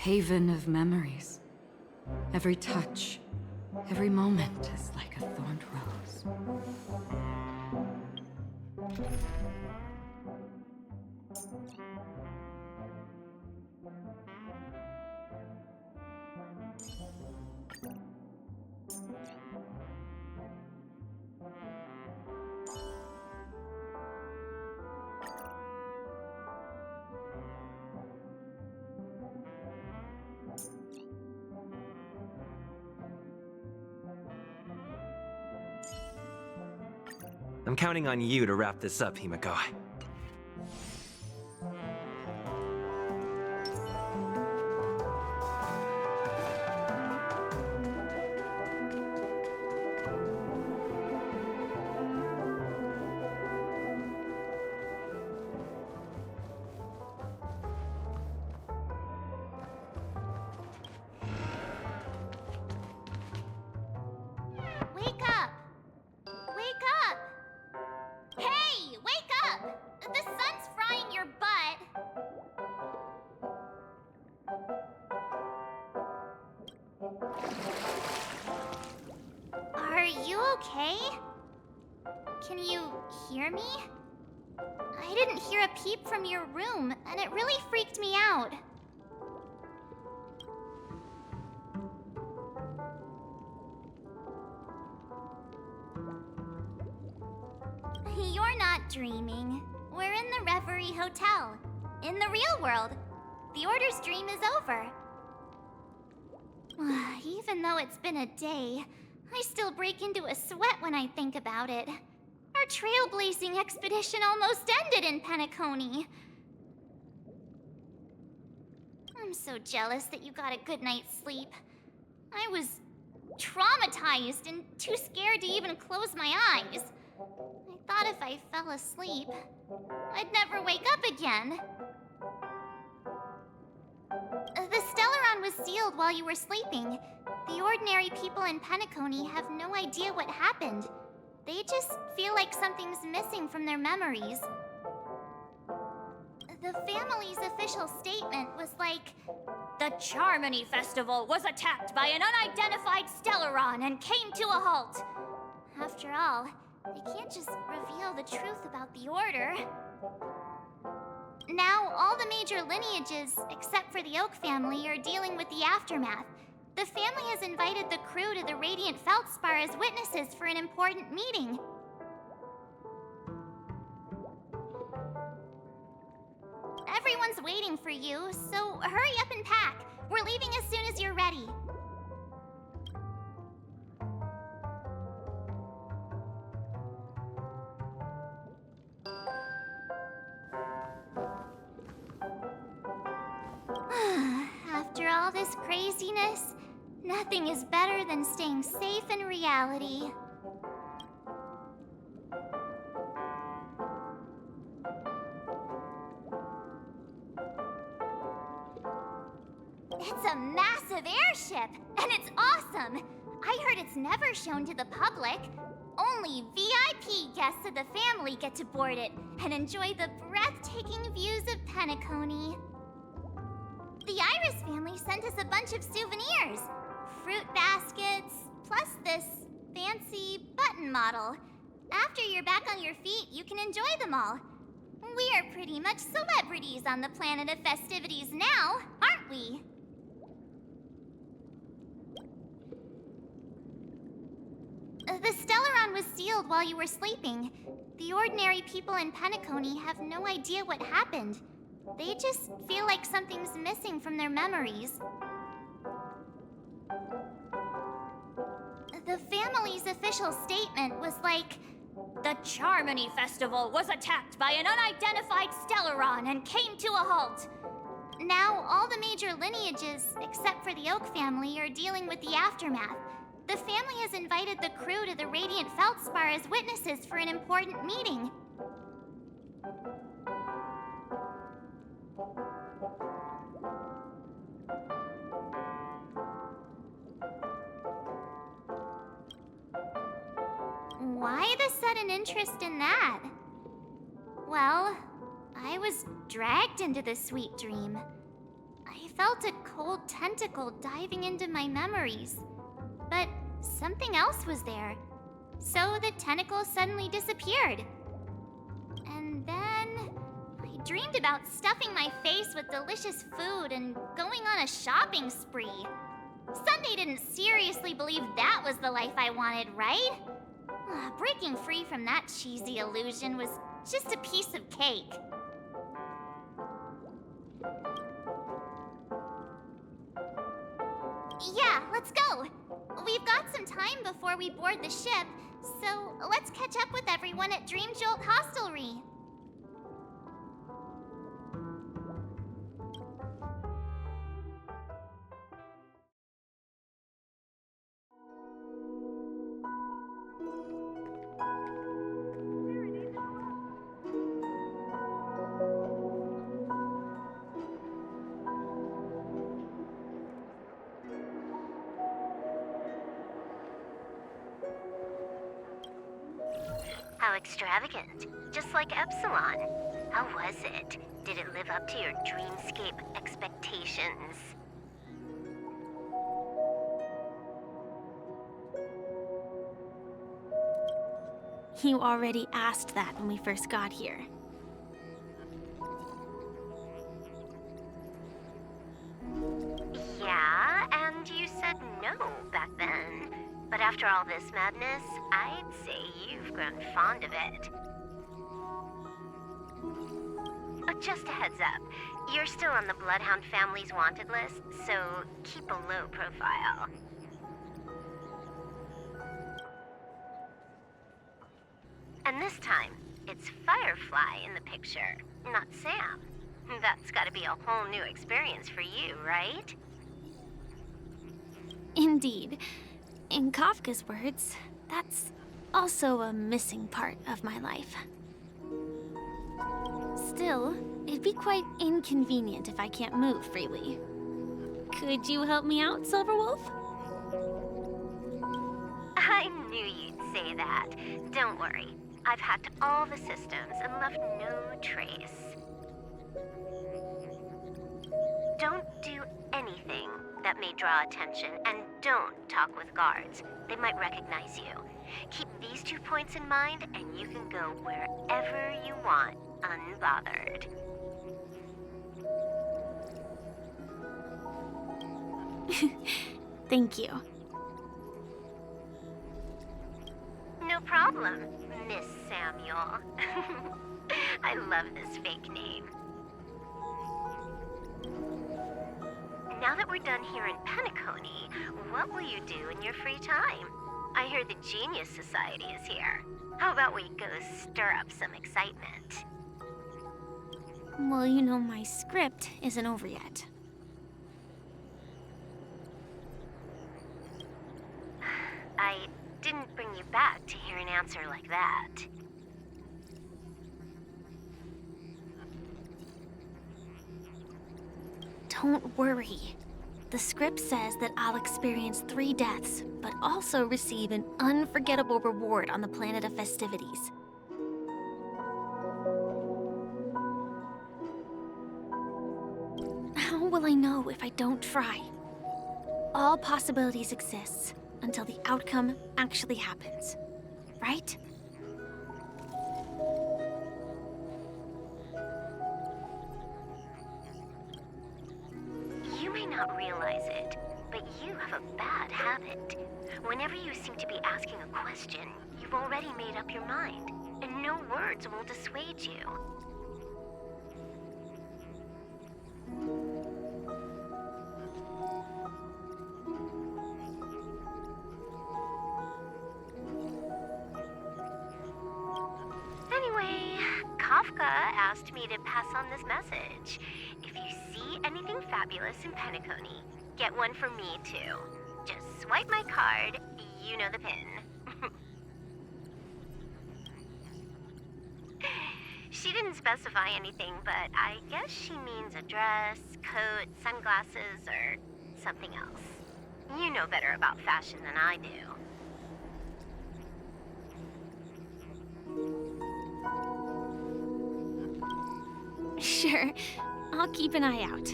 Haven of memories. Every touch, every moment is like a thorned rose. I'm counting on you to wrap this up, Himiko. Are you okay? Can you hear me? I didn't hear a peep from your room, and it really freaked me out. You're not dreaming. We're in the Reverie Hotel. In the real world. The Order's dream is over. Even though it's been a day, I still break into a sweat when I think about it. Our trailblazing expedition almost ended in Peniconia. I'm so jealous that you got a good night's sleep. I was traumatized and too scared to even close my eyes. I thought if I fell asleep, I'd never wake up again. The Stellaron was sealed while you were sleeping. The ordinary people in Peniconia have no idea what happened. They just feel like something's missing from their memories. The family's official statement was like, "The Charmony Festival was attacked by an unidentified Stellaron and came to a halt." After all, they can't just reveal the truth about the Order. Now, all the major lineages, except for the Oak family, are dealing with the aftermath. The family has invited the crew to the Radiant Feldspar as witnesses for an important meeting. Everyone's waiting for you, so hurry up and pack. We're leaving as soon as you're ready. After all this craziness, nothing is better than staying safe in reality. It's a massive airship, and it's awesome! I heard it's never shown to the public. Only VIP guests of the family get to board it and enjoy the breathtaking views of Peniconia. The Iris family sent us a bunch of souvenirs. Fruit baskets, plus this fancy button model. After you're back on your feet, you can enjoy them all. We are pretty much celebrities on the planet of festivities now, aren't we? The Stellaron was sealed while you were sleeping. The ordinary people in Peniconia have no idea what happened. They just feel like something's missing from their memories. The family's official statement was like, "The Charmony Festival was attacked by an unidentified Stellaron and came to a halt." Now, all the major lineages, except for the Oak family, are dealing with the aftermath. The family has invited the crew to the Radiant Feldspar as witnesses for an important meeting. Why the sudden interest in that? Well, I was dragged into this sweet dream. I felt a cold tentacle diving into my memories. But something else was there. So the tentacle suddenly disappeared. And then I dreamed about stuffing my face with delicious food and going on a shopping spree. Sunday didn't seriously believe that was the life I wanted, right? Breaking free from that cheesy illusion was just a piece of cake. Yeah, let's go. We've got some time before we board the ship, so let's catch up with everyone at Dream Jolt Hostelry. How extravagant. Just like Epsilon. How was it? Did it live up to your dreamscape expectations? You already asked that when we first got here. Yeah, and you said no back then. But after all this madness, I'd say you've grown fond of it. Just a heads up, you're still on the Bloodhound family's wanted list, so keep a low profile. And this time, it's Firefly in the picture, not Sam. That's gotta be a whole new experience for you, right? Indeed. In Kafka's words, that's also a missing part of my life. Still, it'd be quite inconvenient if I can't move freely. Could you help me out, Silverwolf? I knew you'd say that. Don't worry. I've hacked all the systems and left no trace. Don't do anything that may draw attention, and don't talk with guards. They might recognize you. Keep these 2 points in mind, and you can go wherever you want, unbothered. Thank you. No problem, Miss Samuel. I love this fake name. Now that we're done here in Peniconia, what will you do in your free time? I hear the Genius Society is here. How about we go stir up some excitement? Well, you know my script isn't over yet. I didn't bring you back to hear an answer like that. Don't worry. The script says that I'll experience 3 deaths, but also receive an unforgettable reward on the planet of festivities. How will I know if I don't try? All possibilities exist until the outcome actually happens, right? You may not realize it, but you have a bad habit. Whenever you seem to be asking a question, you've already made up your mind, and no words will dissuade you. Anyway, Kafka asked me to pass on this message. If you see anything fabulous in Peniconia, get one for me too. Just swipe my card, You know the pin. She didn't specify anything, but I guess she means a dress, coat, sunglasses, or something else. You know better about fashion than I do. Sure, I'll keep an eye out.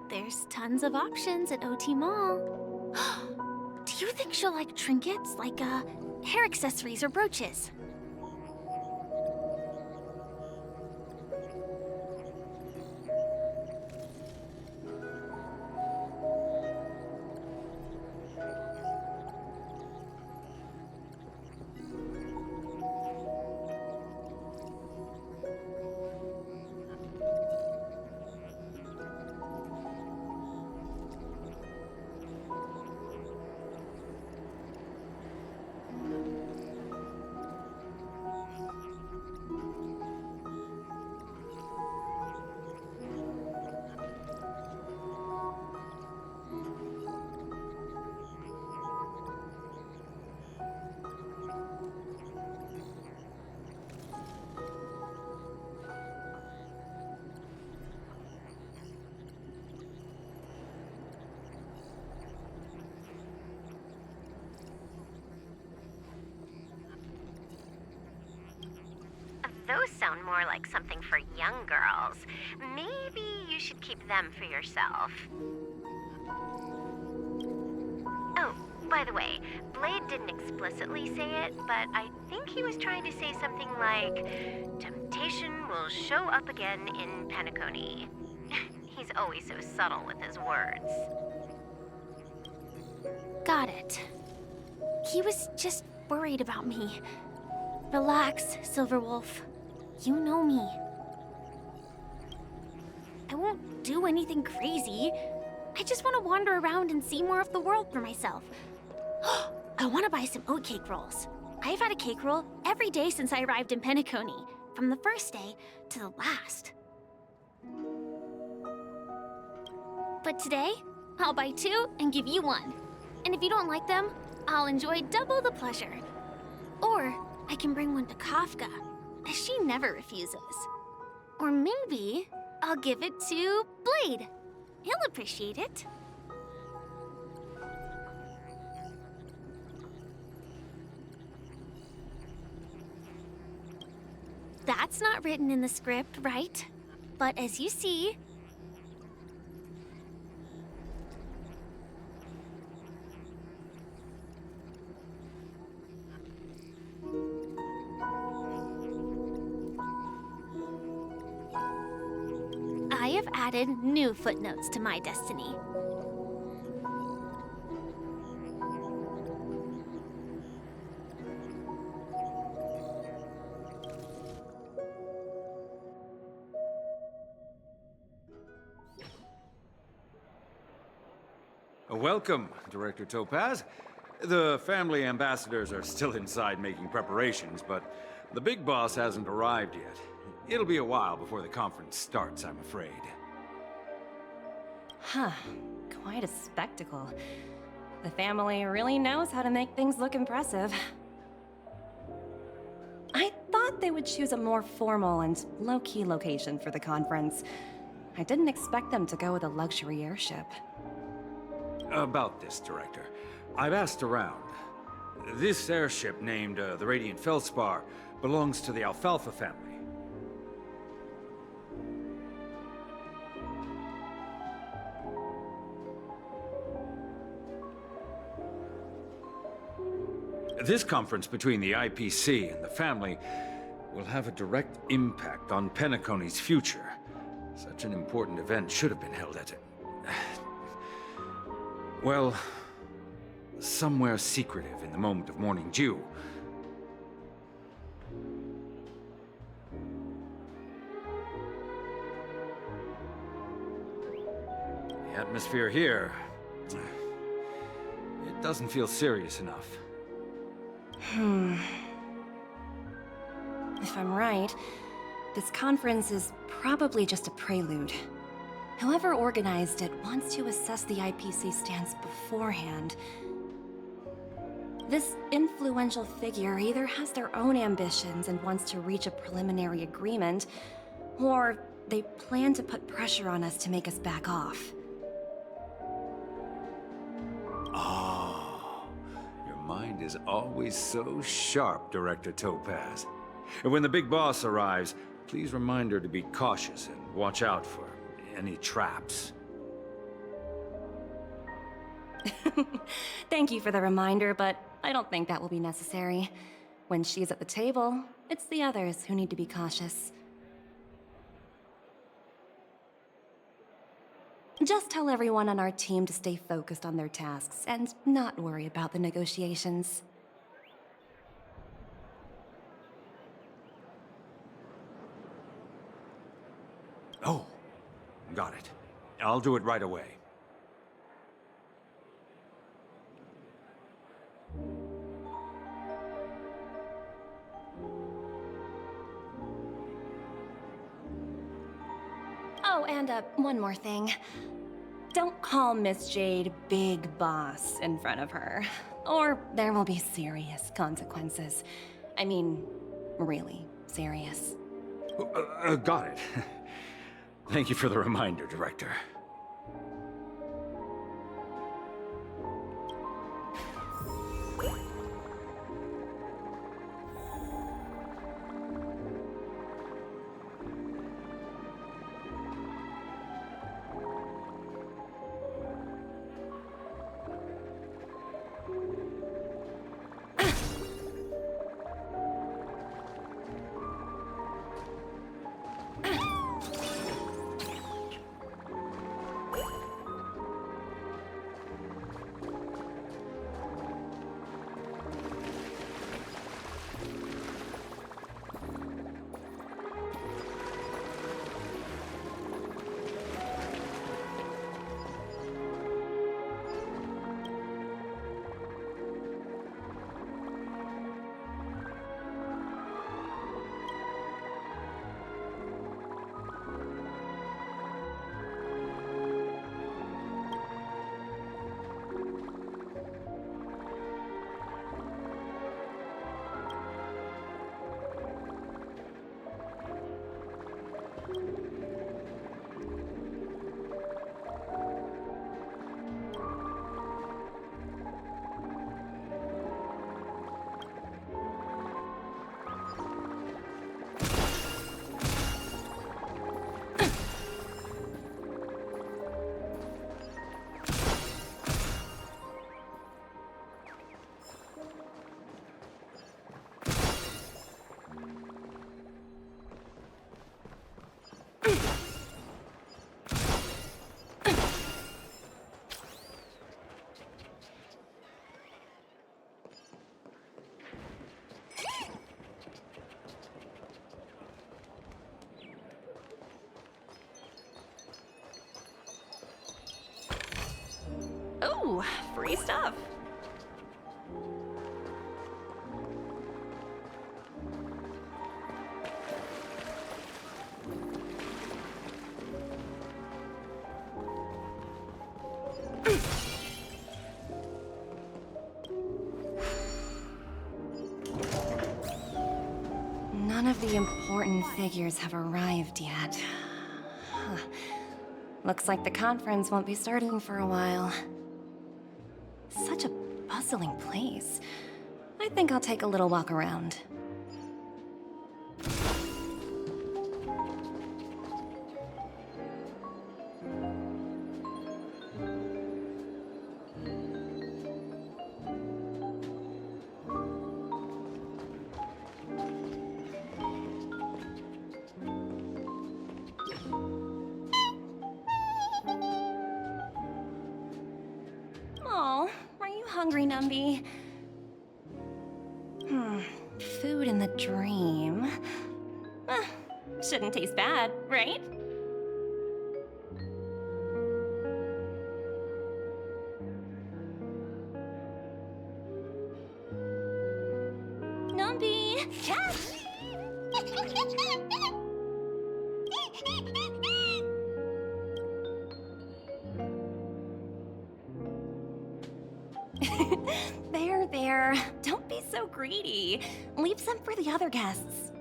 There's tons of options at OT Mall. Do you think she'll like trinkets, like hair accessories or brooches? Those sound more like something for young girls. Maybe you should keep them for yourself. Oh, by the way, Blade didn't explicitly say it, but I think he was trying to say something like, temptation will show up again in Peniconia. He's always so subtle with his words. Got it. He was just worried about me. Relax, Silverwolf. You know me. I won't do anything crazy. I just want to wander around and see more of the world for myself. I want to buy some oat cake rolls. I've had a cake roll every day since I arrived in Peniconia, from the first day to the last. But today, I'll buy 2 and give you 1. And if you don't like them, I'll enjoy double the pleasure. Or I can bring one to Kafka, as she never refuses. Or maybe I'll give it to Blade. He'll appreciate it. That's not written in the script, right? But as you see, I have added new footnotes to my destiny. Welcome, Director Topaz. The family ambassadors are still inside making preparations, but the big boss hasn't arrived yet. It'll be a while before the conference starts, I'm afraid. Huh. Quite a spectacle. The family really knows how to make things look impressive. I thought they would choose a more formal and low-key location for the conference. I didn't expect them to go with a luxury airship. About this, Director. I've asked around. This airship, named the Radiant Feldspar, belongs to the Alfalfa family. This conference between the IPC and the family will have a direct impact on Penaconia's future. Such an important event should have been held at well, somewhere secretive in the moment of morning dew. The atmosphere here, it doesn't feel serious enough. If I'm right, this conference is probably just a prelude. Whoever organized it wants to assess the IPC stance beforehand. This influential figure either has their own ambitions and wants to reach a preliminary agreement, or they plan to put pressure on us to make us back off. Oh, your mind is always so sharp, Director Topaz. And when the big boss arrives, please remind her to be cautious and watch out for any traps. Thank you for the reminder, but I don't think that will be necessary. When she's at the table, it's the others who need to be cautious. Just tell everyone on our team to stay focused on their tasks and not worry about the negotiations. Oh, got it. I'll do it right away. Oh, and one more thing. Don't call Miss Jade Big Boss in front of her, or there will be serious consequences. I mean, really serious. Got it. Thank you for the reminder, Director. Ooh, free stuff. None of the important figures have arrived yet. Huh. Looks like the conference won't be starting for a while. Such a bustling place. I think I'll take a little walk around. Oh, are you hungry, Numby? Food in the dream. Shouldn't taste bad, right? Numby, catch! There. Don't be so greedy. Leave some for the other guests.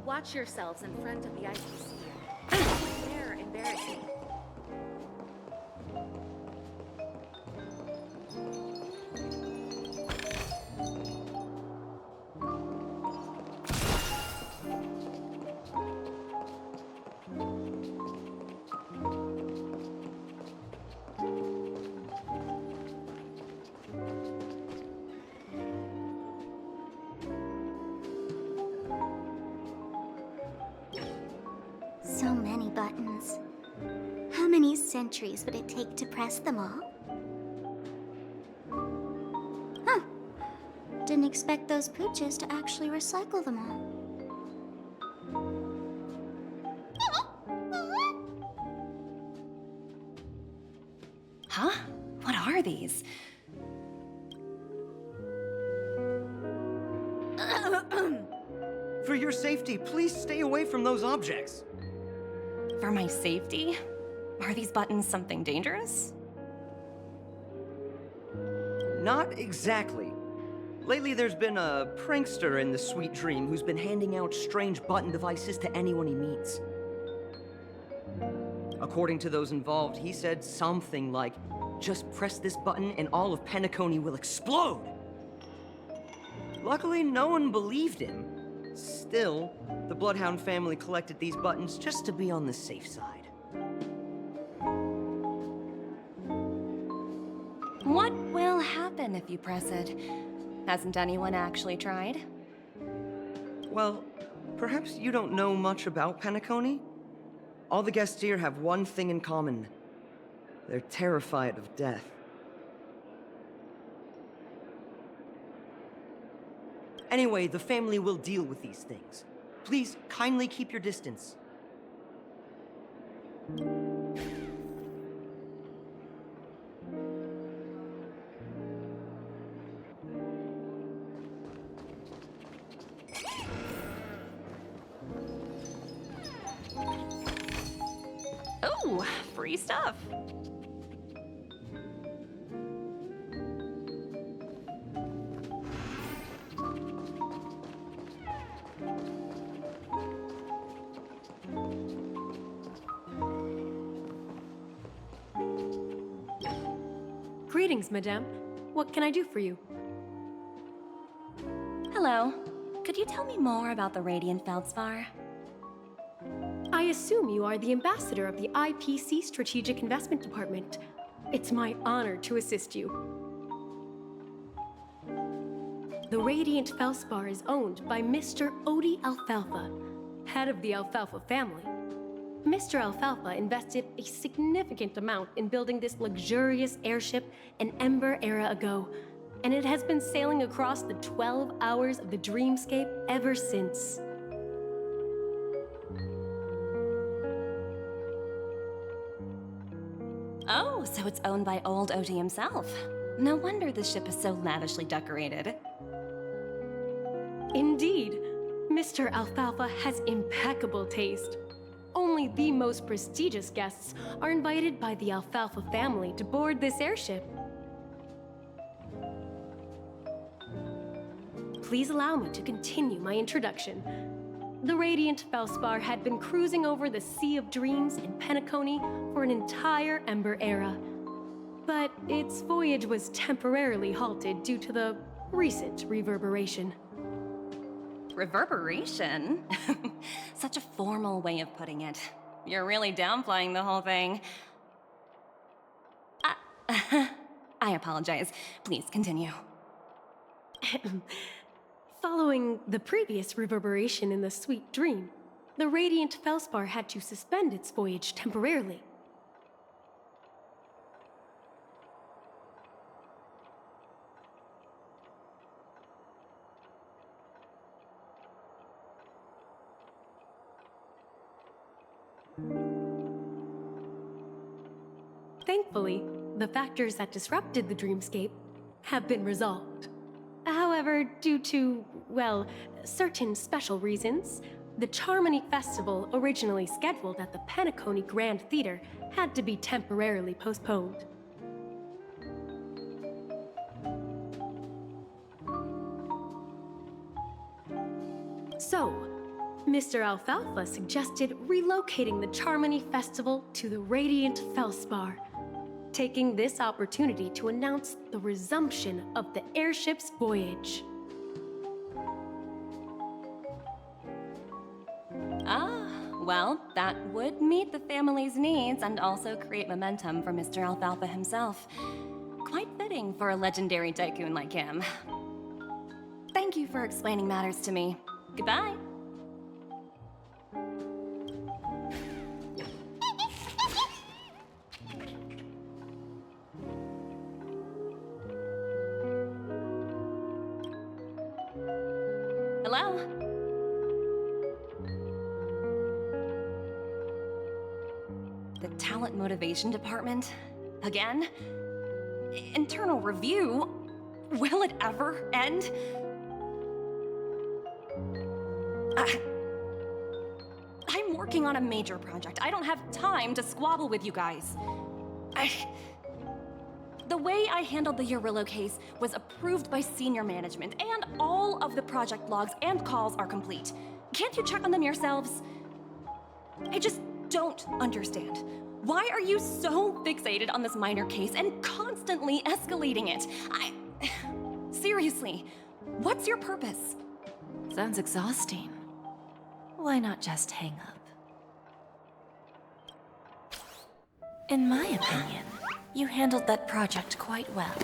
Watch yourselves in front of the IPC. They're embarrassing. So many buttons. How many centuries would it take to press them all? Huh. Didn't expect those pooches to actually recycle them all. Huh? What are these? For your safety, please stay away from those objects. For my safety? Are these buttons something dangerous? Not exactly. Lately, there's been a prankster in the Sweet Dream who's been handing out strange button devices to anyone he meets. According to those involved, he said something like, "Just press this button and all of Peniconia will explode!" Luckily, no one believed him. Still, the Bloodhound family collected these buttons just to be on the safe side. What will happen if you press it? Hasn't anyone actually tried? Well, perhaps you don't know much about Peniconia? All the guests here have one thing in common. They're terrified of death. Anyway, the family will deal with these things. Please, kindly keep your distance. Oh, free stuff. Greetings, madame. What can I do for you? Hello. Could you tell me more about the Radiant Feldspar? I assume you are the ambassador of the IPC Strategic Investment Department. It's my honor to assist you. The Radiant Feldspar is owned by Mr. Odie Alfalfa, head of the Alfalfa family. Mr. Alfalfa invested a significant amount in building this luxurious airship an Ember era ago, and it has been sailing across the 12 hours of the dreamscape ever since. Oh, so it's owned by old Odie himself. No wonder the ship is so lavishly decorated. Indeed, Mr. Alfalfa has impeccable taste. Only the most prestigious guests are invited by the Alfalfa family to board this airship. Please allow me to continue my introduction. The Radiant Feldspar had been cruising over the Sea of Dreams in Peniconia for an entire Ember era. But but its voyage was temporarily halted due to the recent reverberation. Reverberation? Such a formal way of putting it. You're really downplaying the whole thing. I apologize. Please continue. Following the previous reverberation in the Sweet Dream, the Radiant Felspar had to suspend its voyage temporarily. Thankfully, the factors that disrupted the dreamscape have been resolved. However, due to, well, certain special reasons, the Charmony Festival, originally scheduled at the Peniconia Grand Theater, had to be temporarily postponed. So, Mr. Alfalfa suggested relocating the Charmony Festival to the Radiant Felspar, taking this opportunity to announce the resumption of the airship's voyage. Well, that would meet the family's needs and also create momentum for Mr. Alfalfa himself. Quite fitting for a legendary tycoon like him. Thank you for explaining matters to me. Goodbye. Hello? The Talent Motivation Department? Again? Internal review? Will it ever end? I'm working on a major project. I don't have time to squabble with you guys. The way I handled the Urillo case was approved by senior management, and all of the project logs and calls are complete. Can't you check on them yourselves? I just don't understand. Why are you so fixated on this minor case and constantly escalating it? Seriously, what's your purpose? Sounds exhausting. Why not just hang up? In my opinion, you handled that project quite well.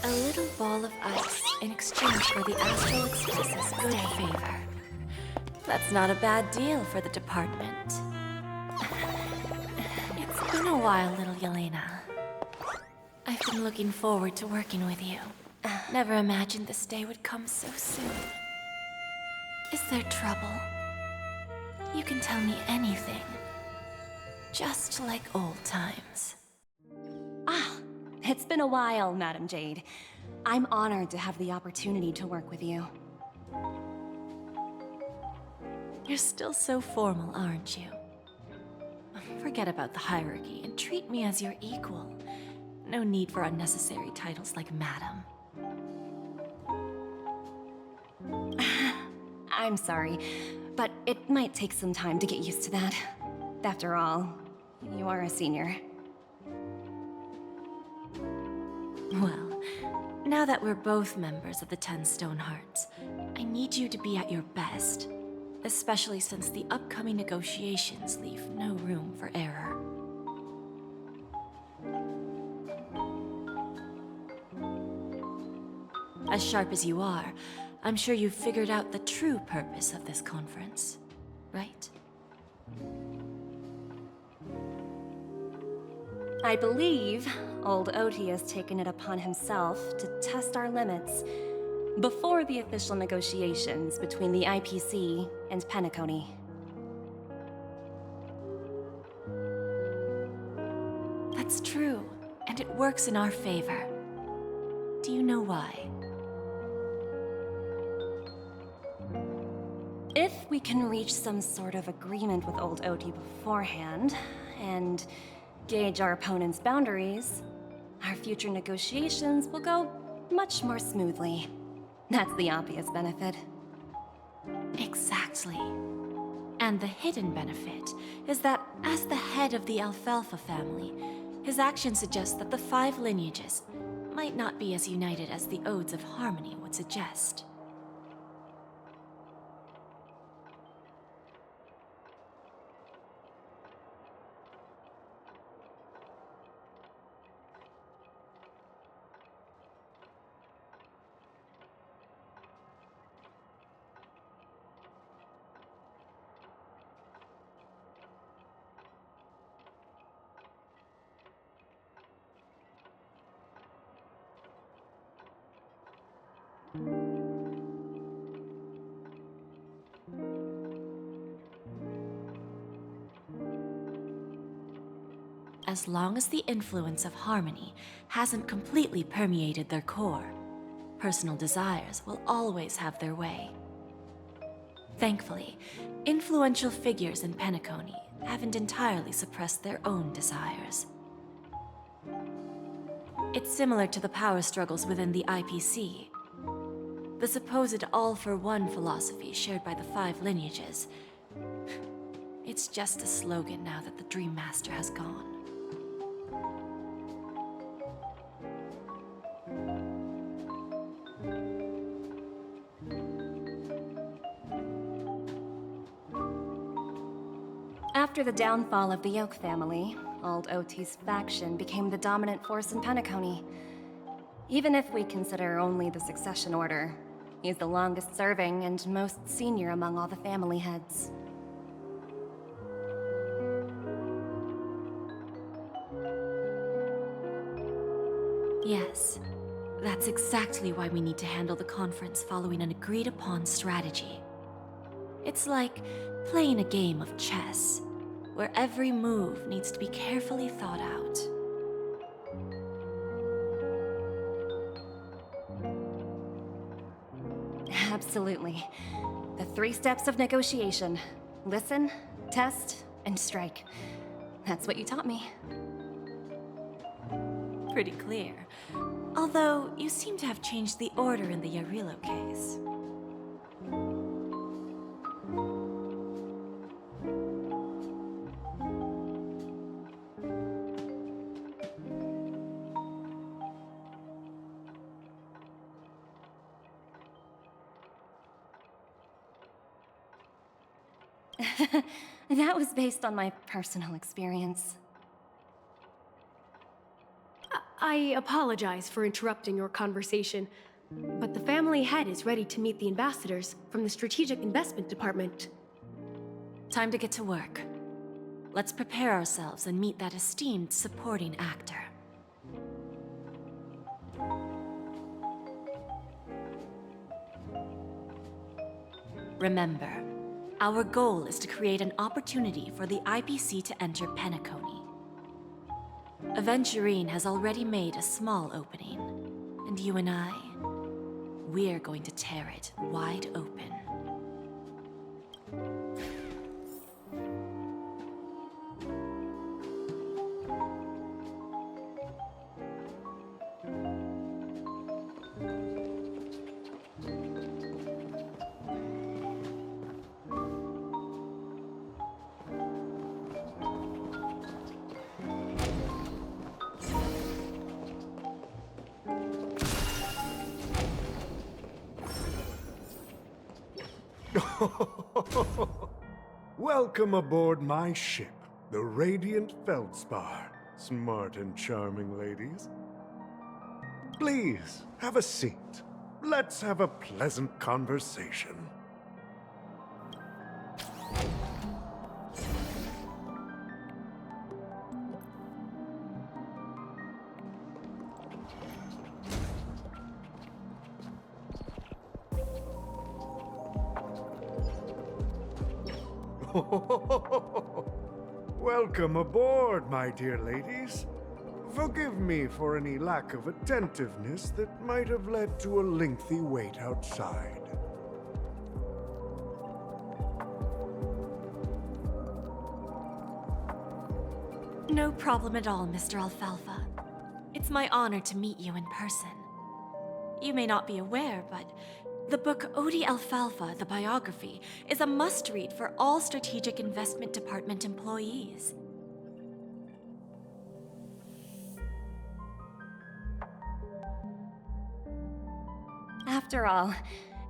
A little ball of ice in exchange for the Astral Express's good favor. That's not a bad deal for the department. It's been a while, little Yelena. I've been looking forward to working with you. Never imagined this day would come so soon. Is there trouble? You can tell me anything. Just like old times. It's been a while, Madam Jade. I'm honored to have the opportunity to work with you. You're still so formal, aren't you? Forget about the hierarchy and treat me as your equal. No need for unnecessary titles like Madam. I'm sorry, but it might take some time to get used to that. After all, you are a senior. Well, now that we're both members of the 10 Stone Hearts, I need you to be at your best. Especially since the upcoming negotiations leave no room for error. As sharp as you are, I'm sure you've figured out the true purpose of this conference, right? I believe old Oti has taken it upon himself to test our limits before the official negotiations between the IPC and Peniconia. That's true, and it works in our favor. Do you know why? If we can reach some sort of agreement with old Oti beforehand, and gauge our opponent's boundaries, our future negotiations will go much more smoothly. That's the obvious benefit. Exactly. And the hidden benefit is that as the head of the Alfalfa family, His actions suggest that the 5 lineages might not be as united as the Odes of Harmony would suggest. As long as the influence of Harmony hasn't completely permeated their core, personal desires will always have their way. Thankfully, influential figures in Peniconia haven't entirely suppressed their own desires. It's similar to the power struggles within the IPC. The supposed all-for-one philosophy shared by the 5 lineages. It's just a slogan now that the Dream Master has gone. After the downfall of the Yoke family, Old OT's faction became the dominant force in Peniconia. Even if we consider only the succession order, he's the longest serving and most senior among all the family heads. Yes, that's exactly why we need to handle the conference following an agreed-upon strategy. It's like playing a game of chess, where every move needs to be carefully thought out. Absolutely. The 3 steps of negotiation. Listen, test, and strike. That's what you taught me. Pretty clear. Although, you seem to have changed the order in the Yarilo case. That was based on my personal experience. I apologize for interrupting your conversation, but the family head is ready to meet the ambassadors from the Strategic Investment Department. Time to get to work. Let's prepare ourselves and meet that esteemed supporting actor. Remember, our goal is to create an opportunity for the IPC to enter Peniconia. Aventurine has already made a small opening, and you and I, we're going to tear it wide open. Welcome aboard my ship, the Radiant Feldspar. Smart and charming ladies. Please, have a seat. Let's have a pleasant conversation. Welcome aboard, my dear ladies. Forgive me for any lack of attentiveness that might have led to a lengthy wait outside. No problem at all, Mr. Alfalfa. It's my honor to meet you in person. You may not be aware, but the book Odi Alfalfa, the biography, is a must-read for all Strategic Investment Department employees. After all,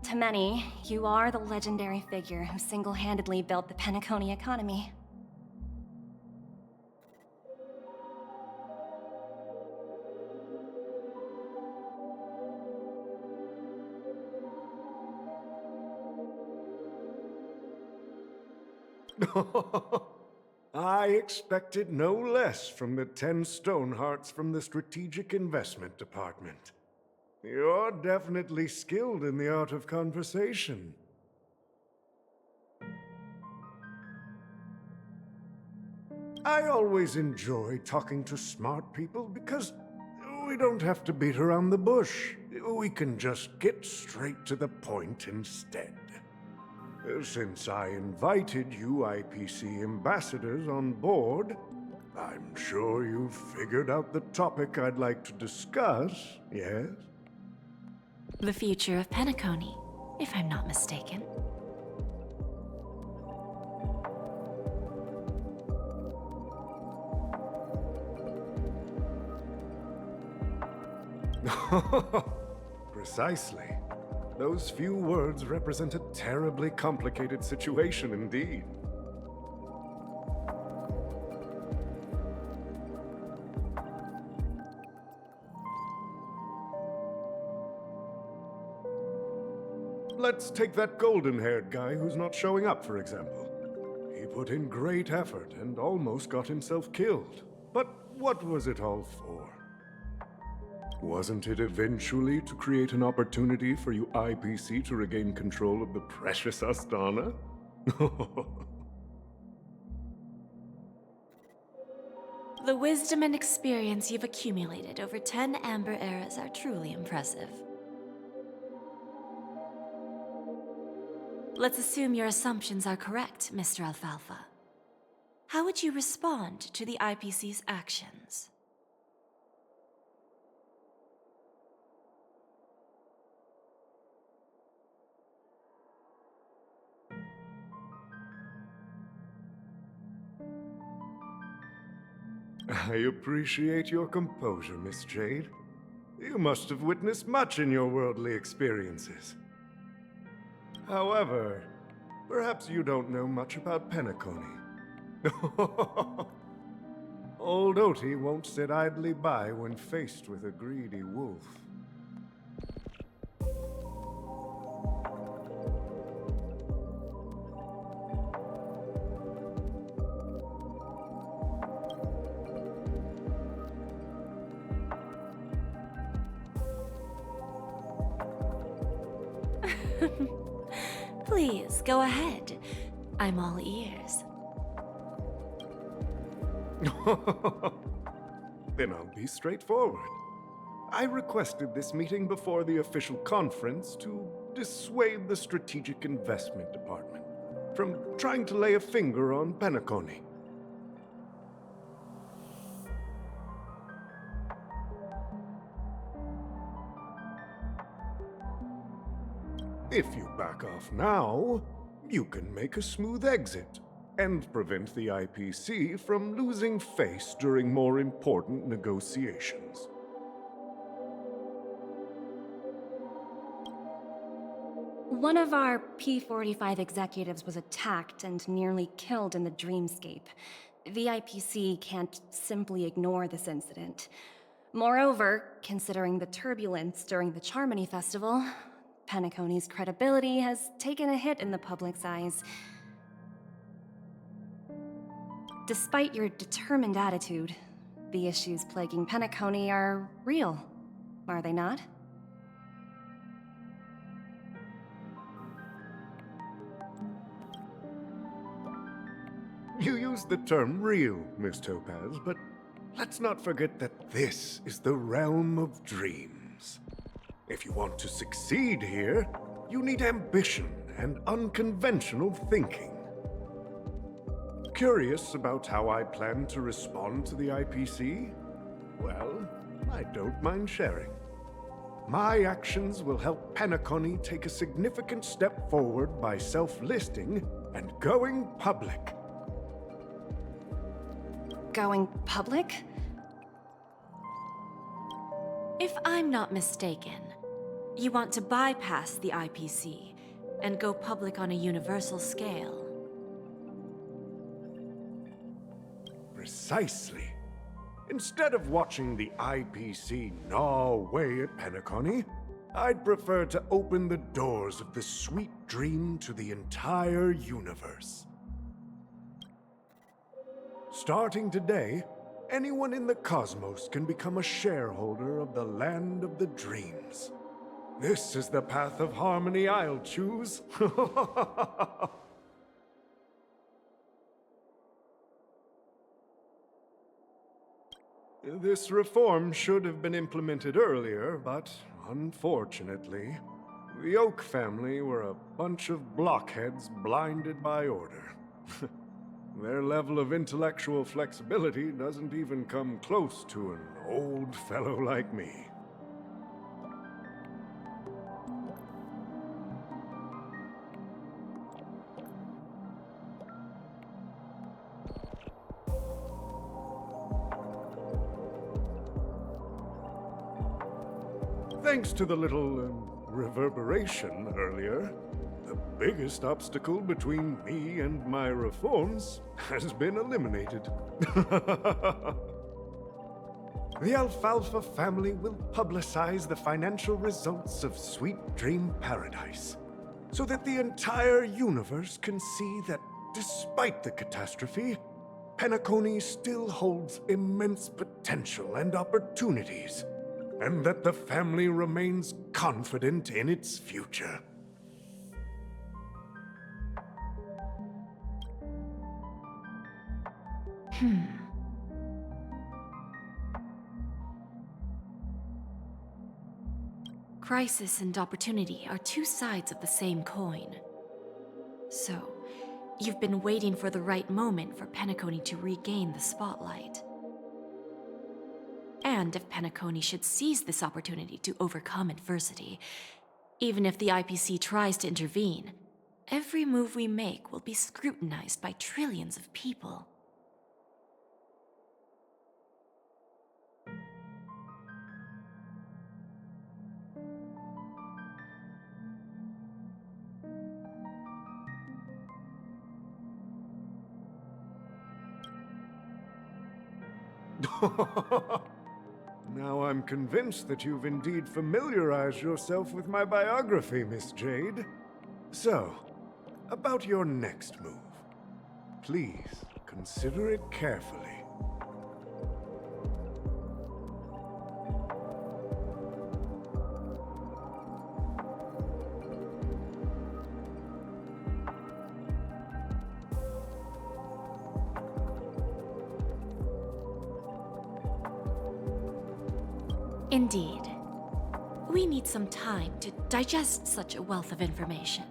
to many, you are the legendary figure who single-handedly built the Peniconia economy. I expected no less from the 10 Stonehearts from the Strategic Investment Department. You're definitely skilled in the art of conversation. I always enjoy talking to smart people because we don't have to beat around the bush. We can just get straight to the point instead. Since I invited you IPC ambassadors on board, I'm sure you've figured out the topic I'd like to discuss, yes? The future of Peniconia, if I'm not mistaken. Precisely. Those few words represent a terribly complicated situation indeed. Let's take that golden-haired guy who's not showing up, for example. He put in great effort and almost got himself killed. But what was it all for? Wasn't it eventually to create an opportunity for you IPC to regain control of the precious Astana? The wisdom and experience you've accumulated over 10 Amber Eras are truly impressive. Let's assume your assumptions are correct, Mr. Alfalfa. How would you respond to the IPC's actions? I appreciate your composure, Miss Jade. You must have witnessed much in your worldly experiences. However, perhaps you don't know much about Peniconia. Old Oti won't sit idly by when faced with a greedy wolf. Please, go ahead. I'm all ears. Then I'll be straightforward. I requested this meeting before the official conference to dissuade the Strategic Investment Department from trying to lay a finger on Peniconia. If you back off now, you can make a smooth exit and prevent the IPC from losing face during more important negotiations. One of our P-45 executives was attacked and nearly killed in the dreamscape. The IPC can't simply ignore this incident. Moreover, considering the turbulence during the Charmony Festival, Peniconia's credibility has taken a hit in the public's eyes. Despite your determined attitude, the issues plaguing Peniconia are real, are they not? You used the term real, Miss Topaz, but let's not forget that this is the realm of dreams. If you want to succeed here, you need ambition and unconventional thinking. Curious about how I plan to respond to the IPC? Well, I don't mind sharing. My actions will help Peniconia take a significant step forward by self-listing and going public. Going public? If I'm not mistaken, You want to bypass the IPC and go public on a universal scale. Precisely. Instead of watching the IPC gnaw away at Peniconia, I'd prefer to open the doors of the sweet dream to the entire universe. Starting today, anyone in the cosmos can become a shareholder of the land of the dreams. This is the path of harmony I'll choose. This reform should have been implemented earlier, but unfortunately, the Oak family were a bunch of blockheads blinded by order. Their level of intellectual flexibility doesn't even come close to an old fellow like me. Thanks to the little reverberation earlier, the biggest obstacle between me and my reforms has been eliminated. The Alfalfa family will publicize the financial results of Sweet Dream Paradise, so that the entire universe can see that despite the catastrophe, Peniconia still holds immense potential and opportunities, and that the family remains confident in its future. Crisis and opportunity are two sides of the same coin. So, you've been waiting for the right moment for Peniconia to regain the spotlight. And if Peniconia should seize this opportunity to overcome adversity, even if the IPC tries to intervene, every move we make will be scrutinized by trillions of people. Now I'm convinced that you've indeed familiarized yourself with my biography, Miss Jade. So, about your next move. Please, consider it carefully. Indeed. We need some time to digest such a wealth of information.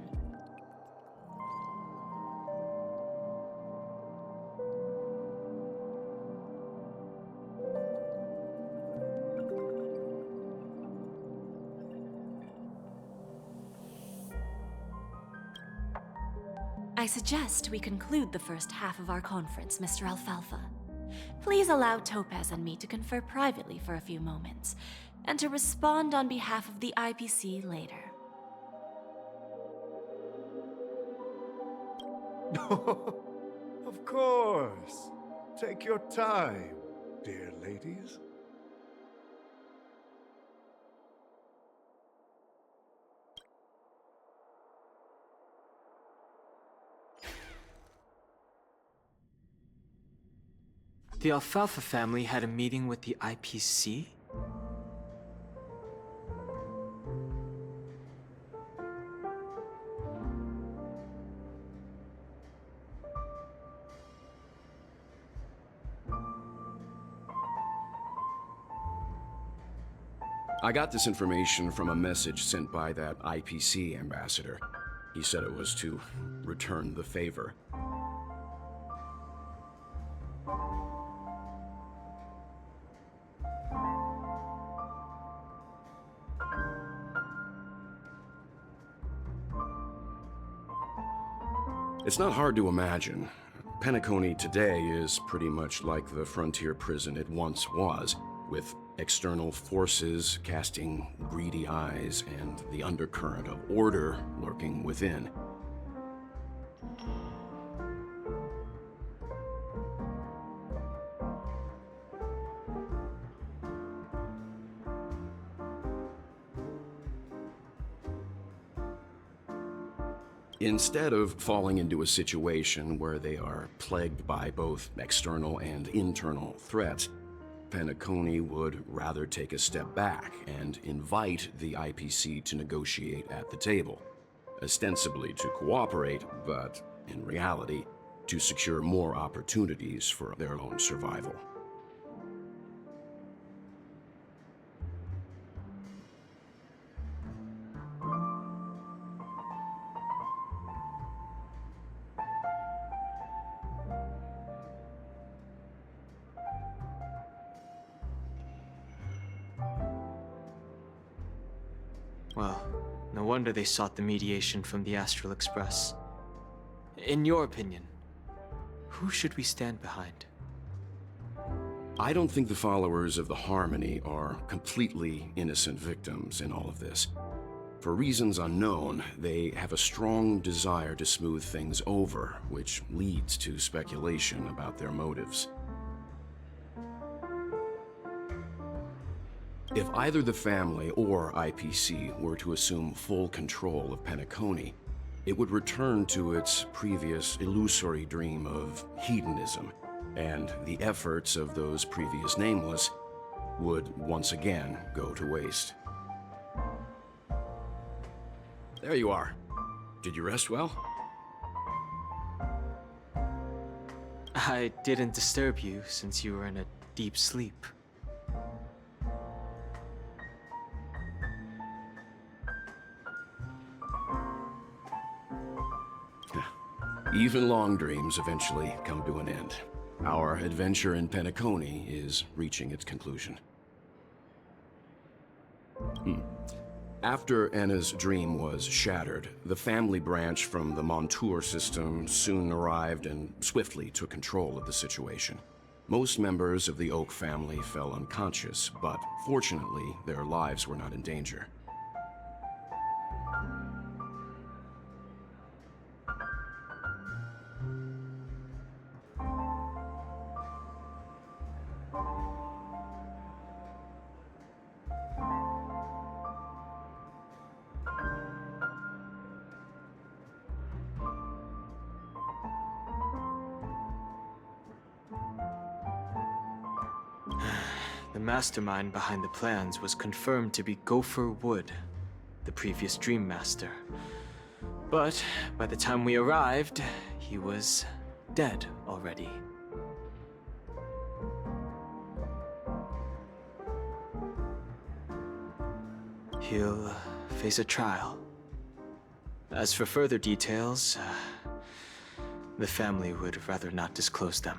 I suggest we conclude the first half of our conference, Mr. Alfalfa. Please allow Topaz and me to confer privately for a few moments, and to respond on behalf of the IPC later. Of course. Take your time, dear ladies. The Alfalfa family had a meeting with the IPC? I got this information from a message sent by that IPC ambassador. He said it was to return the favor. It's not hard to imagine. Peniconia today is pretty much like the frontier prison it once was, with External forces casting greedy eyes and the undercurrent of order lurking within. Instead of falling into a situation where they are plagued by both external and internal threats, Peniconia would rather take a step back and invite the IPC to negotiate at the table, ostensibly to cooperate, but in reality, to secure more opportunities for their own survival. Well, no wonder they sought the mediation from the Astral Express. In your opinion, who should we stand behind? I don't think the followers of the Harmony are completely innocent victims in all of this. For reasons unknown, they have a strong desire to smooth things over, which leads to speculation about their motives. If either the family or IPC were to assume full control of Peniconia, it would return to its previous illusory dream of hedonism, and the efforts of those previous nameless would once again go to waste. There you are. Did you rest well? I didn't disturb you since you were in a deep sleep. Even long dreams eventually come to an end. Our adventure in Peniconia is reaching its conclusion. After Anna's dream was shattered, the family branch from the Montour system soon arrived and swiftly took control of the situation. Most members of the Oak family fell unconscious, but fortunately, their lives were not in danger. The mastermind behind the plans was confirmed to be Gopher Wood, the previous Dream Master. But by the time we arrived, he was dead already. He'll face a trial. As for further details, the family would rather not disclose them.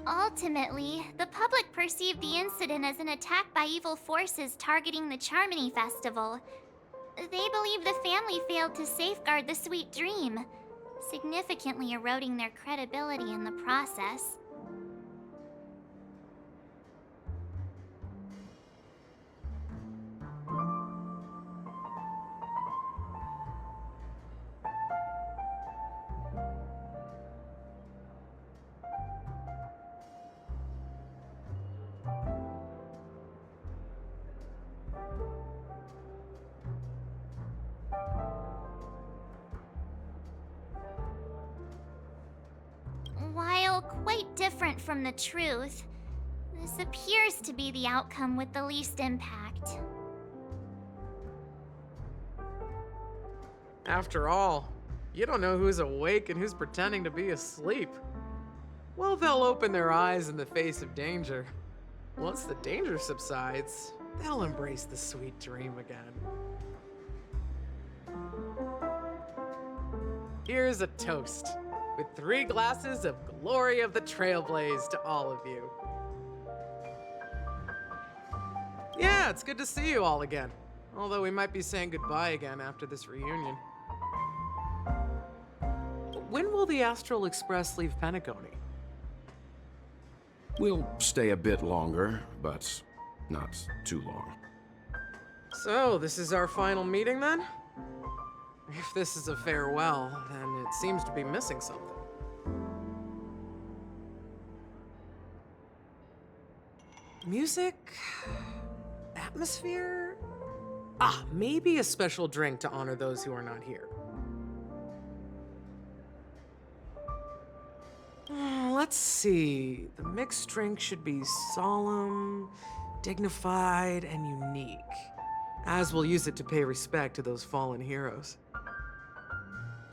Ultimately, the public perceived the incident as an attack by evil forces targeting the Charmony Festival. They believe the family failed to safeguard the sweet dream, significantly eroding their credibility in the process. While quite different from the truth, this appears to be the outcome with the least impact. After all, you don't know who's awake and who's pretending to be asleep. Well, they'll open their eyes in the face of danger. Once the danger subsides, they'll embrace the sweet dream again. Here's a toast, with 3 glasses of Glory of the Trailblaze to all of you. Yeah, it's good to see you all again. Although we might be saying goodbye again after this reunion. When will the Astral Express leave Peniconia? We'll stay a bit longer, but not too long. So, this is our final meeting then? If this is a farewell, then it seems to be missing something. Music? Atmosphere? Ah, maybe a special drink to honor those who are not here. Let's see. The mixed drink should be solemn, dignified, and unique, as we'll use it to pay respect to those fallen heroes.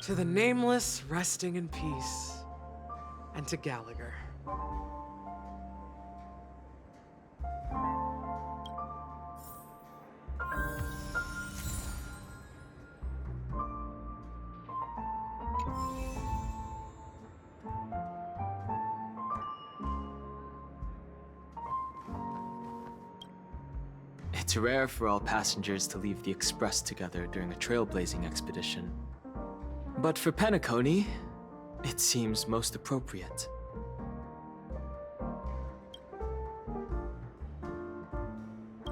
To the nameless resting in peace, and to Gallagher. It's rare for all passengers to leave the Express together during a trailblazing expedition. But for Peniconia, it seems most appropriate.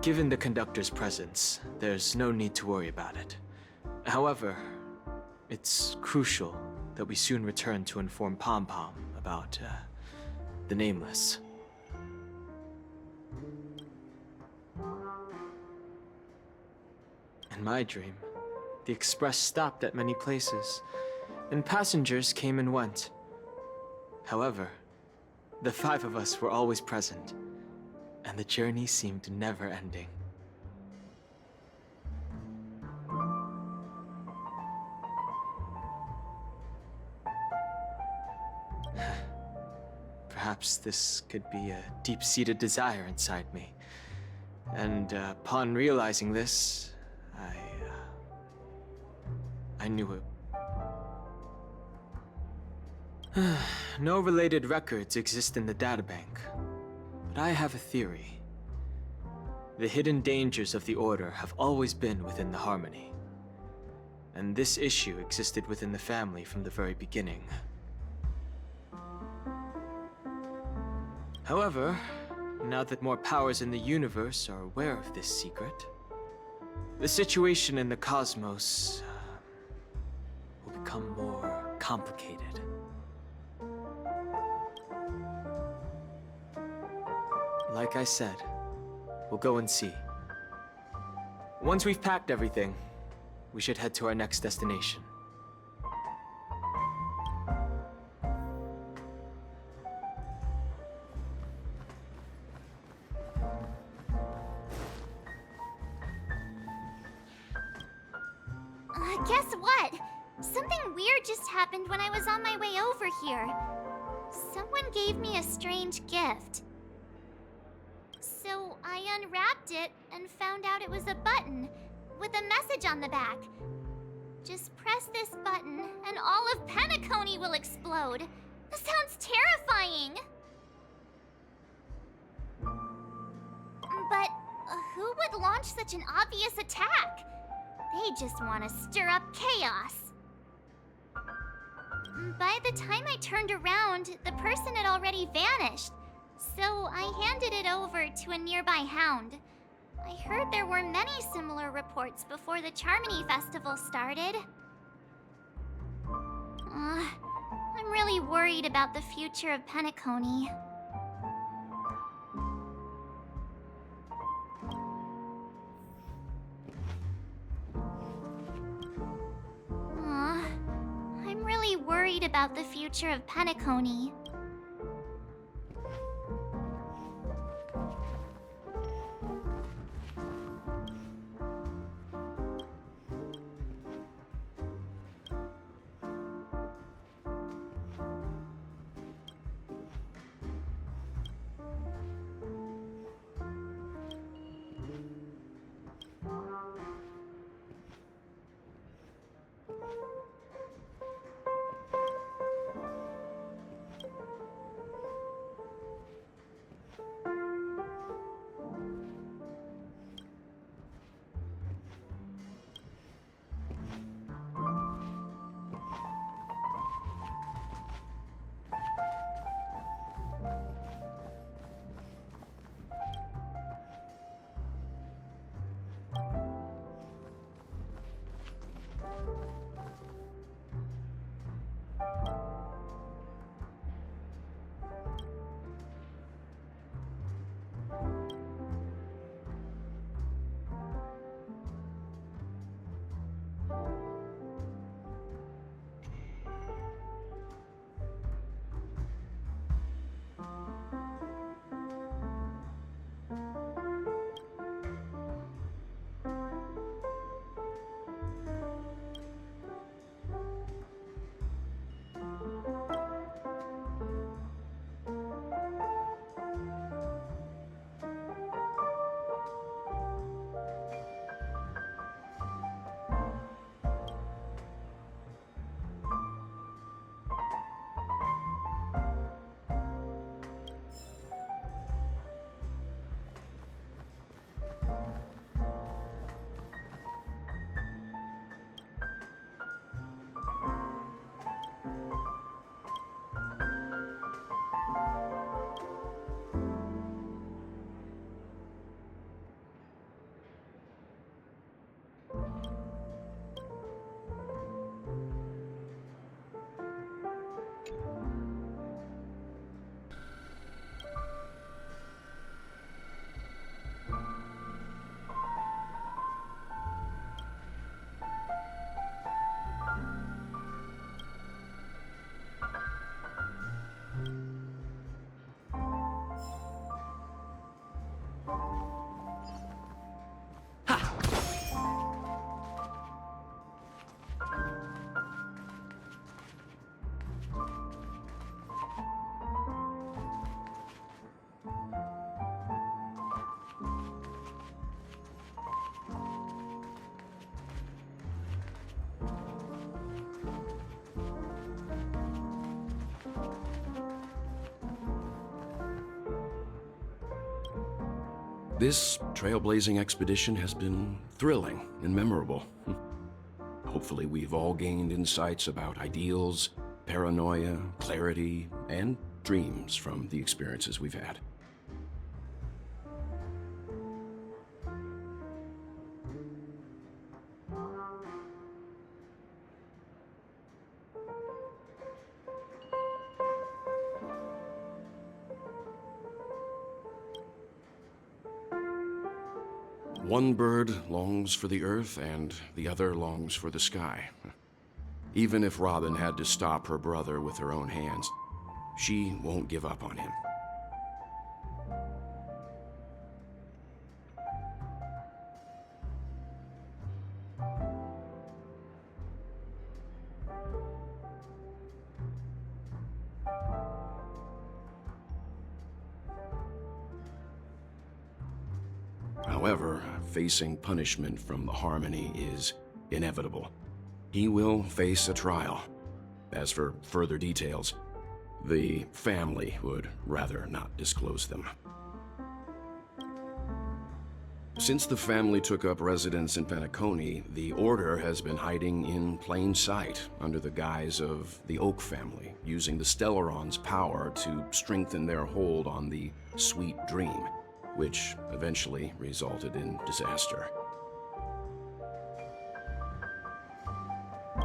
Given the conductor's presence, there's no need to worry about it. However, it's crucial that we soon return to inform Pom Pom about, the Nameless. In my dream, the Express stopped at many places, and passengers came and went. However, the 5 of us were always present, and the journey seemed never ending. Perhaps this could be a deep-seated desire inside me, and upon realizing this, I knew it. No related records exist in the databank, but I have a theory. The hidden dangers of the Order have always been within the Harmony, and this issue existed within the family from the very beginning. However, now that more powers in the universe are aware of this secret, the situation in the cosmos will become more complicated. Like I said, we'll go and see. Once we've packed everything, we should head to our next destination. Guess what? Something weird just happened when I was on my way over here. Someone gave me a strange gift. So I unwrapped it and found out it was a button with a message on the back. Just press this button and all of Peniconia will explode. This sounds terrifying. But who would launch such an obvious attack? They just want to stir up chaos. By the time I turned around, the person had already vanished. So I handed it over to a nearby hound. I heard there were many similar reports before the Charmony Festival started. I'm really worried about the future of Peniconia. I'm really worried about the future of Peniconia. This trailblazing expedition has been thrilling and memorable. Hopefully we've all gained insights about ideals, paranoia, clarity, and dreams from the experiences we've had. One bird longs for the earth, and the other longs for the sky. Even if Robin had to stop her brother with her own hands, she won't give up on him. However, facing punishment from the Harmony is inevitable. He will face a trial. As for further details, the family would rather not disclose them. Since the family took up residence in Peniconia, the Order has been hiding in plain sight under the guise of the Oak family, using the Stellaron's power to strengthen their hold on the Sweet Dream, which eventually resulted in disaster.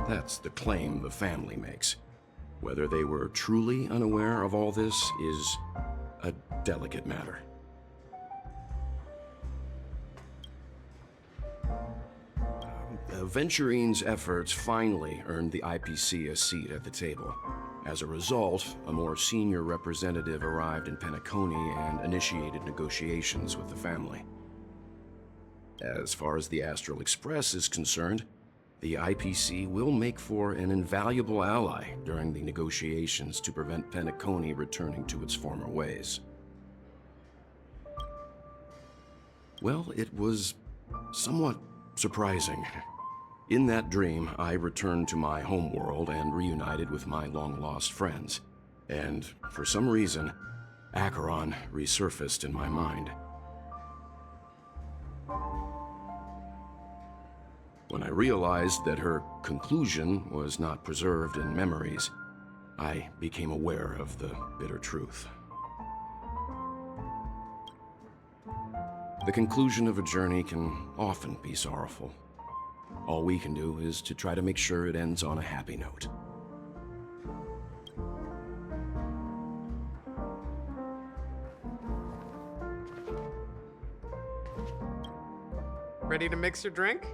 That's the claim the family makes. Whether they were truly unaware of all this is a delicate matter. Venturine's efforts finally earned the IPC a seat at the table. As a result, a more senior representative arrived in Peniconia and initiated negotiations with the family. As far as the Astral Express is concerned, the IPC will make for an invaluable ally during the negotiations to prevent Peniconia returning to its former ways. Well, it was somewhat surprising. In that dream, I returned to my homeworld and reunited with my long-lost friends. And for some reason, Acheron resurfaced in my mind. When I realized that her conclusion was not preserved in memories, I became aware of the bitter truth. The conclusion of a journey can often be sorrowful. All we can do is to try to make sure it ends on a happy note. Ready to mix your drink?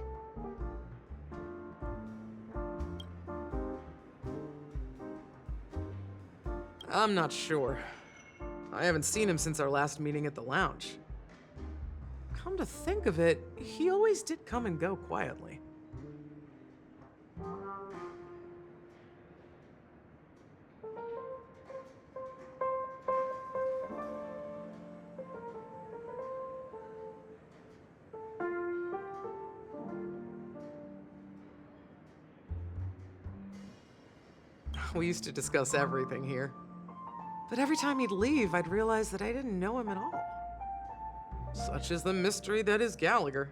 I'm not sure. I haven't seen him since our last meeting at the lounge. Come to think of it, he always did come and go quietly. We used to discuss everything here. But every time he'd leave, I'd realize that I didn't know him at all. Such is the mystery that is Gallagher.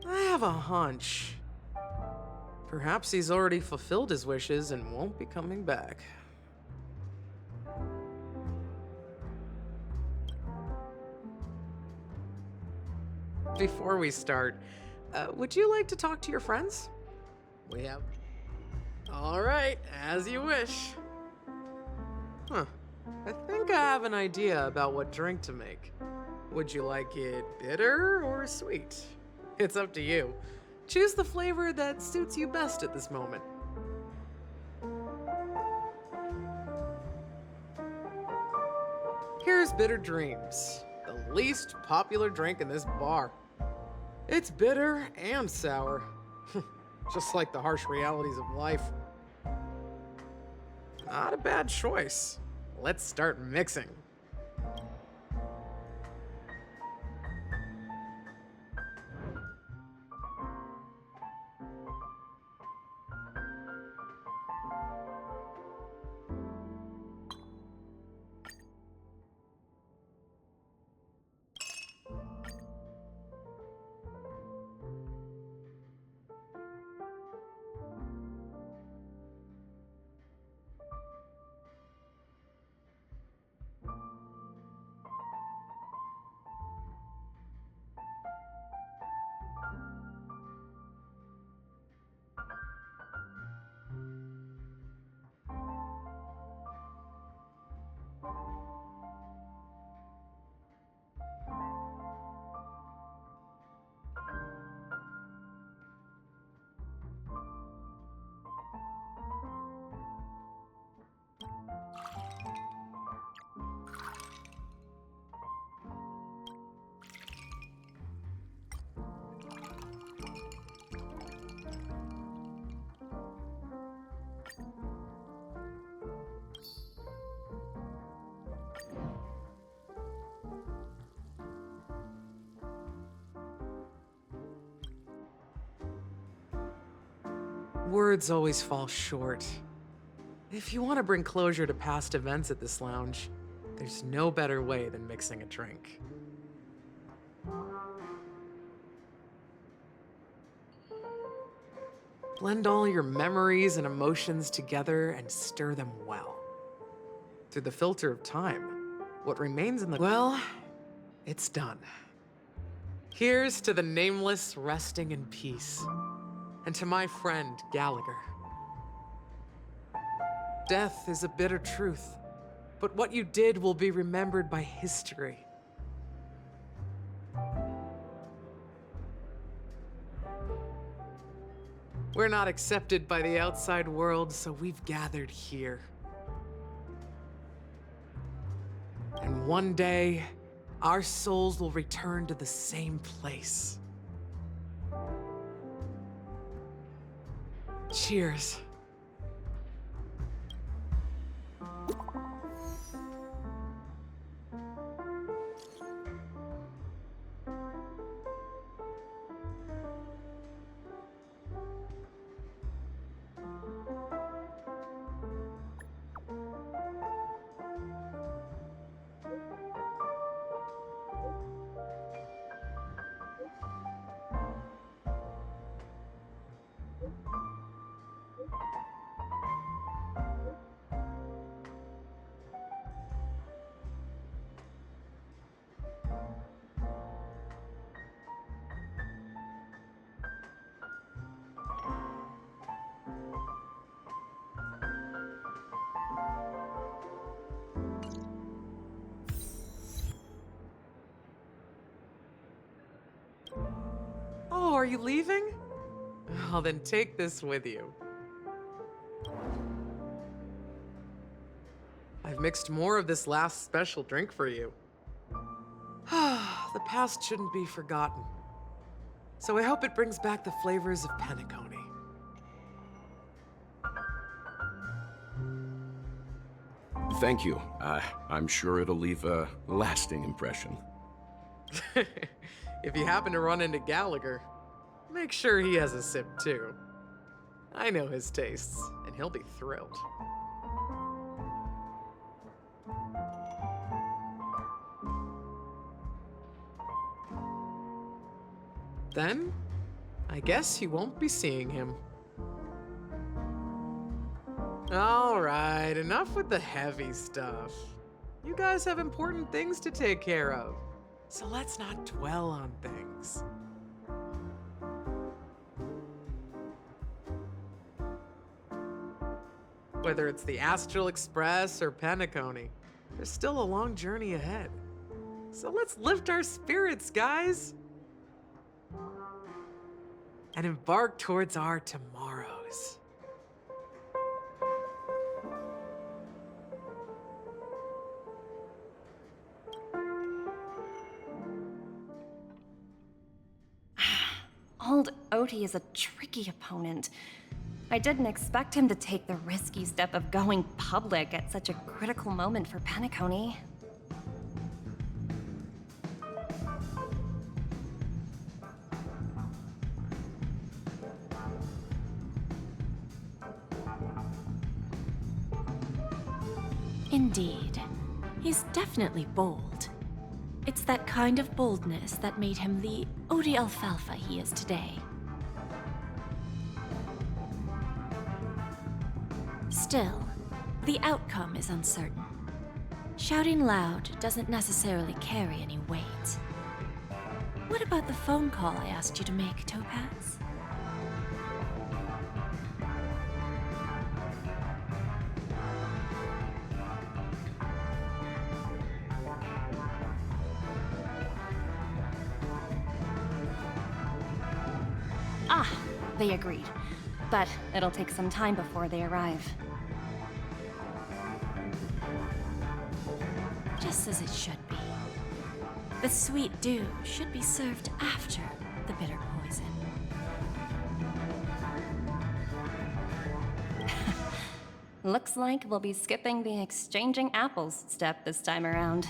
I have a hunch. Perhaps he's already fulfilled his wishes and won't be coming back. Before we start, would you like to talk to your friends? We have... All right, as you wish. Huh. I think I have an idea about what drink to make. Would you like it bitter or sweet? It's up to you. Choose the flavor that suits you best at this moment. Here's Bitter Dreams, the least popular drink in this bar. It's bitter and sour, just like the harsh realities of life. Not a bad choice. Let's start mixing. Words always fall short. If you want to bring closure to past events at this lounge, there's no better way than mixing a drink. Blend all your memories and emotions together and stir them well. Through the filter of time, what remains in the... Well, it's done. Here's to the nameless resting in peace, and to my friend Gallagher. Death is a bitter truth, but what you did will be remembered by history. We're not accepted by the outside world, so we've gathered here. And one day, our souls will return to the same place. Cheers. Oh, are you leaving? Oh, then take this with you. I've mixed more of this last special drink for you. The past shouldn't be forgotten. So I hope it brings back the flavors of Peniconia. Thank you. I'm sure it'll leave a lasting impression. If you happen to run into Gallagher, make sure he has a sip too. I know his tastes, and he'll be thrilled. Then, I guess you won't be seeing him. All right, enough with the heavy stuff. You guys have important things to take care of, so let's not dwell on things. Whether it's the Astral Express or Peniconia, there's still a long journey ahead. So let's lift our spirits, guys, and embark towards our tomorrows. Old Odie is a tricky opponent. I didn't expect him to take the risky step of going public at such a critical moment for Peniconia. Indeed. He's definitely bold. It's that kind of boldness that made him the Odie Alfalfa he is today. Still, the outcome is uncertain. Shouting loud doesn't necessarily carry any weight. What about the phone call I asked you to make, Topaz? Ah, they agreed. But it'll take some time before they arrive. Just as it should be. The sweet dew should be served after the bitter poison. Looks like we'll be skipping the exchanging apples step this time around.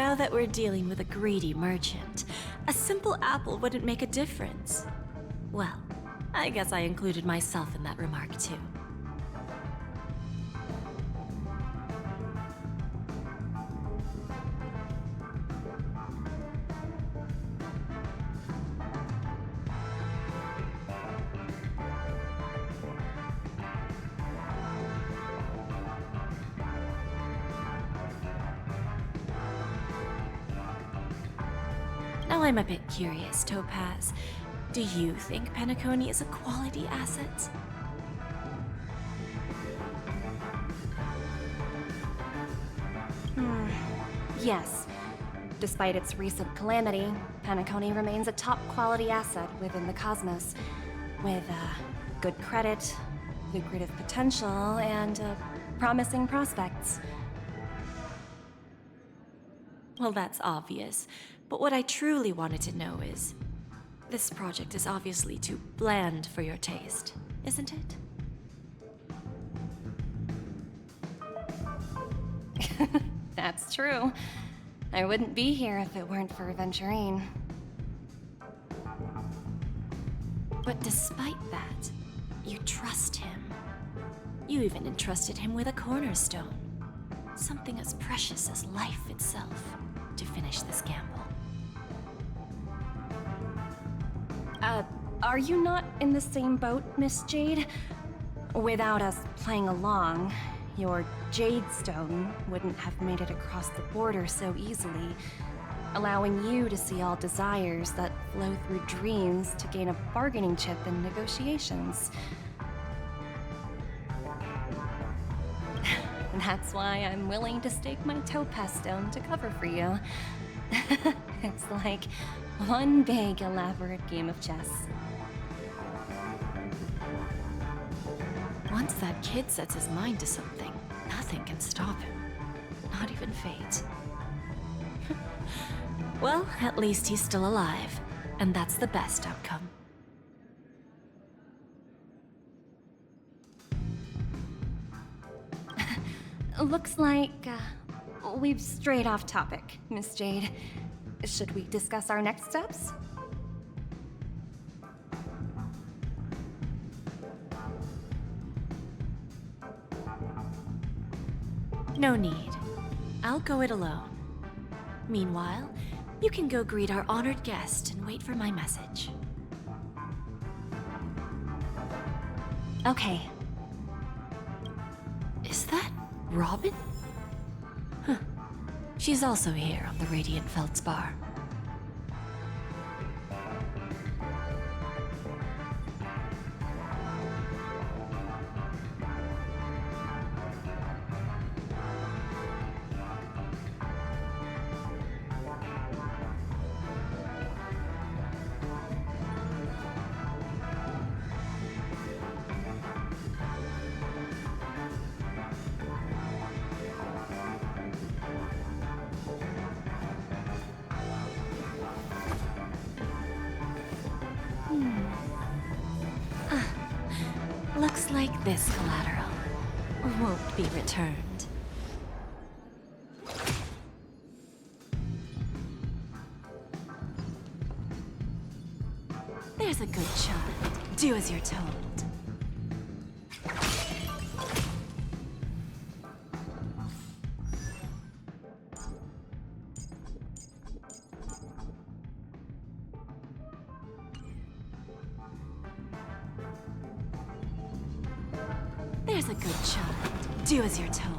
Now that we're dealing with a greedy merchant, a simple apple wouldn't make a difference. Well, I guess I included myself in that remark too. Now I'm a bit curious, Topaz. Do you think Peniconia is a quality asset? Yes. Despite its recent calamity, Peniconia remains a top-quality asset within the cosmos, with good credit, lucrative potential, and promising prospects. Well, that's obvious, but what I truly wanted to know is, this project is obviously too bland for your taste, isn't it? That's true. I wouldn't be here if it weren't for Venturine. But despite that, you trust him. You even entrusted him with a cornerstone. Something as precious as life itself, to finish this gamble. Are you not in the same boat, Miss Jade? Without us playing along, your Jade Stone wouldn't have made it across the border so easily, allowing you to see all desires that flow through dreams to gain a bargaining chip in negotiations. That's why I'm willing to stake my Topaz Stone to cover for you. It's like one big, elaborate game of chess. Once that kid sets his mind to something, nothing can stop him. Not even fate. Well, at least he's still alive, and that's the best outcome. Looks like we've strayed off topic, Miss Jade. Should we discuss our next steps? No need. I'll go it alone. Meanwhile, you can go greet our honored guest and wait for my message. Okay. Is that Robin? Huh. She's also here on the Radiant Feldspar. Looks like this collateral won't be returned. There's a good child. Do as you're told. There's a good child. Do as you're told.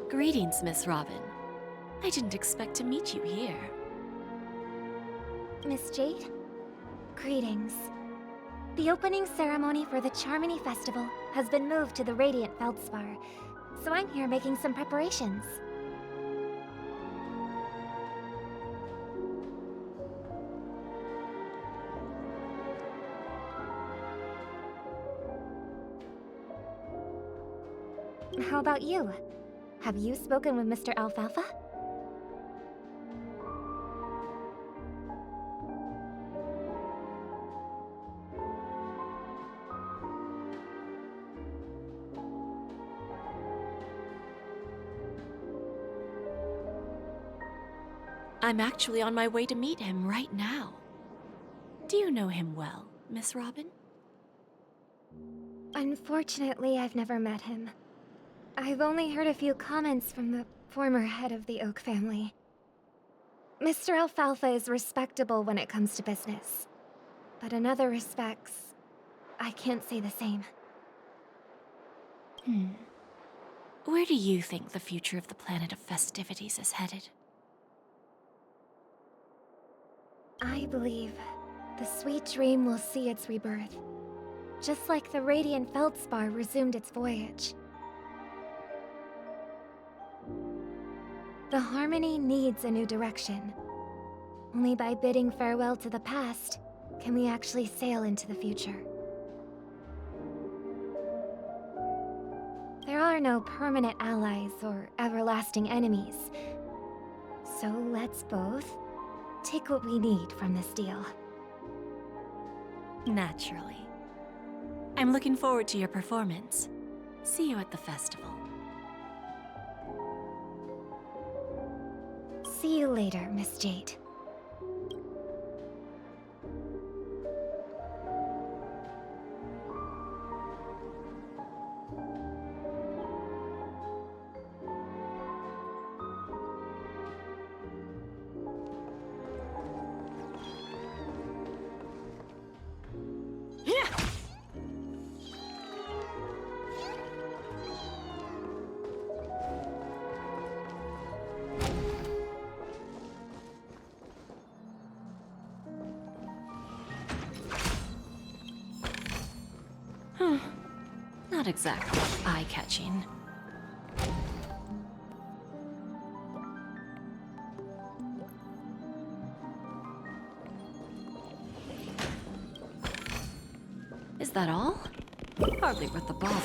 Greetings, Miss Robin. I didn't expect to meet you here. Miss Jade? Greetings. The opening ceremony for the Charmony Festival has been moved to the Radiant Feldspar, so I'm here making some preparations. How about you? Have you spoken with Mr. Alfalfa? I'm actually on my way to meet him right now. Do you know him well, Miss Robin? Unfortunately, I've never met him. I've only heard a few comments from the former head of the Oak family. Mr. Alfalfa is respectable when it comes to business. But in other respects, I can't say the same. Where do you think the future of the planet of festivities is headed? I believe the sweet dream will see its rebirth, just like the radiant feldspar resumed its voyage. The Harmony needs a new direction. Only by bidding farewell to the past can we actually sail into the future. There are no permanent allies or everlasting enemies, so let's both take what we need from this deal. Naturally. I'm looking forward to your performance. See you at the festival. See you later, Miss Jade. Not exactly eye-catching. Is that all? Hardly worth the bother.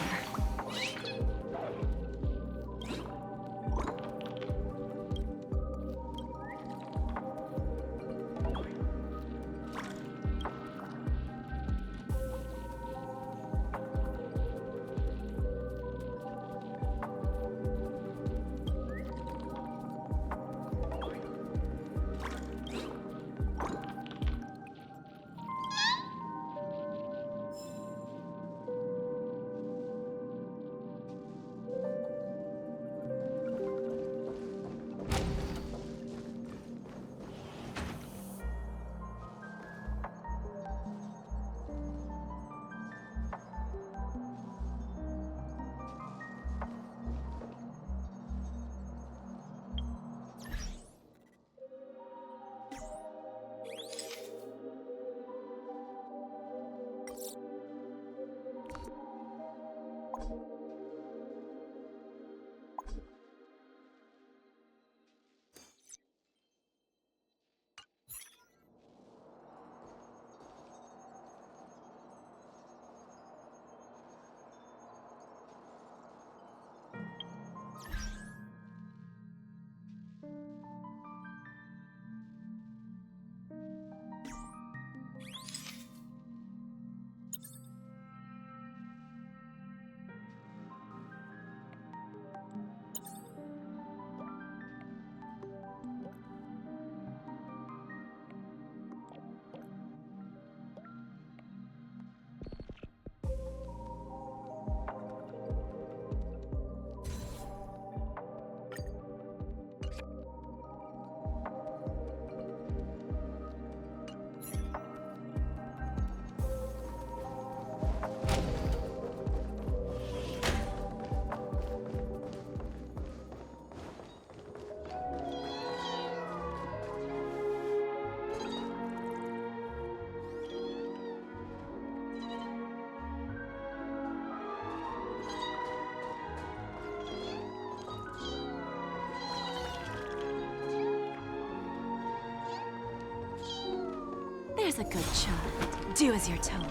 as a good child, do as you're told.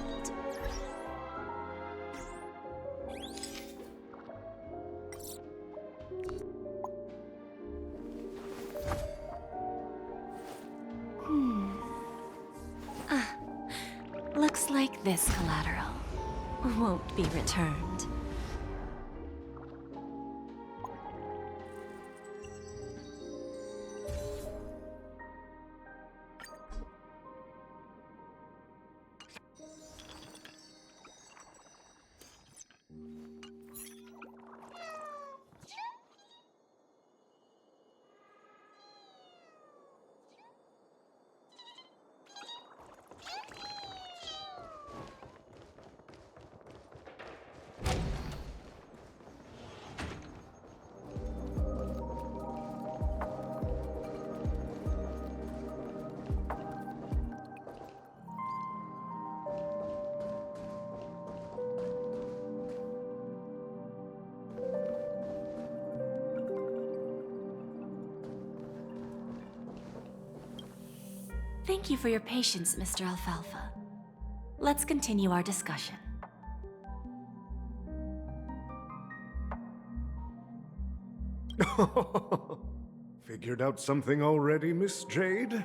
Looks like this collateral won't be returned. Thank you for your patience, Mr. Alfalfa. Let's continue our discussion. Figured out something already, Miss Jade?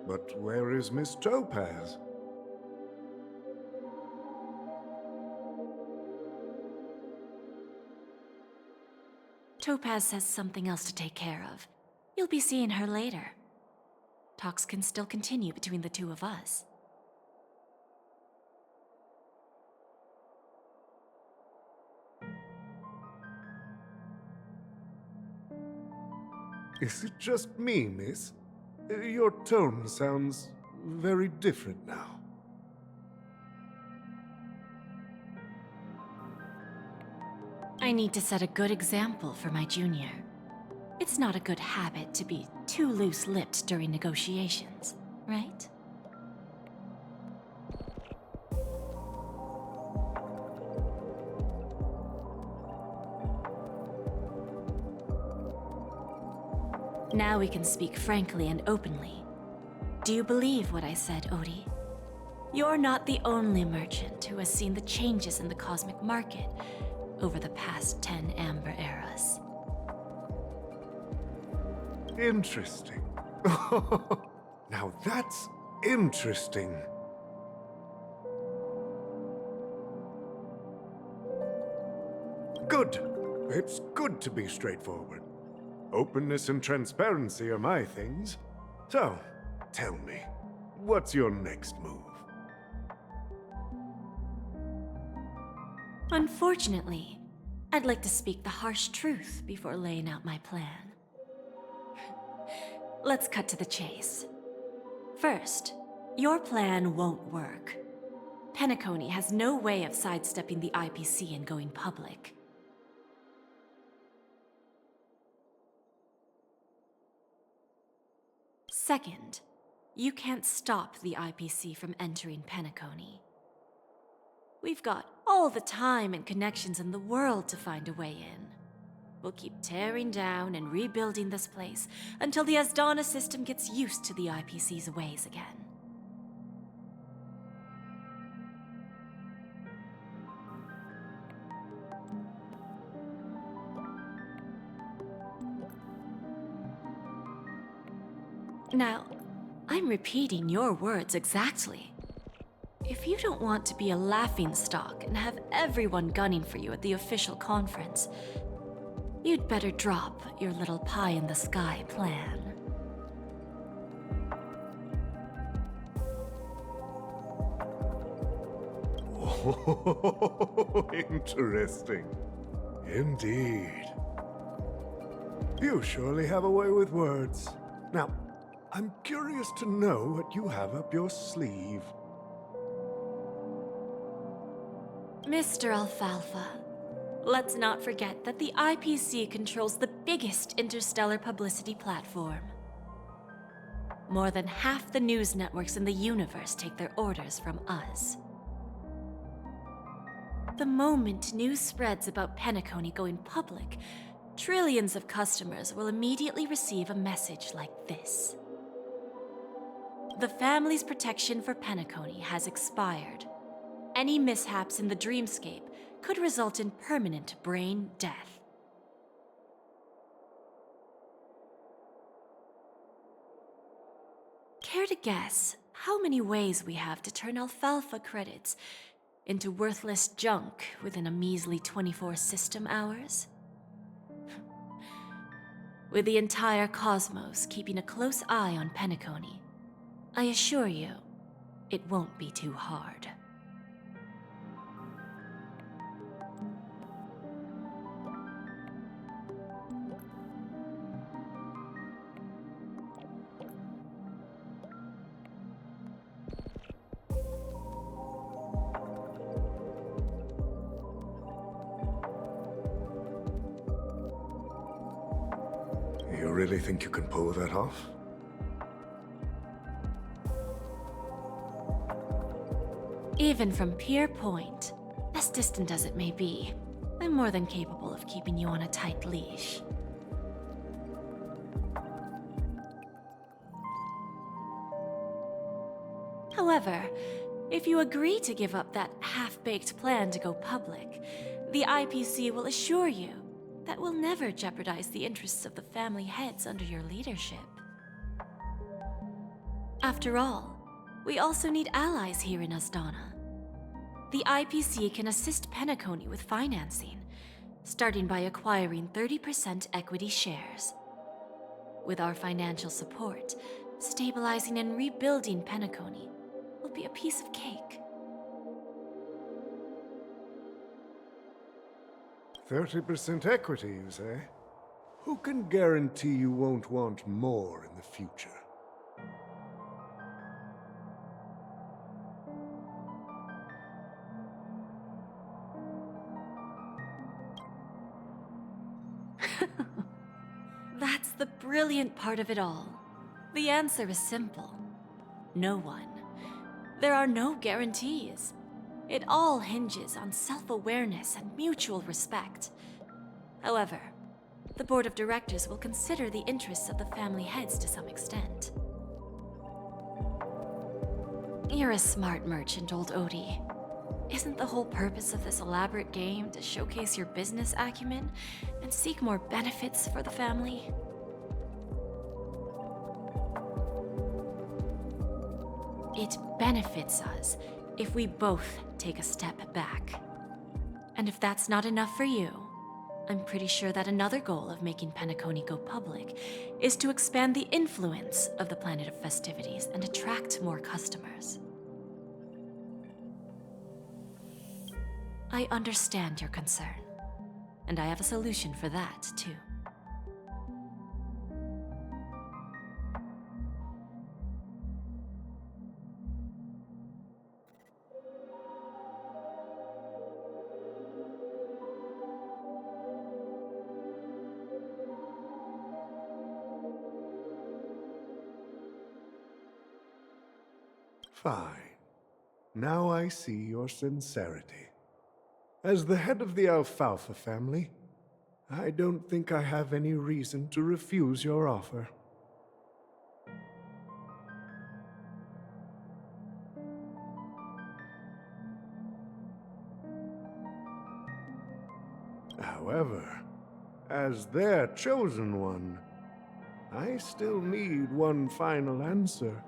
But where is Miss Topaz? Topaz has something else to take care of. You'll be seeing her later. Talks can still continue between the two of us. Is it just me, miss? Your tone sounds very different now. I need to set a good example for my junior. It's not a good habit to be too loose-lipped during negotiations, right? Now we can speak frankly and openly. Do you believe what I said, Odie? You're not the only merchant who has seen the changes in the cosmic market over the past 10 Amber Eras. Interesting. Now that's interesting. Good. It's good to be straightforward. Openness and transparency are my things. So, tell me, what's your next move? Unfortunately, I'd like to speak the harsh truth before laying out my plan. Let's cut to the chase. First, your plan won't work. Peniconia has no way of sidestepping the IPC and going public. Second, you can't stop the IPC from entering Peniconia. We've got all the time and connections in the world to find a way in. We'll keep tearing down and rebuilding this place until the Asdana system gets used to the IPC's ways again. Now, I'm repeating your words exactly. If you don't want to be a laughingstock and have everyone gunning for you at the official conference, you'd better drop your little pie-in-the-sky plan. Oh, interesting. Indeed. You surely have a way with words. Now, I'm curious to know what you have up your sleeve. Mr. Alfalfa, let's not forget that the IPC controls the biggest interstellar publicity platform. More than half the news networks in the universe take their orders from us. The moment news spreads about Peniconia going public, trillions of customers will immediately receive a message like this. The family's protection for Peniconia has expired. Any mishaps in the dreamscape could result in permanent brain death. Care to guess how many ways we have to turn alfalfa credits into worthless junk within a measly 24 system hours? With the entire cosmos keeping a close eye on Peniconia, I assure you, it won't be too hard. You really think you can pull that off? Even from Pier Point, as distant as it may be, I'm more than capable of keeping you on a tight leash. However, if you agree to give up that half-baked plan to go public, the IPC will assure you that we'll never jeopardize the interests of the family heads under your leadership. After all, we also need allies here in Asdana. The IPC can assist Peniconia with financing, starting by acquiring 30% equity shares. With our financial support, stabilizing and rebuilding Peniconia will be a piece of cake. 30% equity, you say? Who can guarantee you won't want more in the future? That's the brilliant part of it all. The answer is simple. No one. There are no guarantees. It all hinges on self-awareness and mutual respect. However, the board of directors will consider the interests of the family heads to some extent. You're a smart merchant, old Odie. Isn't the whole purpose of this elaborate game to showcase your business acumen and seek more benefits for the family? It benefits us if we both take a step back. And if that's not enough for you, I'm pretty sure that another goal of making Peniconia go public is to expand the influence of the Planet of Festivities and attract more customers. I understand your concern, and I have a solution for that, too. Fine. Now I see your sincerity. As the head of the Alfalfa family, I don't think I have any reason to refuse your offer. However, as their chosen one, I still need one final answer.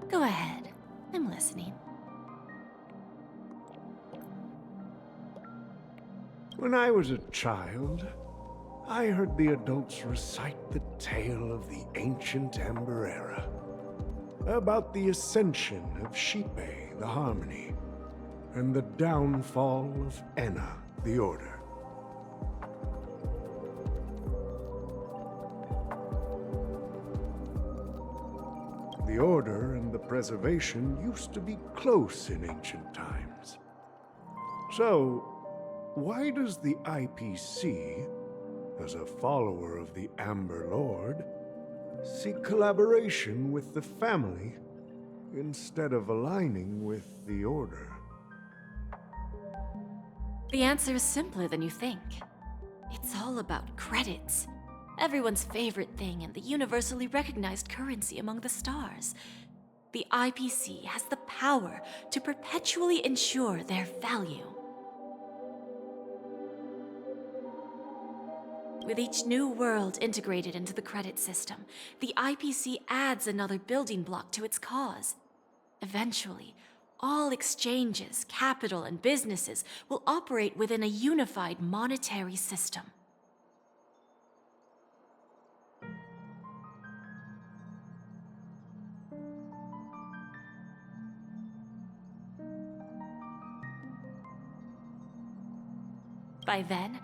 Go ahead. I'm listening. When I was a child, I heard the adults recite the tale of the ancient Amber Era, about the ascension of Shipe, the Harmony, and the downfall of Enna, the Order. The Order and the Preservation used to be close in ancient times. So, why does the IPC, as a follower of the Amber Lord, seek collaboration with the family instead of aligning with the Order? The answer is simpler than you think. It's all about credits. everyone's favorite thing and the universally recognized currency among the stars. The IPC has the power to perpetually ensure their value. With each new world integrated into the credit system, the IPC adds another building block to its cause. Eventually, all exchanges, capital, and businesses will operate within a unified monetary system. By then,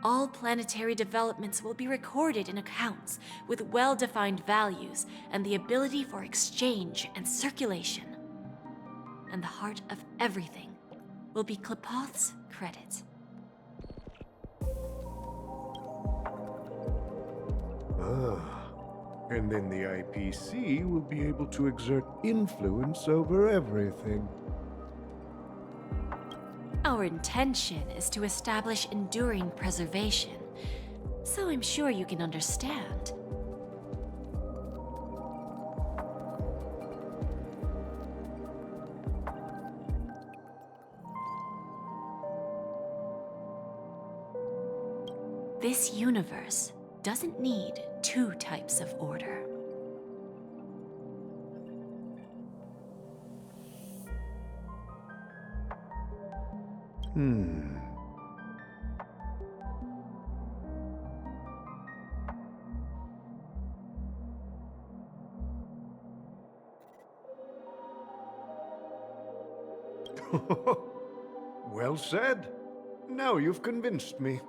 all planetary developments will be recorded in accounts with well-defined values and the ability for exchange and circulation. And the heart of everything will be Klepoth's credit. And then the IPC will be able to exert influence over everything. Our intention is to establish enduring preservation, so I'm sure you can understand. This universe doesn't need two types of order. Well said. Now you've convinced me.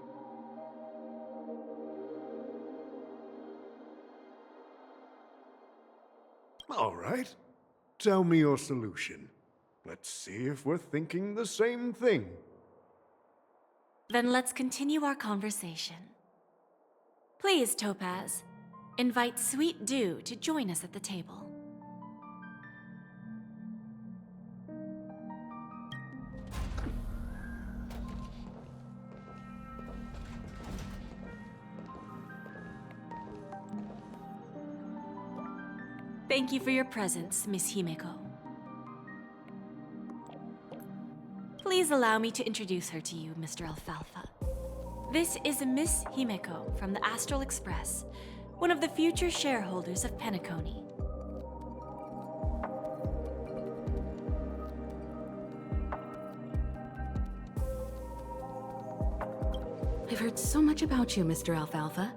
All right. Tell me your solution. Let's see if we're thinking the same thing. Then let's continue our conversation. Please, Topaz, invite Sweet Dew to join us at the table. Thank you for your presence, Miss Himeko. Please allow me to introduce her to you, Mr. Alfalfa. This is Miss Himeko from the Astral Express, one of the future shareholders of Peniconia. I've heard so much about you, Mr. Alfalfa.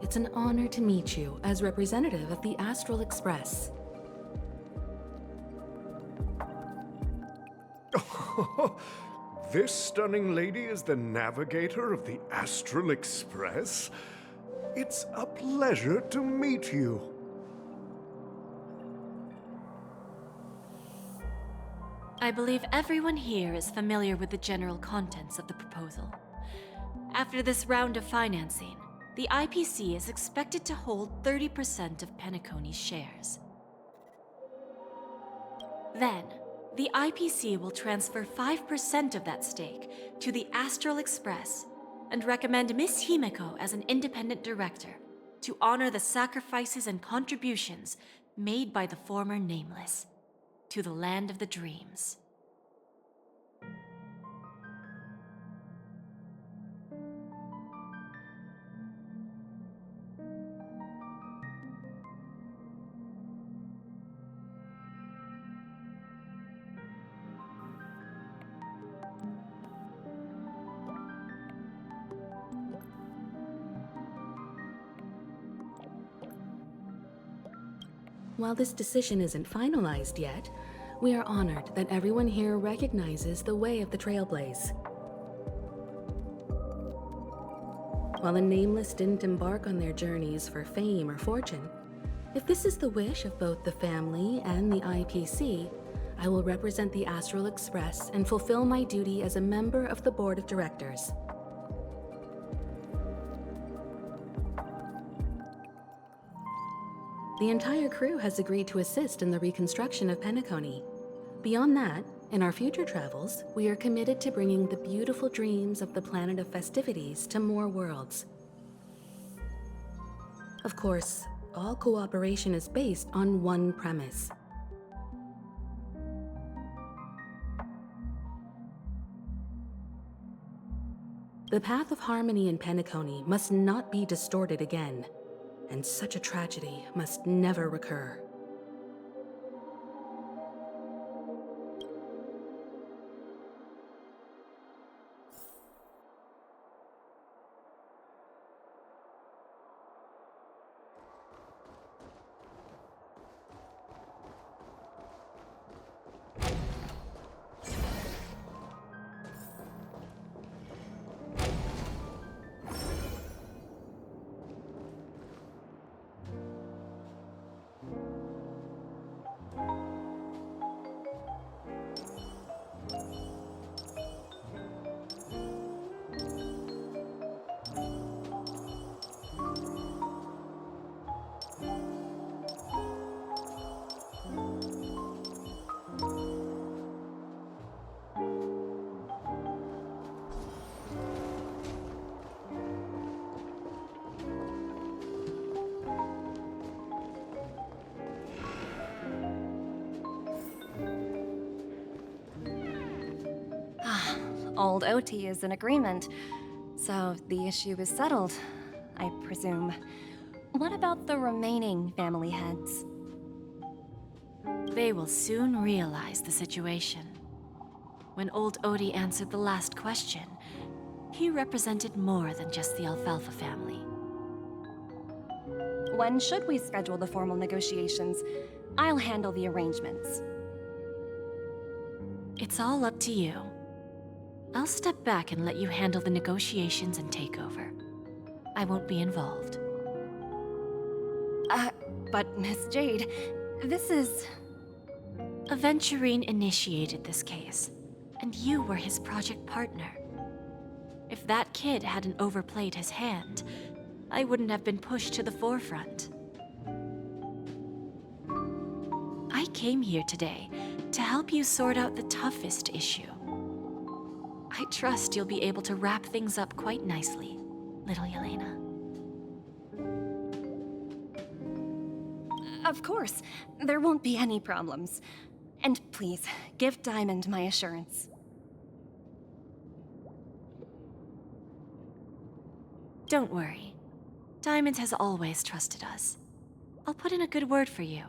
It's an honor to meet you as representative of the Astral Express. This stunning lady is the navigator of the Astral Express? It's a pleasure to meet you. I believe everyone here is familiar with the general contents of the proposal. After this round of financing, the IPC is expected to hold 30% of Penaconia's shares. Then, the IPC will transfer 5% of that stake to the Astral Express and recommend Miss Himeko as an independent director to honor the sacrifices and contributions made by the former Nameless to the land of the dreams. While this decision isn't finalized yet, we are honored that everyone here recognizes the way of the Trailblaze. While the Nameless didn't embark on their journeys for fame or fortune, if this is the wish of both the family and the IPC, I will represent the Astral Express and fulfill my duty as a member of the board of directors. The entire crew has agreed to assist in the reconstruction of Peniconia. Beyond that, in our future travels, we are committed to bringing the beautiful dreams of the planet of festivities to more worlds. Of course, all cooperation is based on one premise. The path of harmony in Peniconia must not be distorted again, and such a tragedy must never recur. Old OT is in agreement, so the issue is settled, I presume. What about the remaining family heads? They will soon realize the situation. When old Odie answered the last question, he represented more than just the Alfalfa family. When should we schedule the formal negotiations? I'll handle the arrangements. It's all up to you. I'll step back and let you handle the negotiations and takeover. I won't be involved. But Miss Jade, this is... Aventurine initiated this case, and you were his project partner. If that kid hadn't overplayed his hand, I wouldn't have been pushed to the forefront. I came here today to help you sort out the toughest issue. I trust you'll be able to wrap things up quite nicely, little Yelena. Of course, there won't be any problems. And please, give Diamond my assurance. Don't worry. Diamond has always trusted us. I'll put in a good word for you,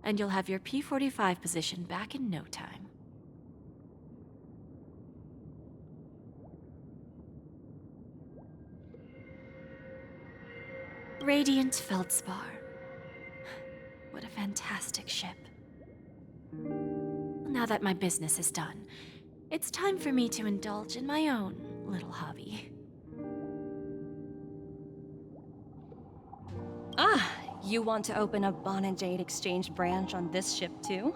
and you'll have your P-45 position back in no time. Radiant Feldspar. What a fantastic ship. Now that my business is done, it's time for me to indulge in my own little hobby. Ah, you want to open a Bon and Jade exchange branch on this ship too?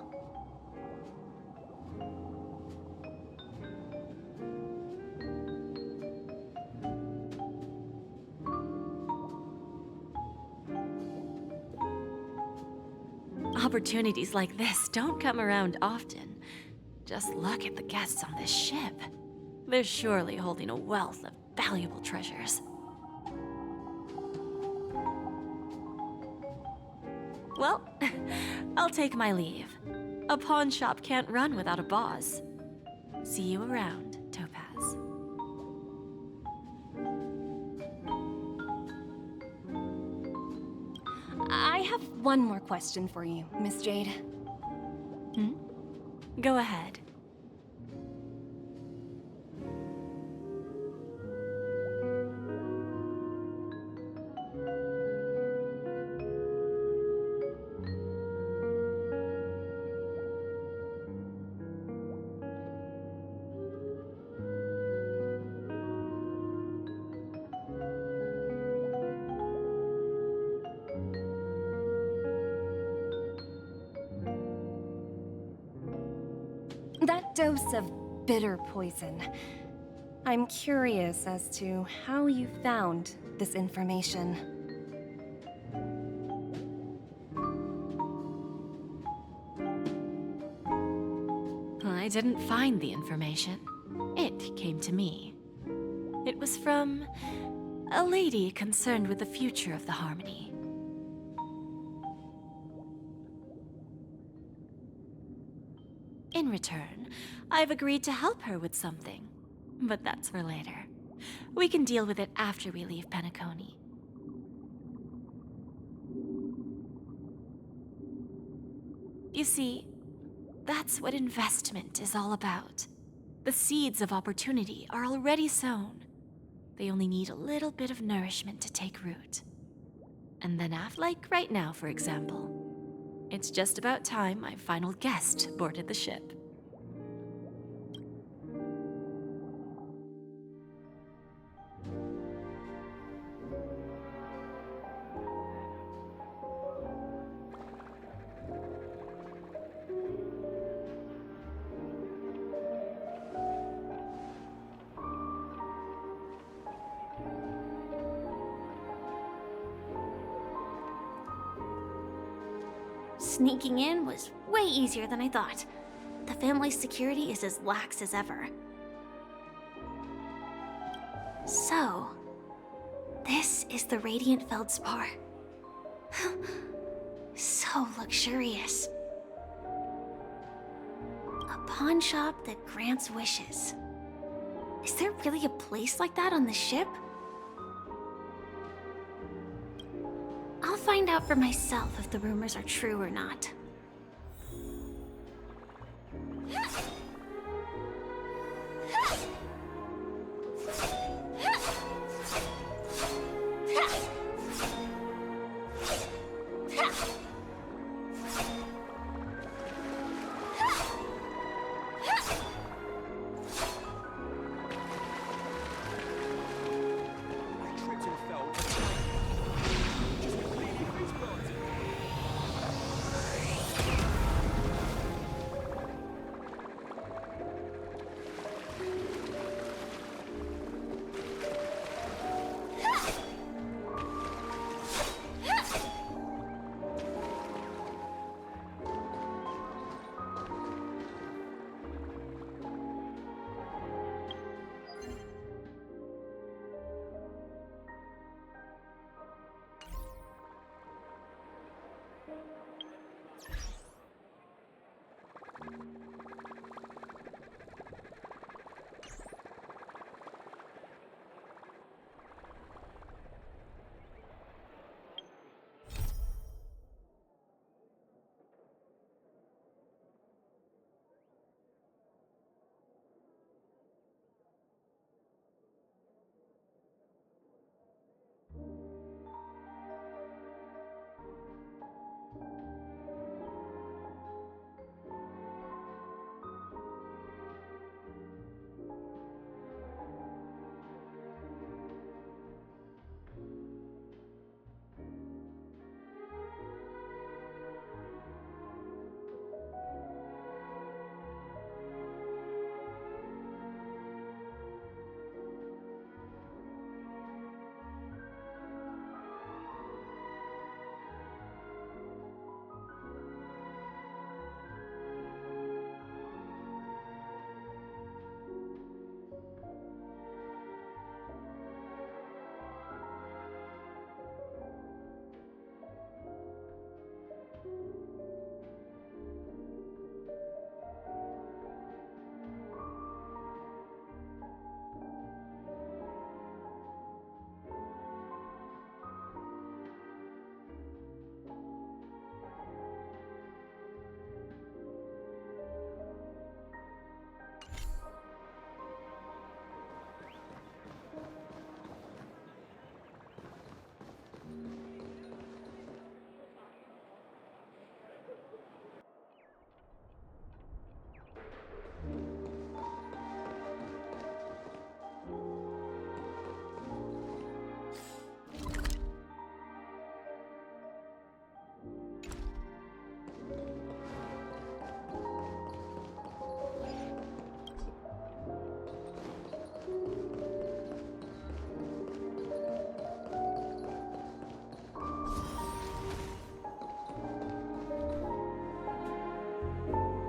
Opportunities like this don't come around often. Just look at the guests on this ship. They're surely holding a wealth of valuable treasures. Well, I'll take my leave. A pawn shop can't run without a boss. See you around, Topaz. I have one more question for you, Miss Jade. Go ahead. That dose of bitter poison. I'm curious as to how you found this information. I didn't find the information. It came to me. It was from a lady concerned with the future of the Harmony. In return, I've agreed to help her with something. But that's for later. We can deal with it after we leave Peniconia. You see, that's what investment is all about. The seeds of opportunity are already sown. They only need a little bit of nourishment to take root. And then like right now, for example. It's just about time my final guest boarded the ship. Sneaking in was way easier than I thought. The family's security is as lax as ever. So, this is the Radiant Feldspar. So luxurious. A pawn shop that grants wishes. Is there really a place like that on the ship? I'll find out for myself if the rumors are true or not.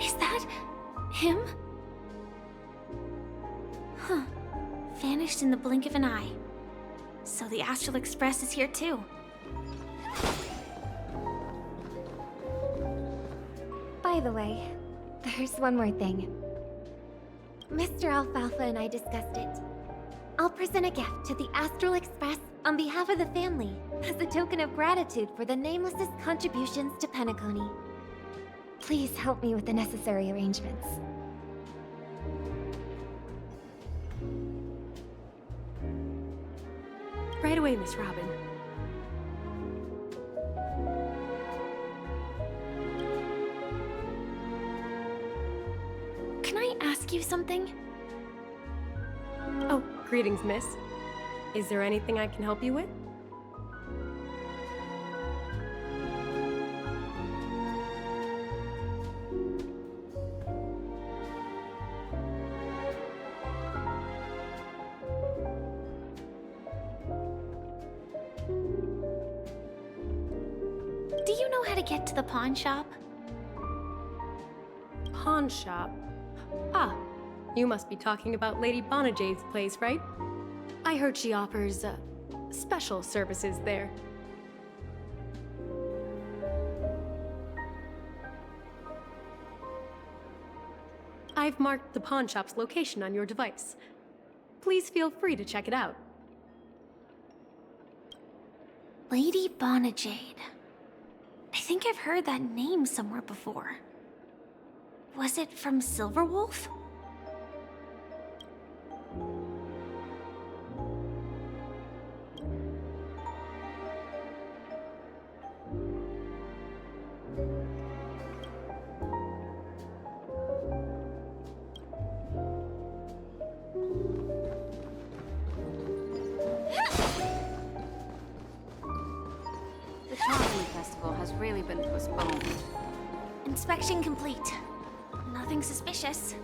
Is that him? Huh. Vanished in the blink of an eye. So the Astral Express is here too. By the way, There's one more thing. Mr. Alfalfa and I discussed it. I'll present a gift to the Astral Express on behalf of the family as a token of gratitude for the Nameless's contributions to Peniconia. Please help me with the necessary arrangements. Right away, Miss Robin. Can I ask you something? Oh, greetings, miss. Is there anything I can help you with? Do you know how to get to the pawn shop? Pawn shop? Ah, you must be talking about Lady Bonajade's place, right? I heard she offers, special services there. I've marked the pawn shop's location on your device. Please feel free to check it out. Lady Bonajade. I think I've heard that name somewhere before. Was it from Silverwolf? The Charming Festival has really been postponed. Inspection complete. Nothing suspicious.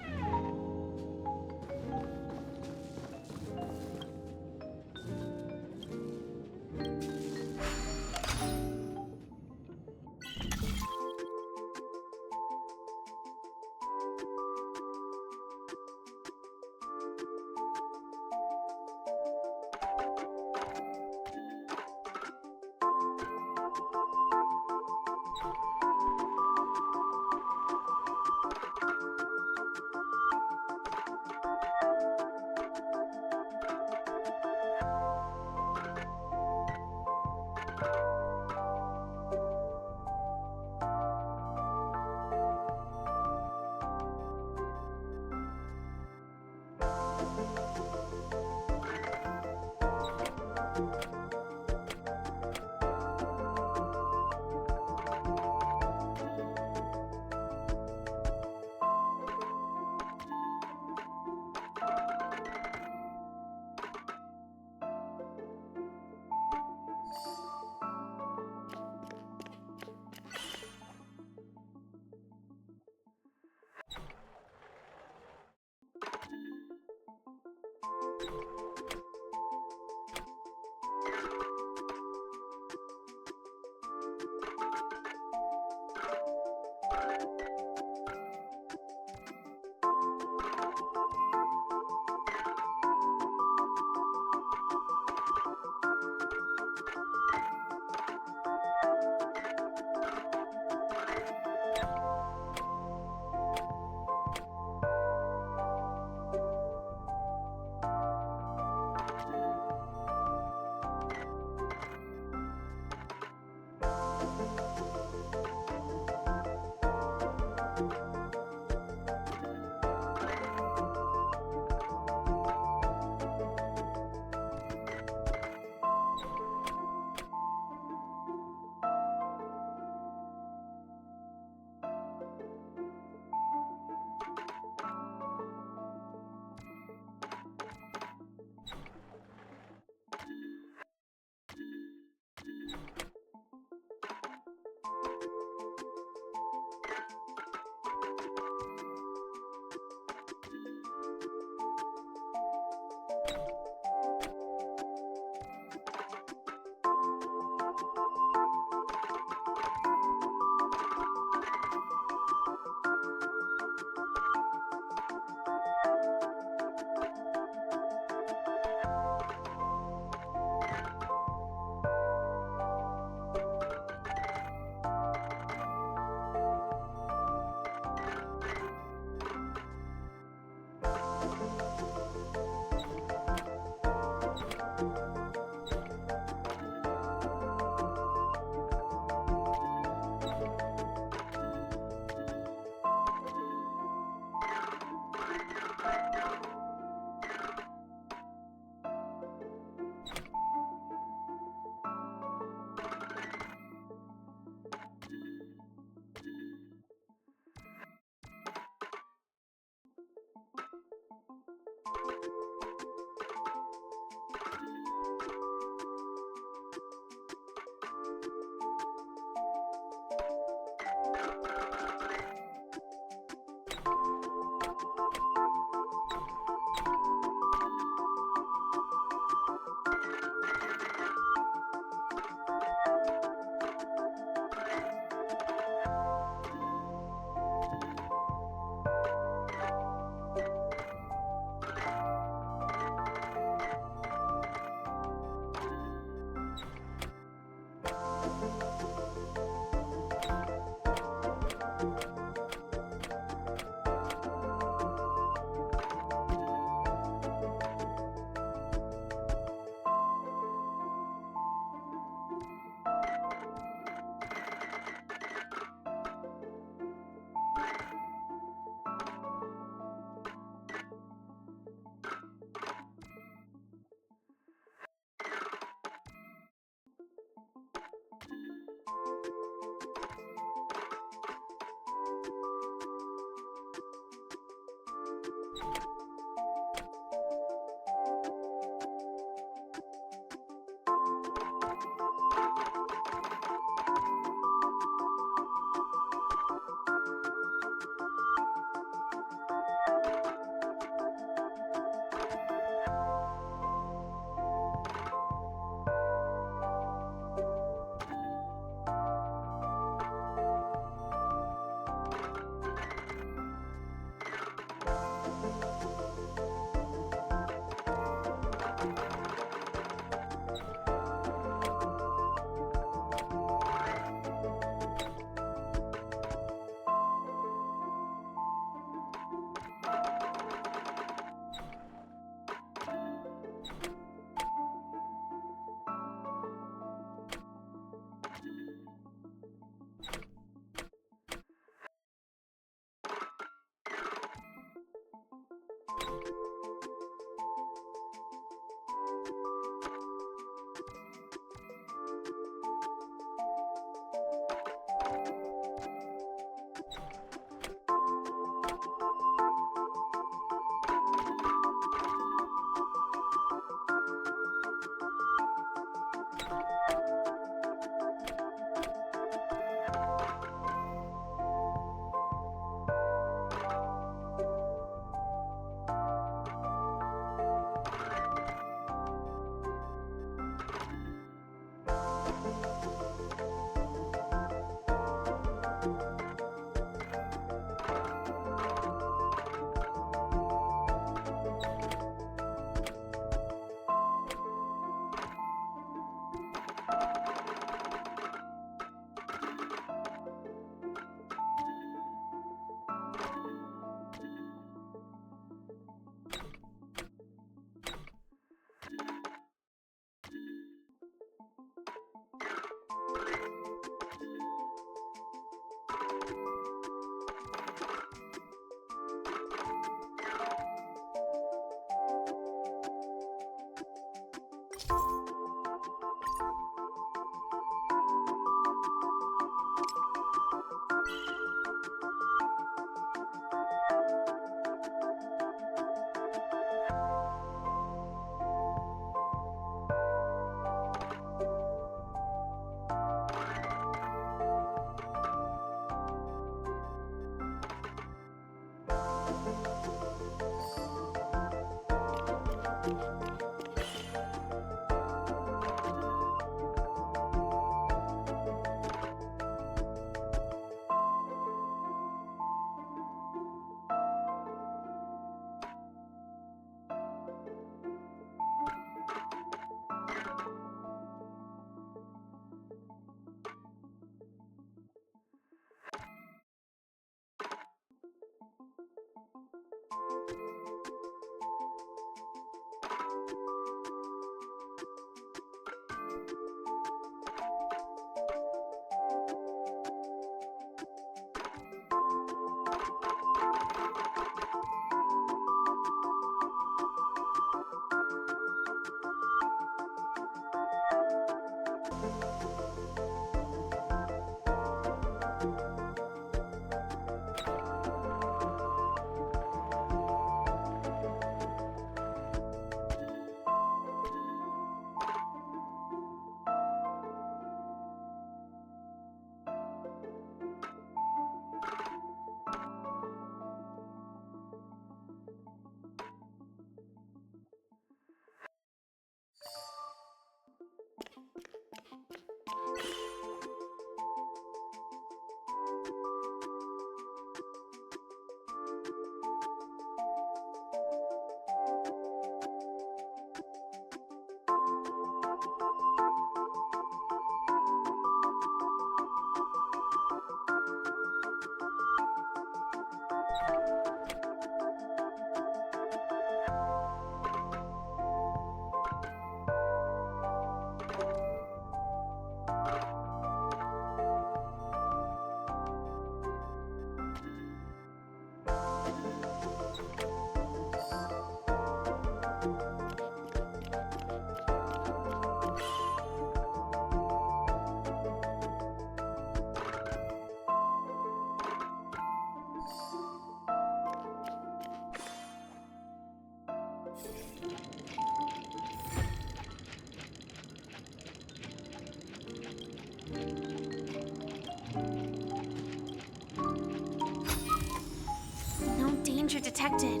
danger detected,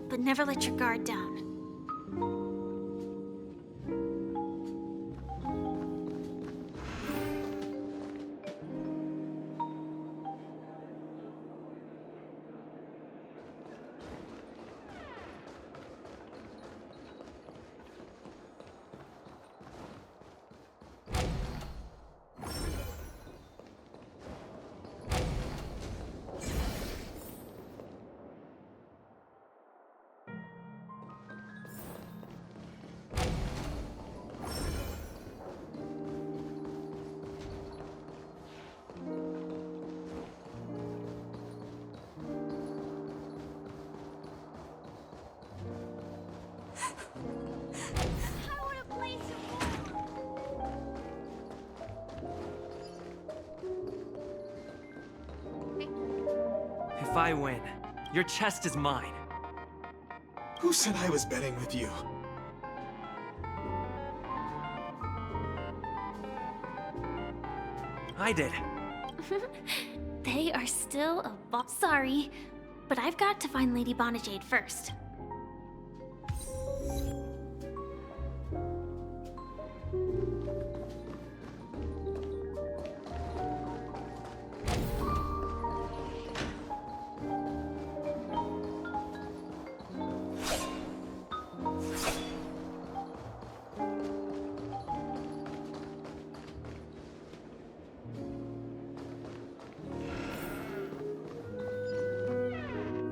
but never let your guard down. If I win, your chest is mine. Who said I was betting with you? I did. They are still a sorry, but I've got to find Lady Bonajade first.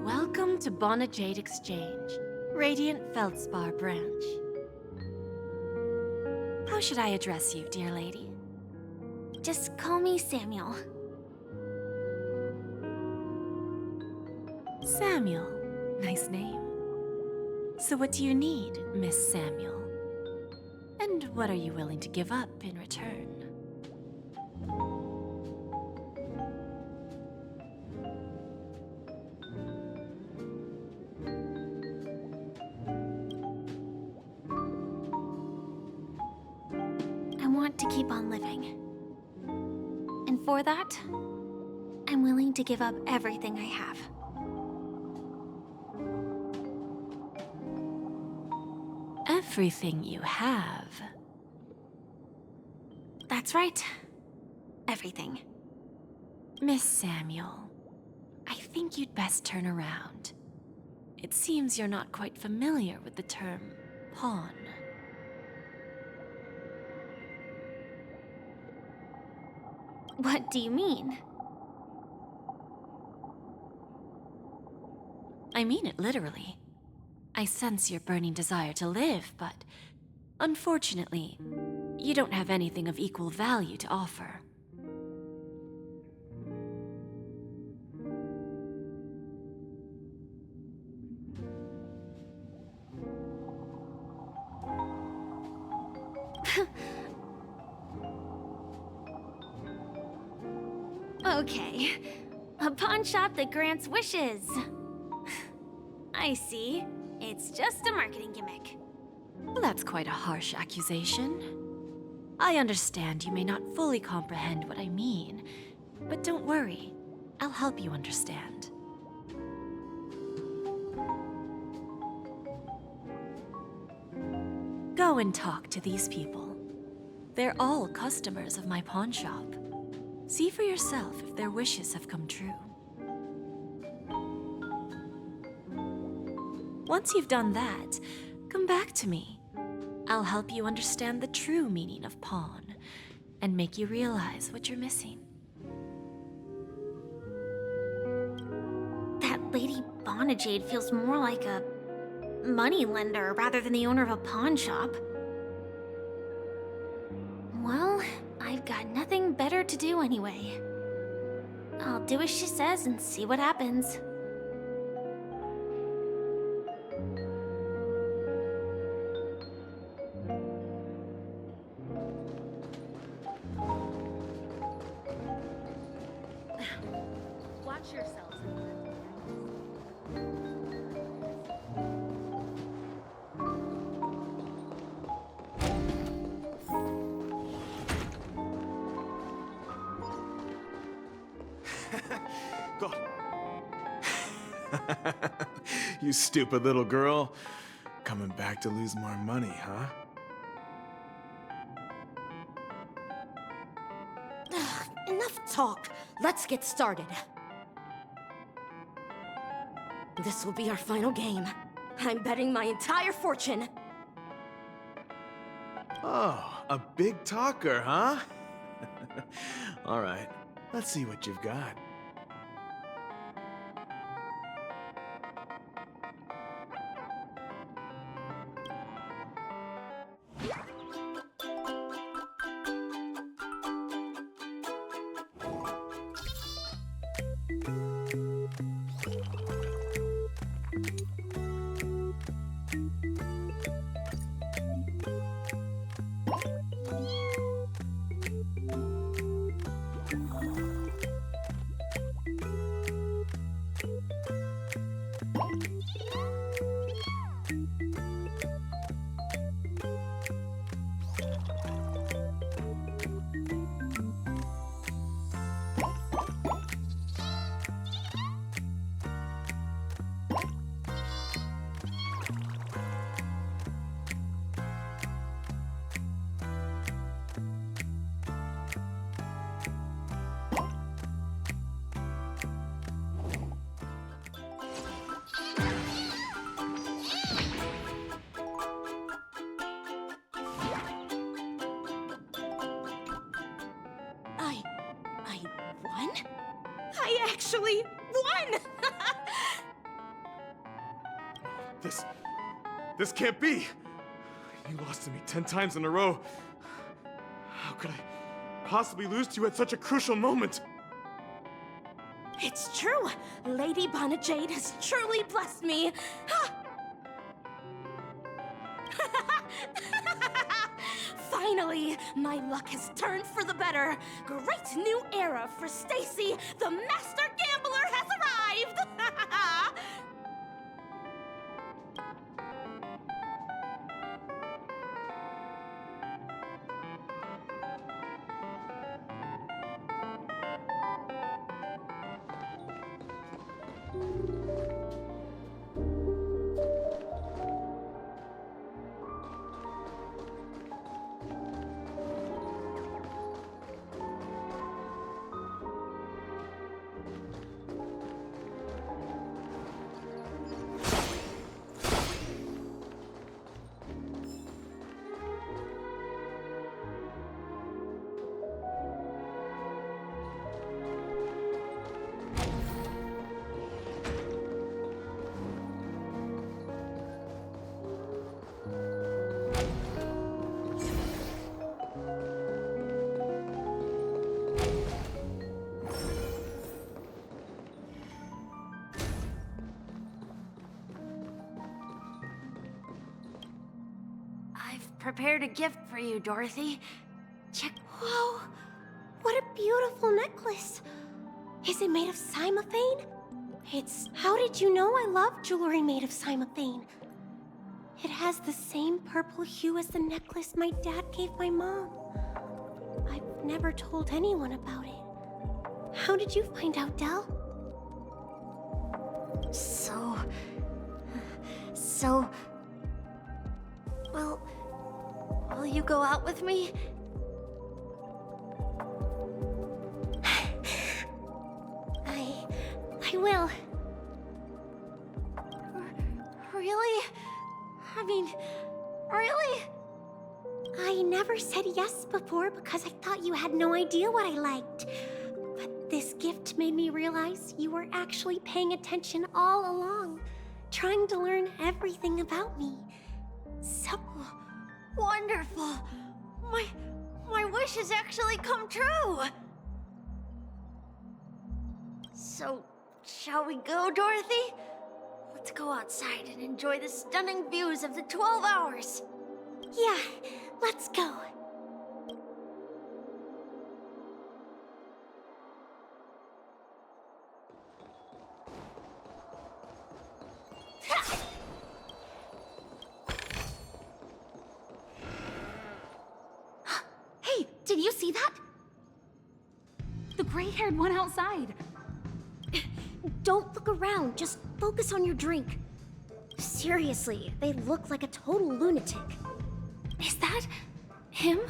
Welcome to Bonajade Exchange, Radiant Feldspar branch. How should I address you, dear lady? Just call me Samuel. Samuel. Nice name. So what do you need, Miss Samuel? And what are you willing to give up in return? I want to keep on living. And for that, I'm willing to give up everything I have. Everything you have. That's right. Everything. Miss Samuel, I think you'd best turn around. It seems you're not quite familiar with the term pawn. What do you mean? I mean it literally. I sense your burning desire to live, but unfortunately, you don't have anything of equal value to offer. Okay. A pawn shop that grants wishes. I see. It's just a marketing gimmick. Well, that's quite a harsh accusation. I understand you may not fully comprehend what I mean, but don't worry. I'll help you understand. Go and talk to these people. They're all customers of my pawn shop. See for yourself if their wishes have come true. Once you've done that, come back to me. I'll help you understand the true meaning of pawn and make you realize what you're missing. That Lady Bonajade feels more like a money lender rather than the owner of a pawn shop. Well, I've got nothing better to do anyway. I'll do as she says and see what happens. Watch yourselves. God. You stupid little girl. Coming back to lose more money, huh? Enough talk. Let's get started. This will be our final game. I'm betting my entire fortune. Oh, a big talker, huh? All right, let's see what you've got. I won? I actually won! This can't be! You lost to me 10 times in a row. How could I possibly lose to you at such a crucial moment? It's true! Lady Bonajade has truly blessed me! Finally, my luck has turned for the better. Great new era for Stacy. The master gambler has arrived. Prepared a gift for you, Dorothy. Check. Whoa! What a beautiful necklace! Is it made of cymophane? How did you know I love jewelry made of cymophane? It has the same purple hue as the necklace my dad gave my mom. I've never told anyone about it. How did you find out, Del? Well, will you go out with me? I will. Really? I mean, really? I never said yes before because I thought you had no idea what I liked. But this gift made me realize you were actually paying attention all along, trying to learn everything about me. So wonderful! My wish has actually come true! So, shall we go, Dorothy? Let's go outside and enjoy the stunning views of the 12 hours. Yeah, let's go. Hey, did you see that? The gray-haired one outside. Don't look around, just focus on your drink. Seriously, they look like a total lunatic. Is that him?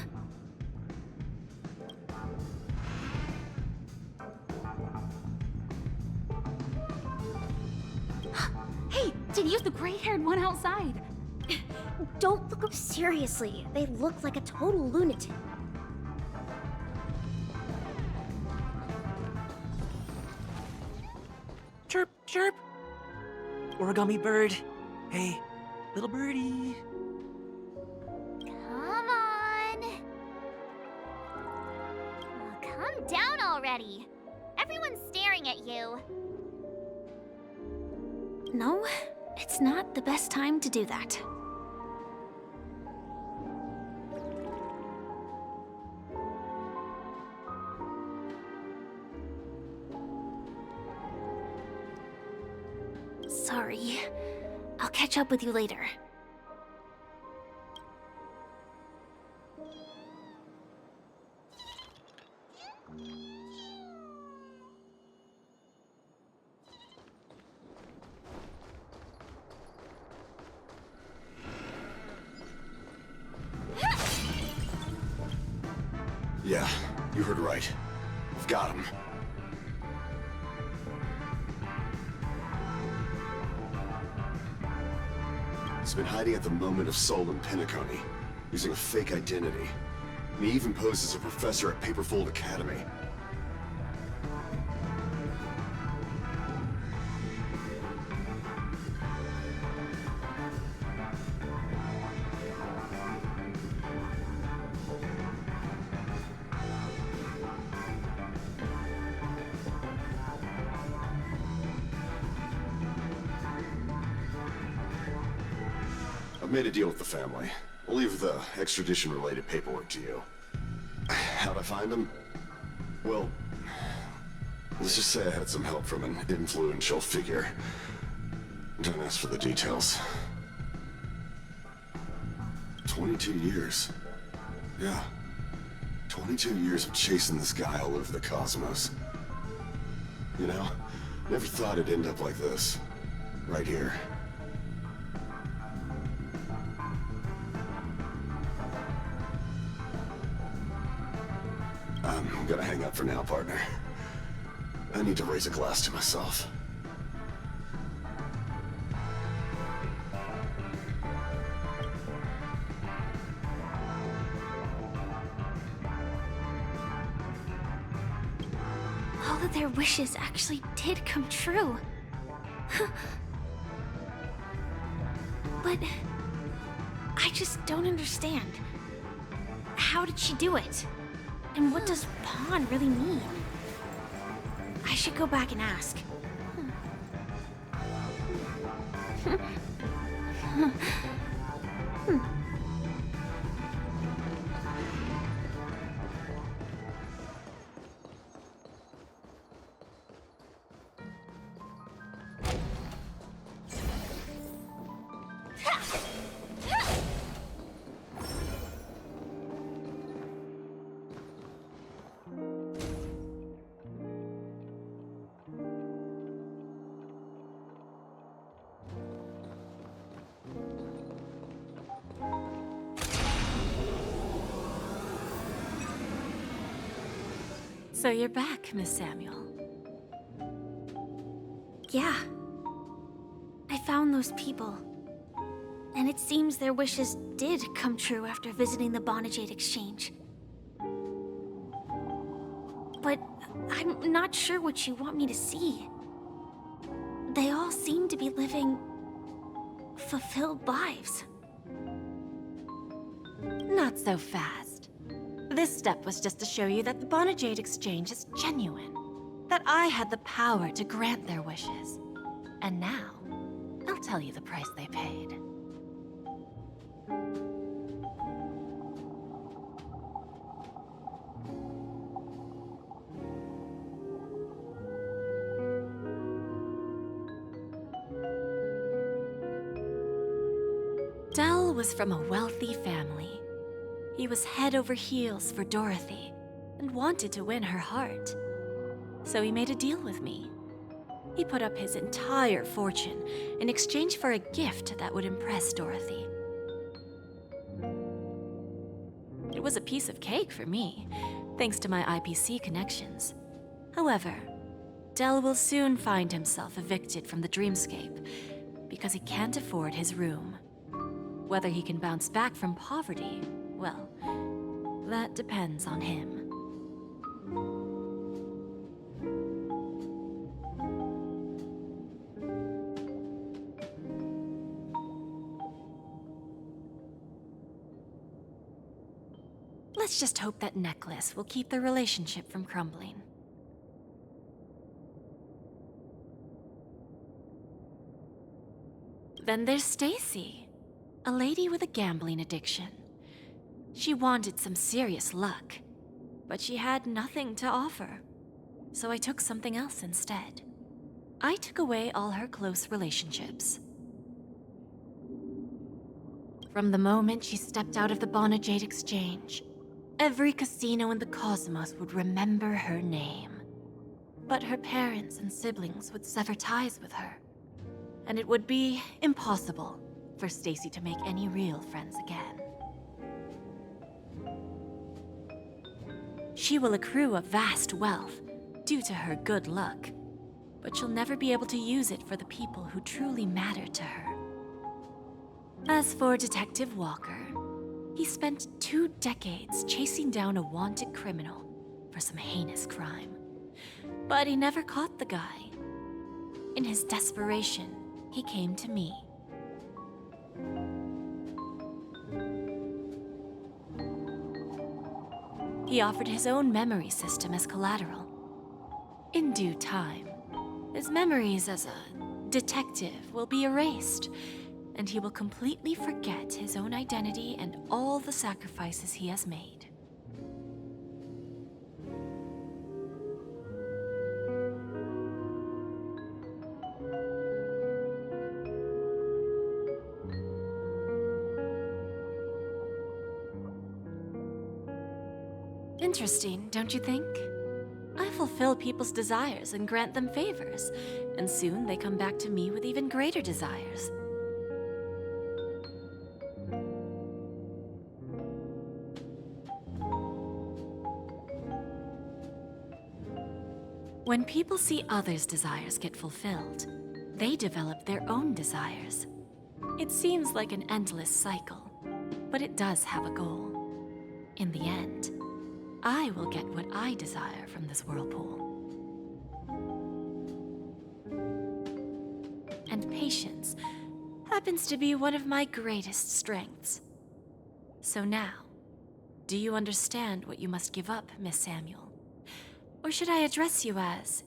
Hey, did you the gray-haired one outside? Don't look up. Seriously, they look like a total lunatic. Chirp, chirp. Origami bird. Hey, little birdie. Come on. Oh, calm down already. Everyone's staring at you. No, it's not the best time to do that. Sorry. I'll catch up with you later. Yeah, you heard right. We've got him. He's been hiding at the moment of soul in Peniconia, using a fake identity. And he even posed as a professor at Paperfold Academy. I've made a deal with the family. I'll leave the extradition-related paperwork to you. How'd I find him? Well, let's just say I had some help from an influential figure. Don't ask for the details. 22 years. Yeah. 22 years of chasing this guy all over the cosmos. You know, never thought it'd end up like this. Right here. I'm gonna hang up for now, partner. I need to raise a glass to myself. All of their wishes actually did come true. But I just don't understand. How did she do it? And what does pawn really mean? I should go back and ask. So you're back, Miss Samuel. Yeah. I found those people. And it seems their wishes did come true after visiting the Bonajade Exchange. But I'm not sure what you want me to see. They all seem to be living fulfilled lives. Not so fast. This step was just to show you that the Bonajade Exchange is genuine. That I had the power to grant their wishes. And now, I'll tell you the price they paid. Del was from a wealthy family. He was head over heels for Dorothy and wanted to win her heart. So he made a deal with me. He put up his entire fortune in exchange for a gift that would impress Dorothy. It was a piece of cake for me, thanks to my IPC connections. However, Del will soon find himself evicted from the dreamscape because he can't afford his room. Whether he can bounce back from poverty, well, that depends on him. Let's just hope that necklace will keep the relationship from crumbling. Then there's Stacy, a lady with a gambling addiction. She wanted some serious luck, but she had nothing to offer, so I took something else instead. I took away all her close relationships. From the moment she stepped out of the Bonajade Exchange, every casino in the cosmos would remember her name. But her parents and siblings would sever ties with her, and it would be impossible for Stacy to make any real friends again. She will accrue a vast wealth due to her good luck, but she'll never be able to use it for the people who truly matter to her. As for Detective Walker, he spent 2 decades chasing down a wanted criminal for some heinous crime. But he never caught the guy. In his desperation, he came to me. He offered his own memory system as collateral. In due time, his memories as a detective will be erased, and he will completely forget his own identity and all the sacrifices he has made. Interesting, don't you think? I fulfill people's desires and grant them favors, and soon they come back to me with even greater desires. When people see others' desires get fulfilled, they develop their own desires. It seems like an endless cycle, but it does have a goal. In the end, I will get what I desire from this whirlpool. And patience happens to be one of my greatest strengths. So now, do you understand what you must give up, Miss Samuel? Or should I address you as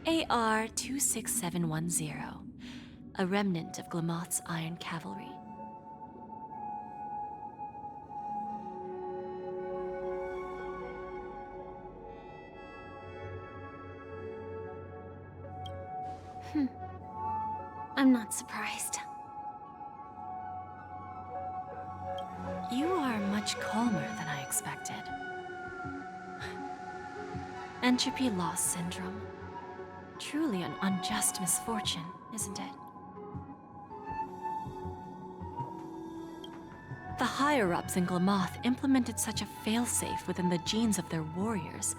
AR-26710, a remnant of Glamoth's Iron Cavalry? I'm not surprised. You are much calmer than I expected. Entropy loss syndrome. Truly an unjust misfortune, isn't it? The higher-ups in Glamoth implemented such a failsafe within the genes of their warriors,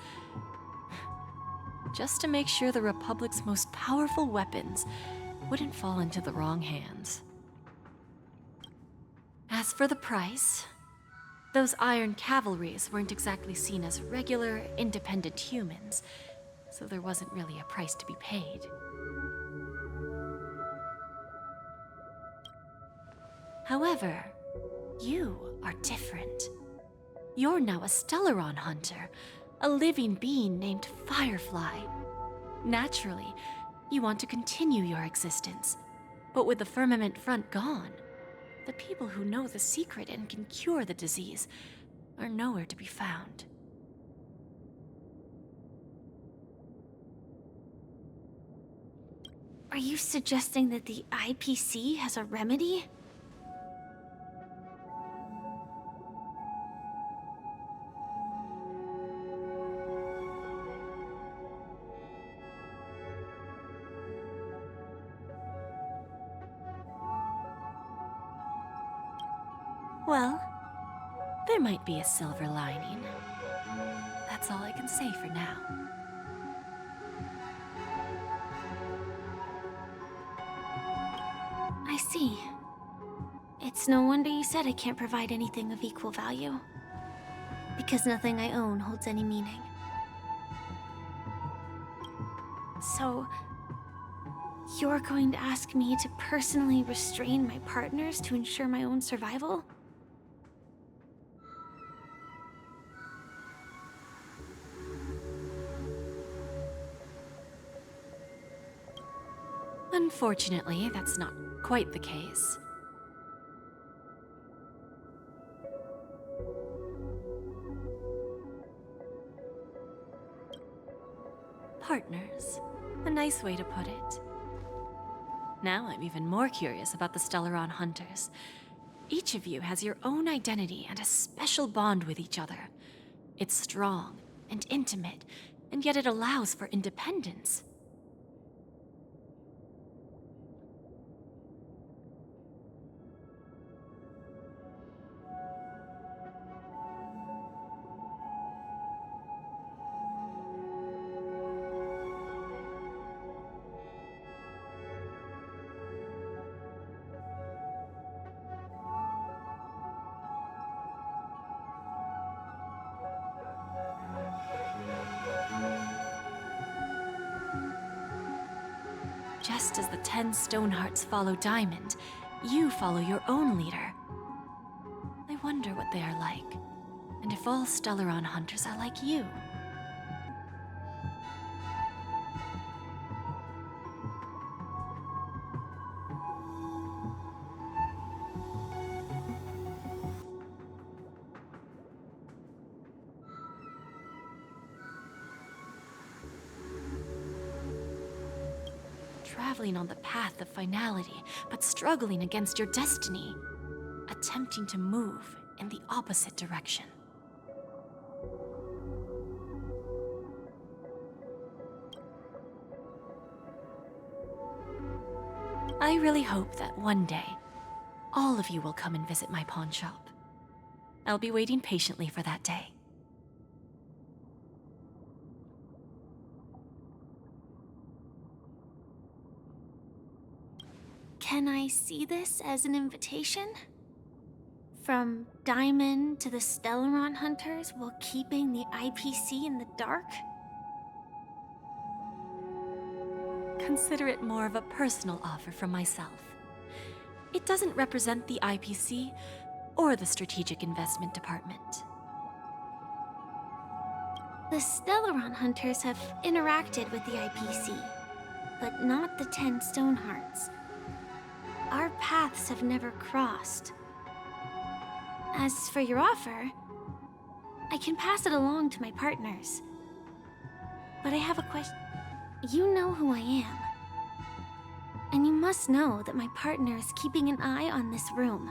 just to make sure the Republic's most powerful weapons wouldn't fall into the wrong hands. As for the price, those Iron Cavalries weren't exactly seen as regular, independent humans, so there wasn't really a price to be paid. However, you are different. You're now a Stellaron hunter, a living being named Firefly. Naturally, you want to continue your existence, but with the Firmament Front gone, the people who know the secret and can cure the disease are nowhere to be found. Are you suggesting that the IPC has a remedy? Well, there might be a silver lining. That's all I can say for now. I see. It's no wonder you said I can't provide anything of equal value. Because nothing I own holds any meaning. So, you're going to ask me to personally restrain my partners to ensure my own survival? Unfortunately, that's not quite the case. Partners. A nice way to put it. Now I'm even more curious about the Stellaron Hunters. Each of you has your own identity and a special bond with each other. It's strong and intimate, and yet it allows for independence. Just as the 10 Stonehearts follow Diamond, you follow your own leader. I wonder what they are like, and if all Stellaron Hunters are like you. Traveling on the path of finality, but struggling against your destiny. Attempting to move in the opposite direction. I really hope that one day, all of you will come and visit my pawn shop. I'll be waiting patiently for that day. Can I see this as an invitation? From Diamond to the Stellaron Hunters while keeping the IPC in the dark? Consider it more of a personal offer from myself. It doesn't represent the IPC or the Strategic Investment Department. The Stellaron Hunters have interacted with the IPC, but not the 10 Stonehearts. Our paths have never crossed. As for your offer, I can pass it along to my partners. But I have a question. You know who I am. And you must know that my partner is keeping an eye on this room.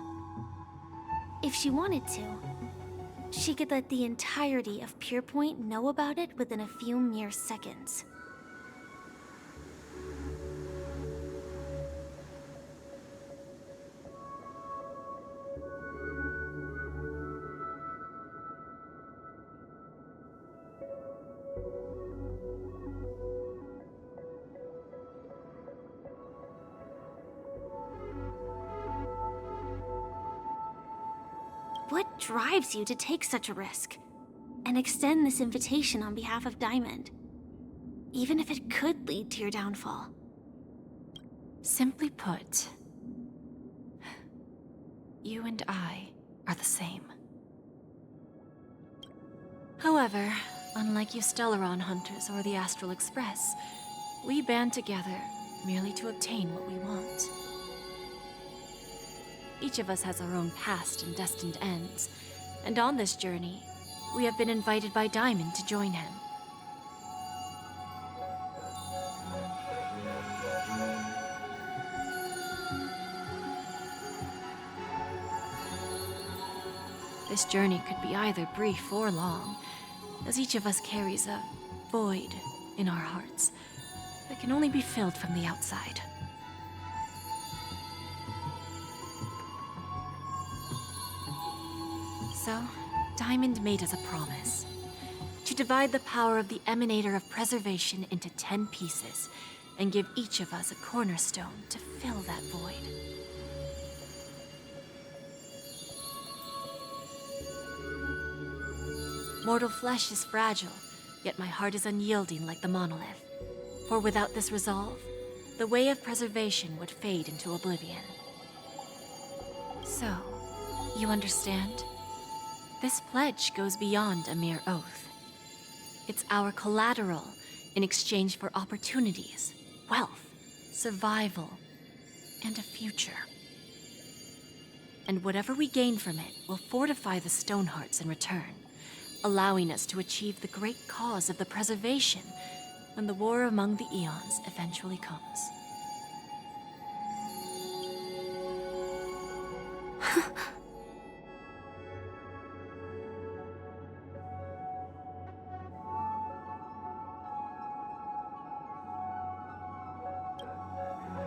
If she wanted to, she could let the entirety of Pierpoint know about it within a few mere seconds. What drives you to take such a risk and extend this invitation on behalf of Diamond, even if it could lead to your downfall? Simply put, you and I are the same. However, unlike you Stellaron Hunters or the Astral Express, we band together merely to obtain what we want. Each of us has our own past and destined ends, and on this journey, we have been invited by Diamond to join him. This journey could be either brief or long, as each of us carries a void in our hearts that can only be filled from the outside. So, Diamond made us a promise. To divide the power of the Emanator of Preservation into 10 pieces, and give each of us a cornerstone to fill that void. Mortal flesh is fragile, yet my heart is unyielding like the monolith. For without this resolve, the way of preservation would fade into oblivion. So, you understand? This pledge goes beyond a mere oath. It's our collateral in exchange for opportunities, wealth, survival, and a future. And whatever we gain from it will fortify the Stonehearts in return, allowing us to achieve the great cause of the preservation when the war among the eons eventually comes.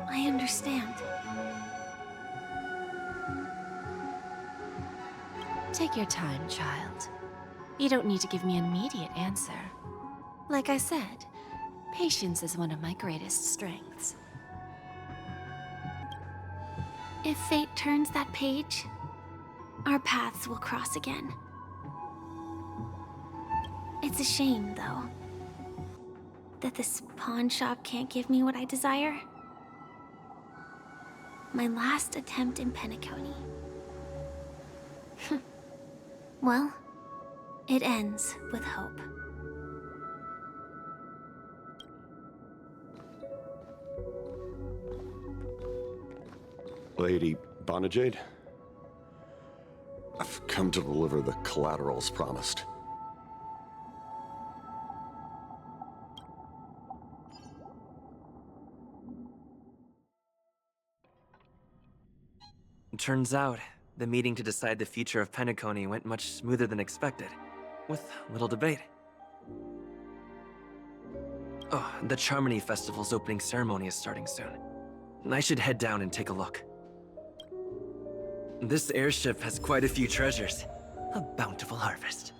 I understand. Take your time, child. You don't need to give me an immediate answer. Like I said, patience is one of my greatest strengths. If fate turns that page, our paths will cross again. It's a shame, though, that this pawn shop can't give me what I desire. My last attempt in Peniconia. Well, it ends with hope. Lady Bonajade? I've come to deliver the collaterals promised. Turns out, the meeting to decide the future of Peniconia went much smoother than expected, with little debate. Oh, the Charmony Festival's opening ceremony is starting soon. I should head down and take a look. This airship has quite a few treasures. A bountiful harvest.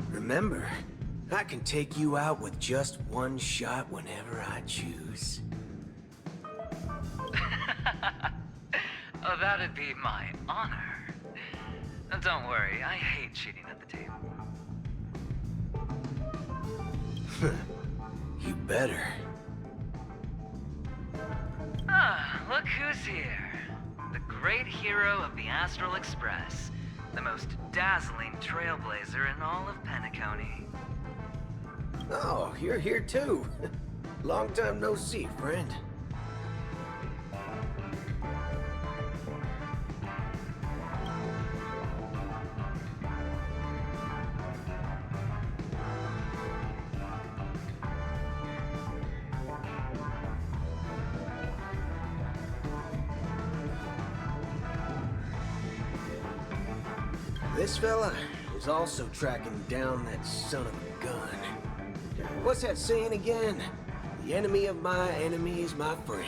Remember, I can take you out with just one shot whenever I choose. Oh, that'd be my honor. Don't worry, I hate cheating at the table. You better. Ah, look who's here. The great hero of the Astral Express. The most dazzling trailblazer in all of Peniconia. Oh, you're here too. Long time no see, friend. This fella is also tracking down that son of a gun. What's that saying again? The enemy of my enemy is my friend.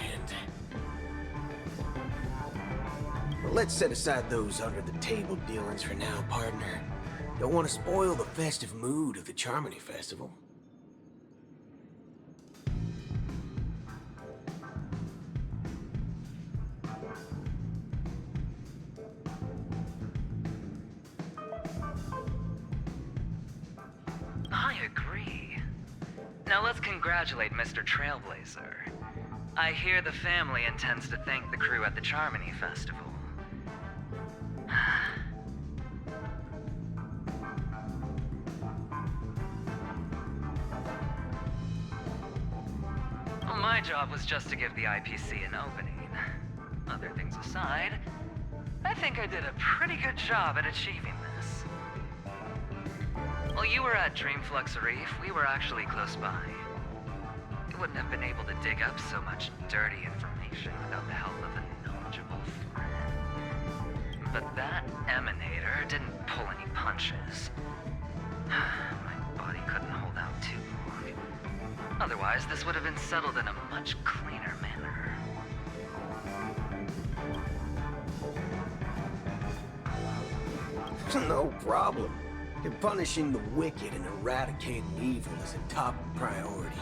Well, let's set aside those under-the-table dealings for now, partner. Don't want to spoil the festive mood of the Charmony Festival. I agree. Now let's congratulate Mr. Trailblazer. I hear the family intends to thank the crew at the Charmony Festival. Oh, my My job was just to give the IPC an opening. Other things aside, I think I did a pretty good job at achieving this. While you were at Dreamflux Reef, we were actually close by. You wouldn't have been able to dig up so much dirty information without the help of a knowledgeable friend. But that emanator didn't pull any punches. My body couldn't hold out too long. Otherwise, this would have been settled in a much cleaner manner. No problem. And punishing the wicked and eradicating evil is a top priority.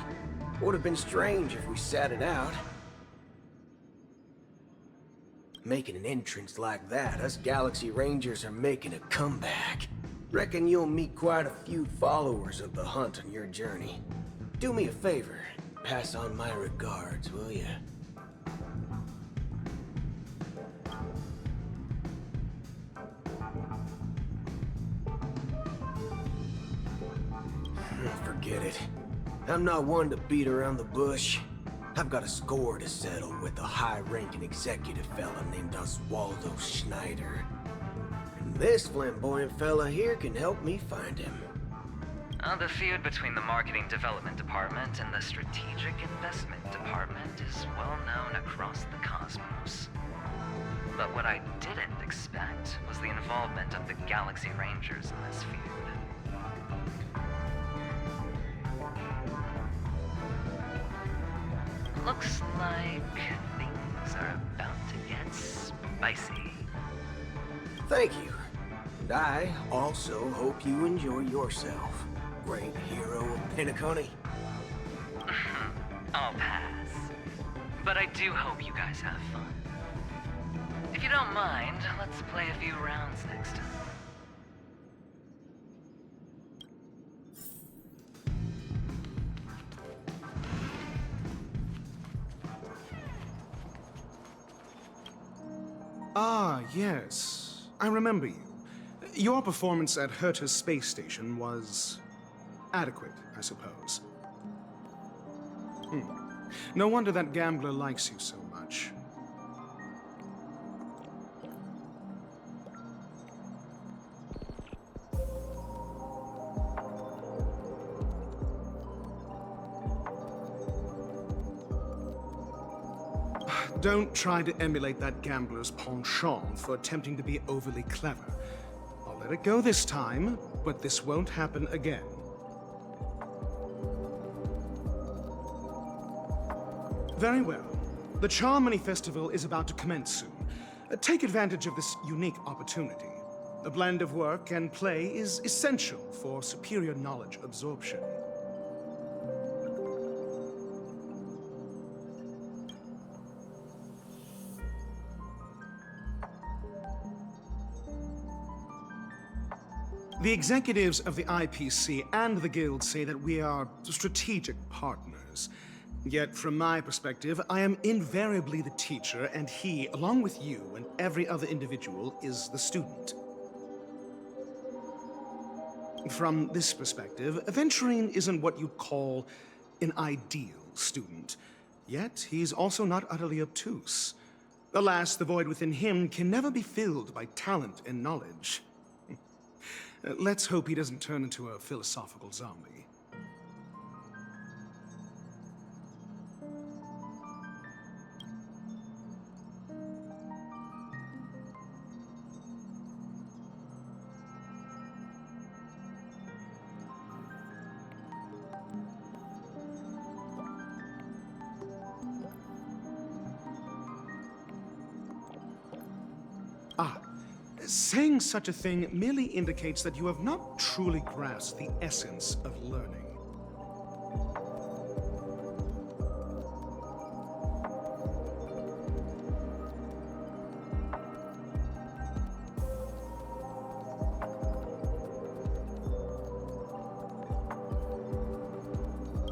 Would have been strange if we sat it out. Making an entrance like that, us Galaxy Rangers are making a comeback. Reckon you'll meet quite a few followers of the hunt on your journey. Do me a favor, pass on my regards, will ya? Forget it. I'm not one to beat around the bush. I've got a score to settle with a high-ranking executive fella named Oswaldo Schneider. And this flamboyant fella here can help me find him. The feud between the Marketing Development Department and the Strategic Investment Department is well known across the cosmos. But what I didn't expect was the involvement of the Galaxy Rangers in this feud. Looks like things are about to get spicy. Thank you. And I also hope you enjoy yourself, great hero of Peniconia. I'll pass. But I do hope you guys have fun. If you don't mind, let's play a few rounds next time. Ah, yes. I remember you. Your performance at Herta's space station was adequate, I suppose. No wonder that gambler likes you so much. Don't try to emulate that gambler's penchant for attempting to be overly clever. I'll let it go this time, but this won't happen again. Very well. The Charmony Festival is about to commence soon. Take advantage of this unique opportunity. A blend of work and play is essential for superior knowledge absorption. The executives of the IPC and the Guild say that we are strategic partners. Yet, from my perspective, I am invariably the teacher, and he, along with you and every other individual, is the student. From this perspective, Aventurine isn't what you'd call an ideal student. Yet, he's also not utterly obtuse. Alas, the void within him can never be filled by talent and knowledge. Let's hope he doesn't turn into a philosophical zombie. Saying such a thing merely indicates that you have not truly grasped the essence of learning.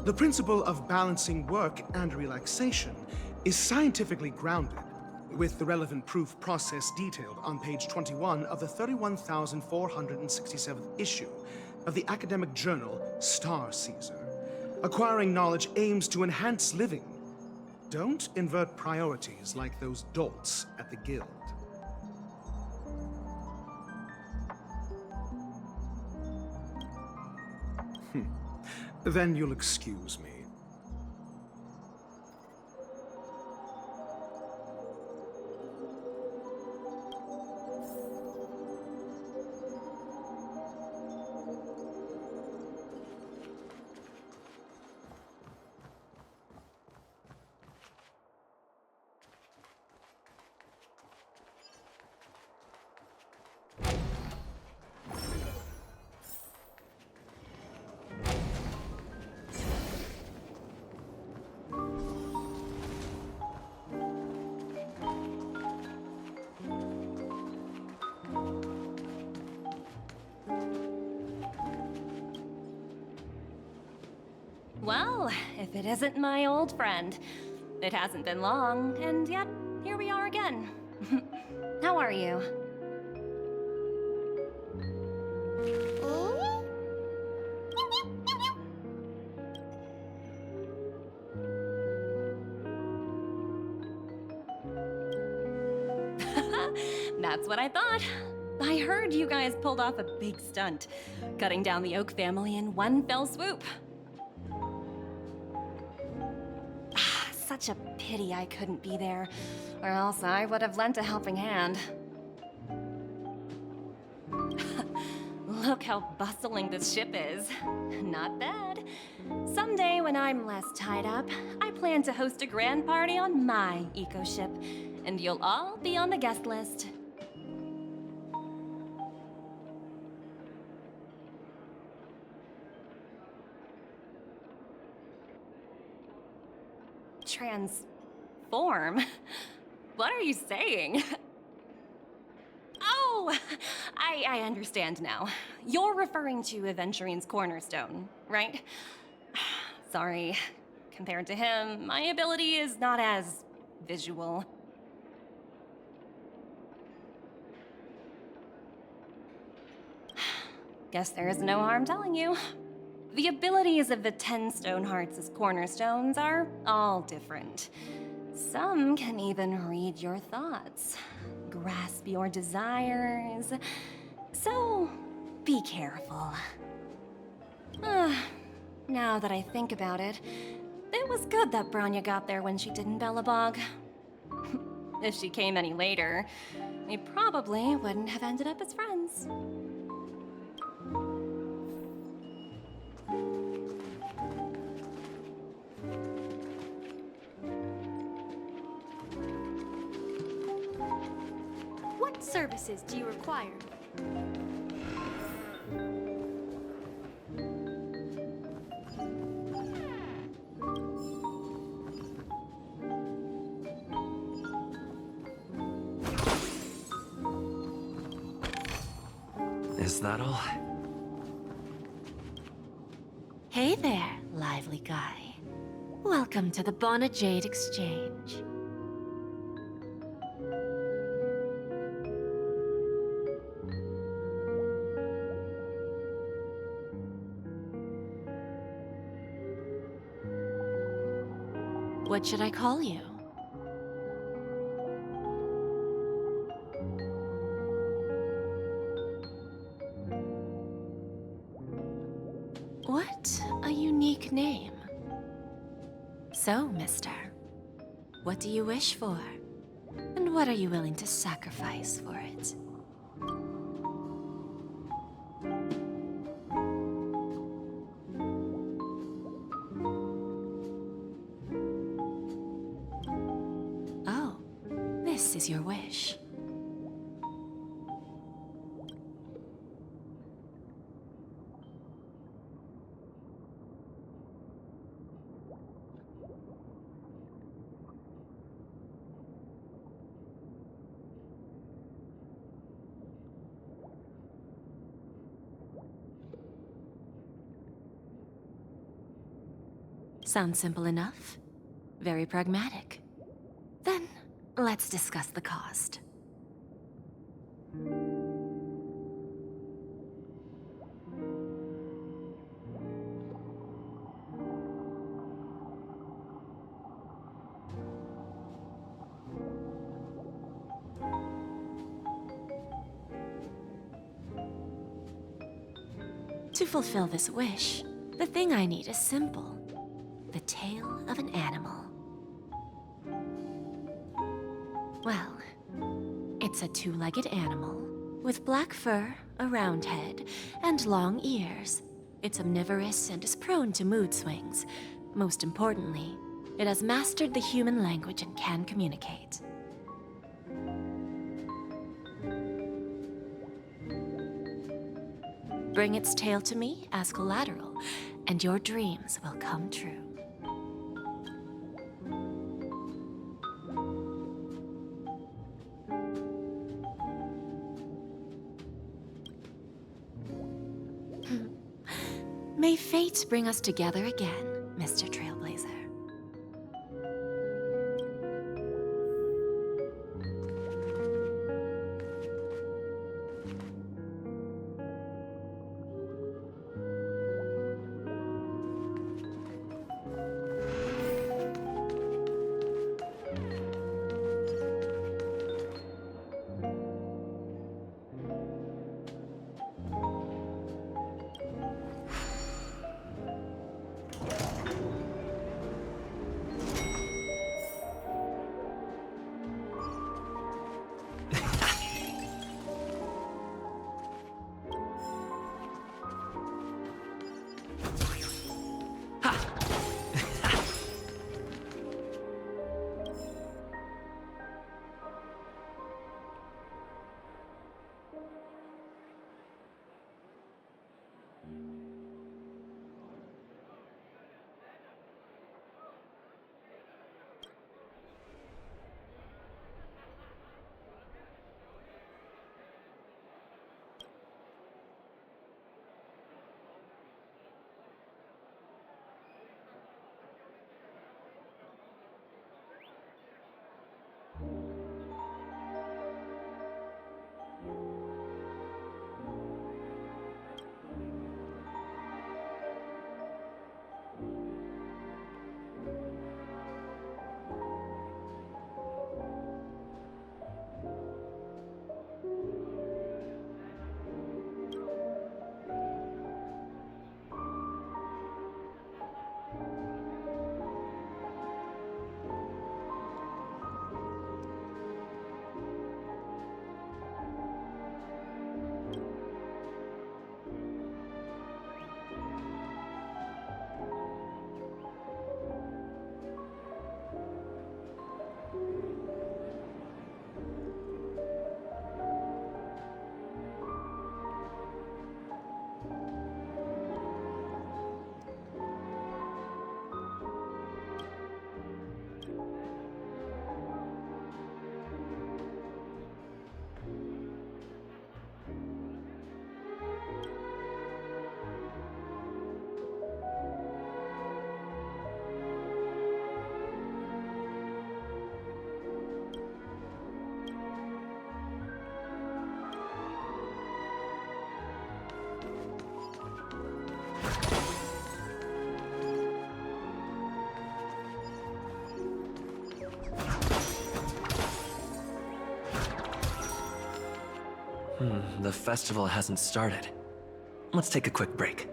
The principle of balancing work and relaxation is scientifically grounded, with the relevant proof process detailed on page 21 of the 31,467th issue of the academic journal Star Caesar. Acquiring knowledge aims to enhance living, Don't invert priorities like those dolts at the guild. Then you'll excuse me. Well, if it isn't my old friend. It hasn't been long, and yet, here we are again. How are you? That's what I thought. I heard you guys pulled off a big stunt, cutting down the Oak family in one fell swoop. Such a pity I couldn't be there, or else I would have lent a helping hand. Look how bustling this ship is. Not bad. Someday when I'm less tied up, I plan to host a grand party on my eco-ship, and you'll all be on the guest list. Transform? What are you saying? Oh, I understand now. You're referring to Aventurine's cornerstone, right? Sorry. Compared to him, my ability is not as visual. Guess there is no harm telling you. The abilities of the 10 Stonehearts' cornerstones are all different. Some can even read your thoughts, grasp your desires. So, be careful. Now that I think about it, it was good that Branya got there when she did in Bellabog. If she came any later, we probably wouldn't have ended up as friends. What services do you require? Is that all? Hey there, lively guy. Welcome to the Bona Jade Exchange. What should I call you? What a unique name. So, mister, what do you wish for? And what are you willing to sacrifice for it? Oh, this is your wish. Sounds simple enough. Very pragmatic. Then, let's discuss the cost. To fulfill this wish, the thing I need is simple. The tail of an animal. Well, it's a two-legged animal with black fur, a round head, and long ears. It's omnivorous and is prone to mood swings. Most importantly, it has mastered the human language and can communicate. Bring its tail to me as collateral, and your dreams will come true. May fate bring us together again, Mr. Trailblazer. The festival hasn't started. Let's take a quick break.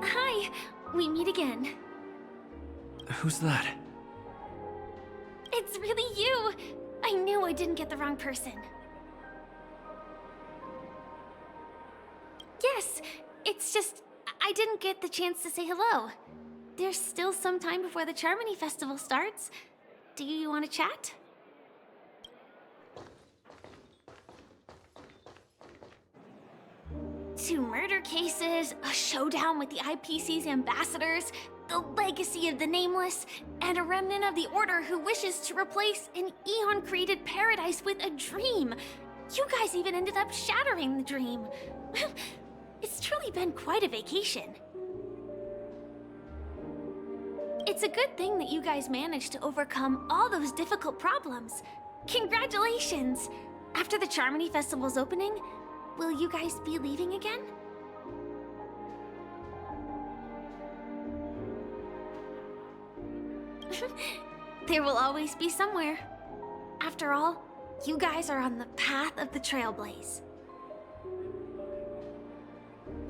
Hi, we meet again. Who's that? It's really you! I knew I didn't get the wrong person. Yes, it's just I didn't get the chance to say hello. There's still some time before the Charmony Festival starts. Do you want to chat? Two murder cases, a showdown with the IPC's ambassadors, the legacy of the Nameless, and a remnant of the Order who wishes to replace an Eon-created paradise with a dream. You guys even ended up shattering the dream. It's truly been quite a vacation. It's a good thing that you guys managed to overcome all those difficult problems. Congratulations! After the Charmony Festival's opening, will you guys be leaving again? There will always be somewhere. After all, you guys are on the path of the Trailblaze.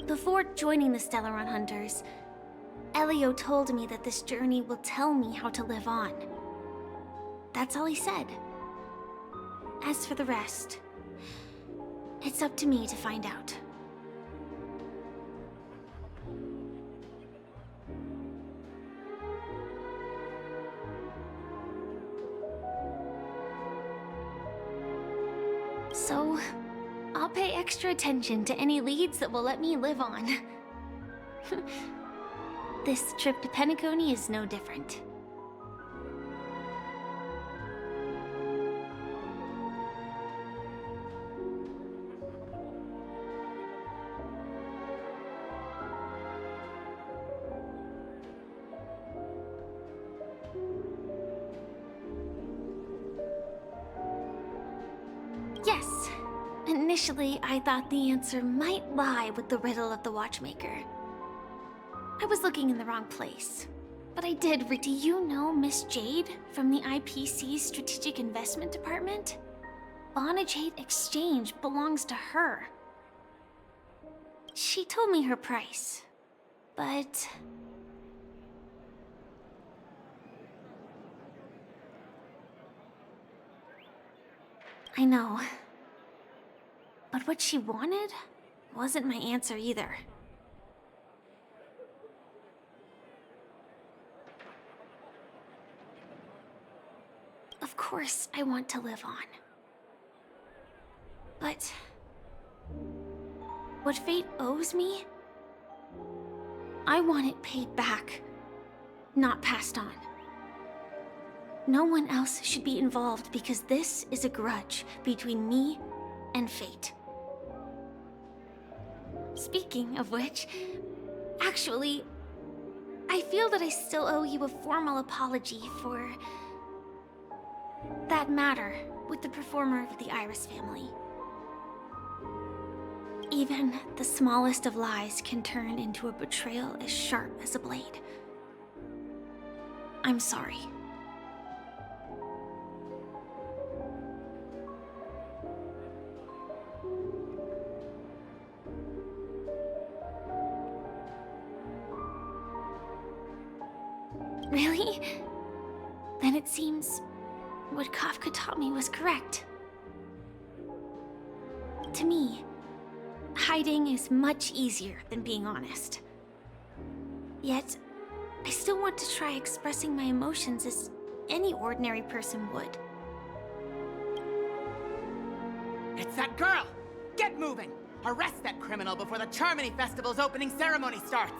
Before joining the Stellaron Hunters, Elio told me that this journey will tell me how to live on. That's all he said. As for the rest, it's up to me to find out. So, I'll pay extra attention to any leads that will let me live on. This trip to Peniconia is no different. Yes. Initially, I thought the answer might lie with the riddle of the Watchmaker. I was looking in the wrong place. But I did read. Do you know Miss Jade from the IPC's Strategic Investment Department? Bonajade Exchange belongs to her. She told me her price, but... I know. But what she wanted wasn't my answer either. Of course, I want to live on. But... what fate owes me? I want it paid back, not passed on. No one else should be involved because this is a grudge between me and fate. Speaking of which, actually, I feel that I still owe you a formal apology for that matter with the performer of the Iris family. Even the smallest of lies can turn into a betrayal as sharp as a blade. I'm sorry. Really? Then it seems what Kafka taught me was correct. To me, hiding is much easier than being honest. Yet, I still want to try expressing my emotions as any ordinary person would. It's that girl! Get moving! Arrest that criminal before the Charmony Festival's opening ceremony starts!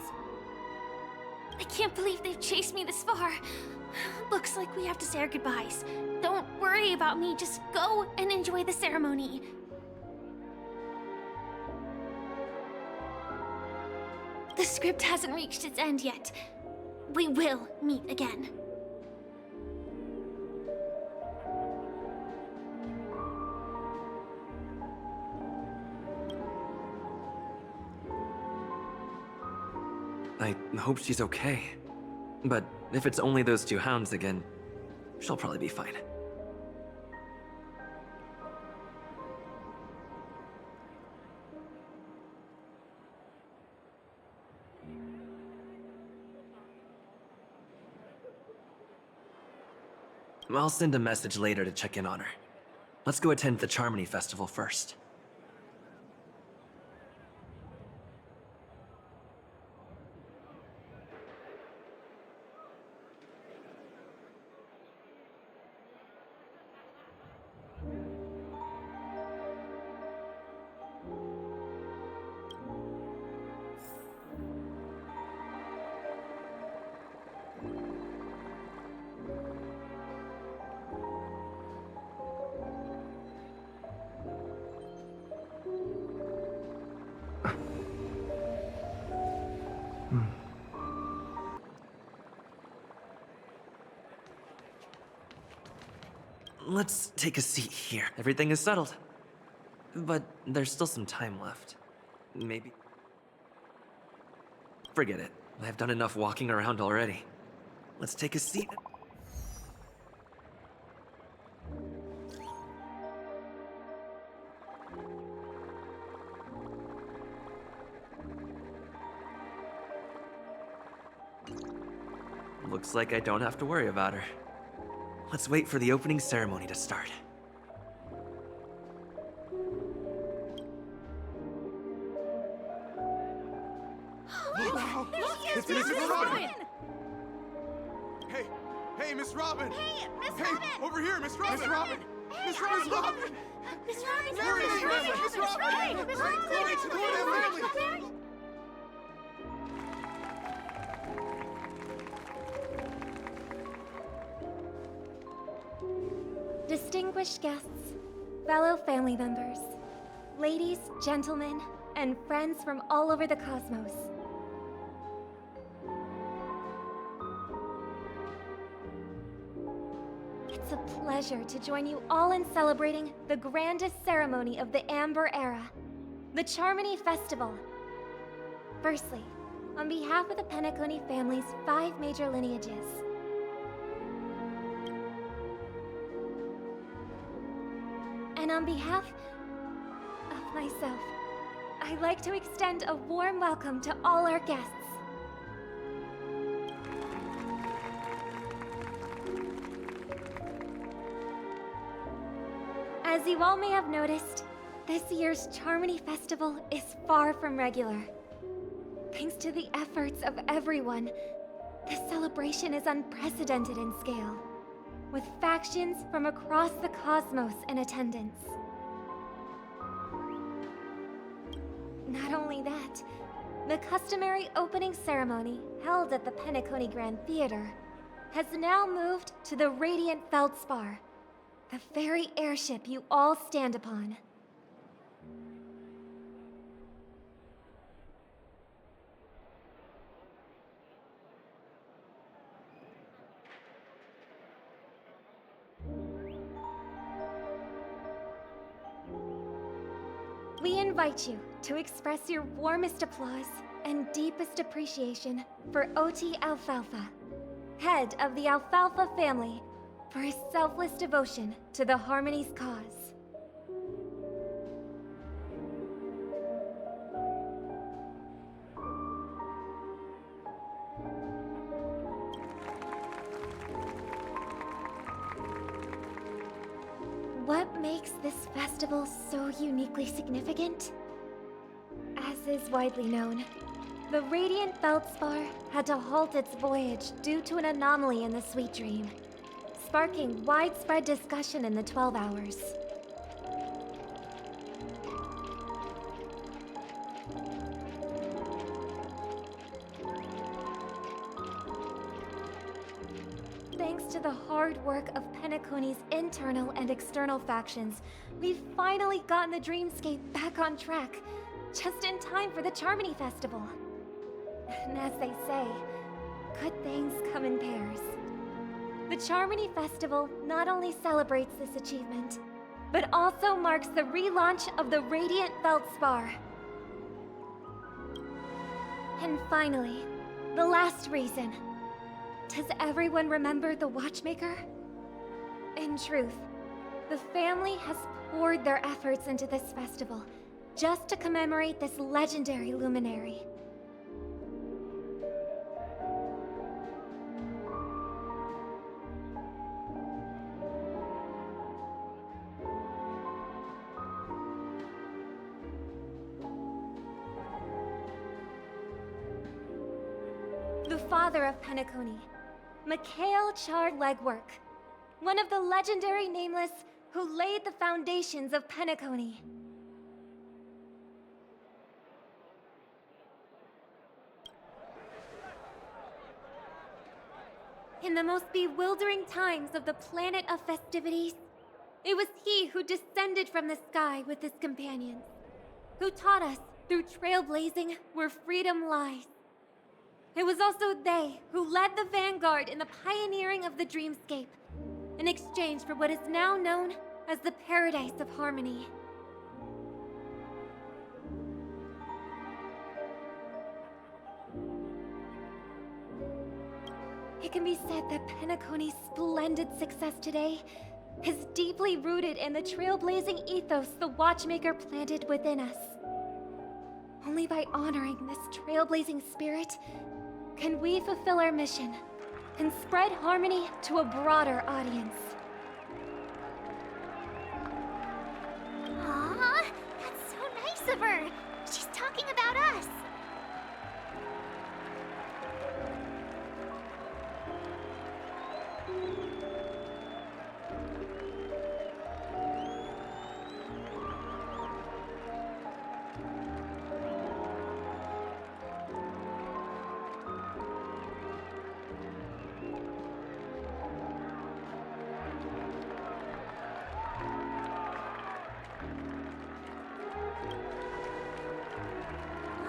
I can't believe they've chased me this far. Looks like we have to say our goodbyes. Don't worry about me, just go and enjoy the ceremony. The script hasn't reached its end yet. We will meet again. I hope she's okay. But if it's only those two hounds again, she'll probably be fine. I'll send a message later to check in on her. Let's go attend the Charmony Festival first. Let's take a seat here. Everything is settled. But there's still some time left. Maybe... Forget it. I've done enough walking around already. Let's take a seat. Looks like I don't have to worry about her. Let's wait for the opening ceremony to start. It's Miss Robin! Hey, Miss Robin! Hey, Miss Robin! Over here, Miss Robin! Miss Robin! Miss Robin! Miss Robin! Mary is family! Miss Robin! Miss Glory to the family! Distinguished guests, fellow family members, ladies, gentlemen, and friends from all over the cosmos. It's a pleasure to join you all in celebrating the grandest ceremony of the Amber Era, the Charmony Festival. Firstly, on behalf of the Peniconia family's 5 major lineages, and on behalf of myself, I'd like to extend a warm welcome to all our guests. As you all may have noticed, this year's Charmony Festival is far from regular. Thanks to the efforts of everyone, this celebration is unprecedented in scale, with factions from across the cosmos in attendance. Not only that, the customary opening ceremony held at the Peniconia Grand Theater has now moved to the Radiant Feldspar, the very airship you all stand upon. We invite you to express your warmest applause and deepest appreciation for Oti Alfalfa, head of the Alfalfa family, for his selfless devotion to the Harmony's cause. What makes this festival so uniquely significant? As is widely known, the Radiant Feldspar had to halt its voyage due to an anomaly in the Sweet Dream, sparking widespread discussion in the 12 Hours. Thanks to the hard work of Penaconia's internal and external factions, we've finally gotten the Dreamscape back on track, just in time for the Charmony Festival. And as they say, good things come in pairs. The Charmony Festival not only celebrates this achievement, but also marks the relaunch of the Radiant Feldspar. And finally, the last reason. Does everyone remember the Watchmaker? In truth, the family has poured their efforts into this festival just to commemorate this legendary luminary. The father of Peniconia, Mikhail Char Legwork, one of the legendary Nameless who laid the foundations of Peniconia. In the most bewildering times of the planet of festivities, it was he who descended from the sky with his companions, who taught us through trailblazing where freedom lies. It was also they who led the vanguard in the pioneering of the Dreamscape, in exchange for what is now known as the Paradise of Harmony. It can be said that Penaconia's splendid success today is deeply rooted in the trailblazing ethos the Watchmaker planted within us. Only by honoring this trailblazing spirit can we fulfill our mission and spread harmony to a broader audience. Aw, that's so nice of her. She's talking about us.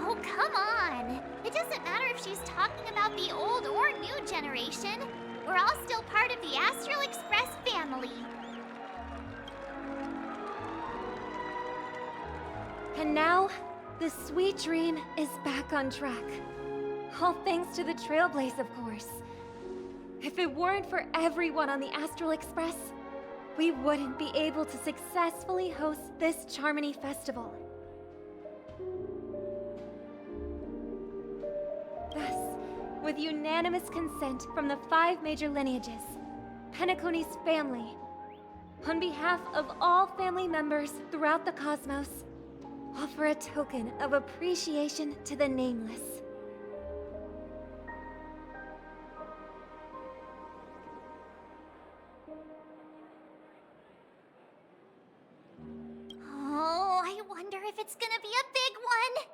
Oh, come on! It doesn't matter if she's talking about the old or new generation. We're all still part of the Astral Express family. And now, the sweet dream is back on track. All thanks to the Trailblaze, of course. If it weren't for everyone on the Astral Express, we wouldn't be able to successfully host this Charmony Festival. Thus, with unanimous consent from the 5 major lineages, Penaconi's family, on behalf of all family members throughout the cosmos, offer a token of appreciation to the Nameless. Oh, I wonder if it's gonna be a big one.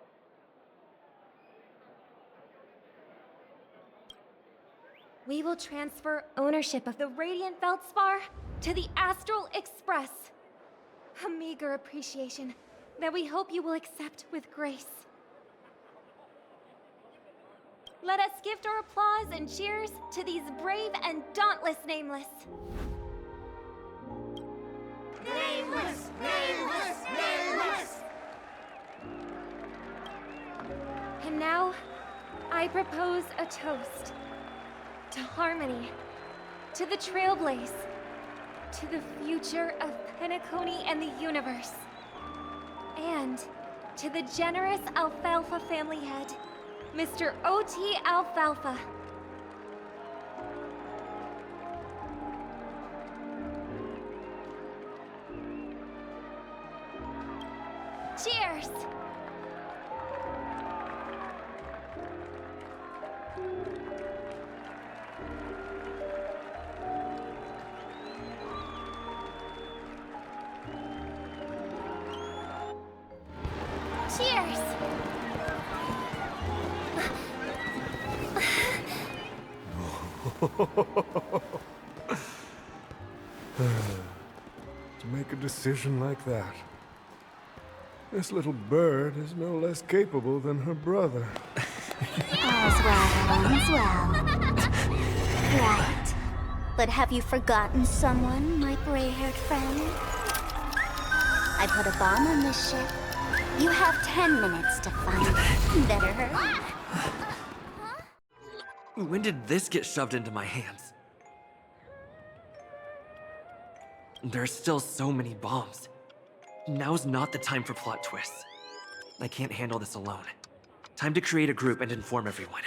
We will transfer ownership of the Radiant Feldspar to the Astral Express. A meager appreciation that we hope you will accept with grace. Let us gift our applause and cheers to these brave and dauntless Nameless. Nameless! Nameless! Nameless! And now, I propose a toast. To harmony, to the Trailblaze, to the future of Pentaconia and the universe, and to the generous Alfalfa family head, Mr. O.T. Alfalfa. Cheers! Cheers! To make a decision like that. This little bird is no less capable than her brother. All's well, all's well. Right. But have you forgotten someone, my gray-haired friend? I put a bomb on this ship. You have 10 minutes to find it. Better hurry. When did this get shoved into my hands? There are still so many bombs. Now's not the time for plot twists. I can't handle this alone. Time to create a group and inform everyone.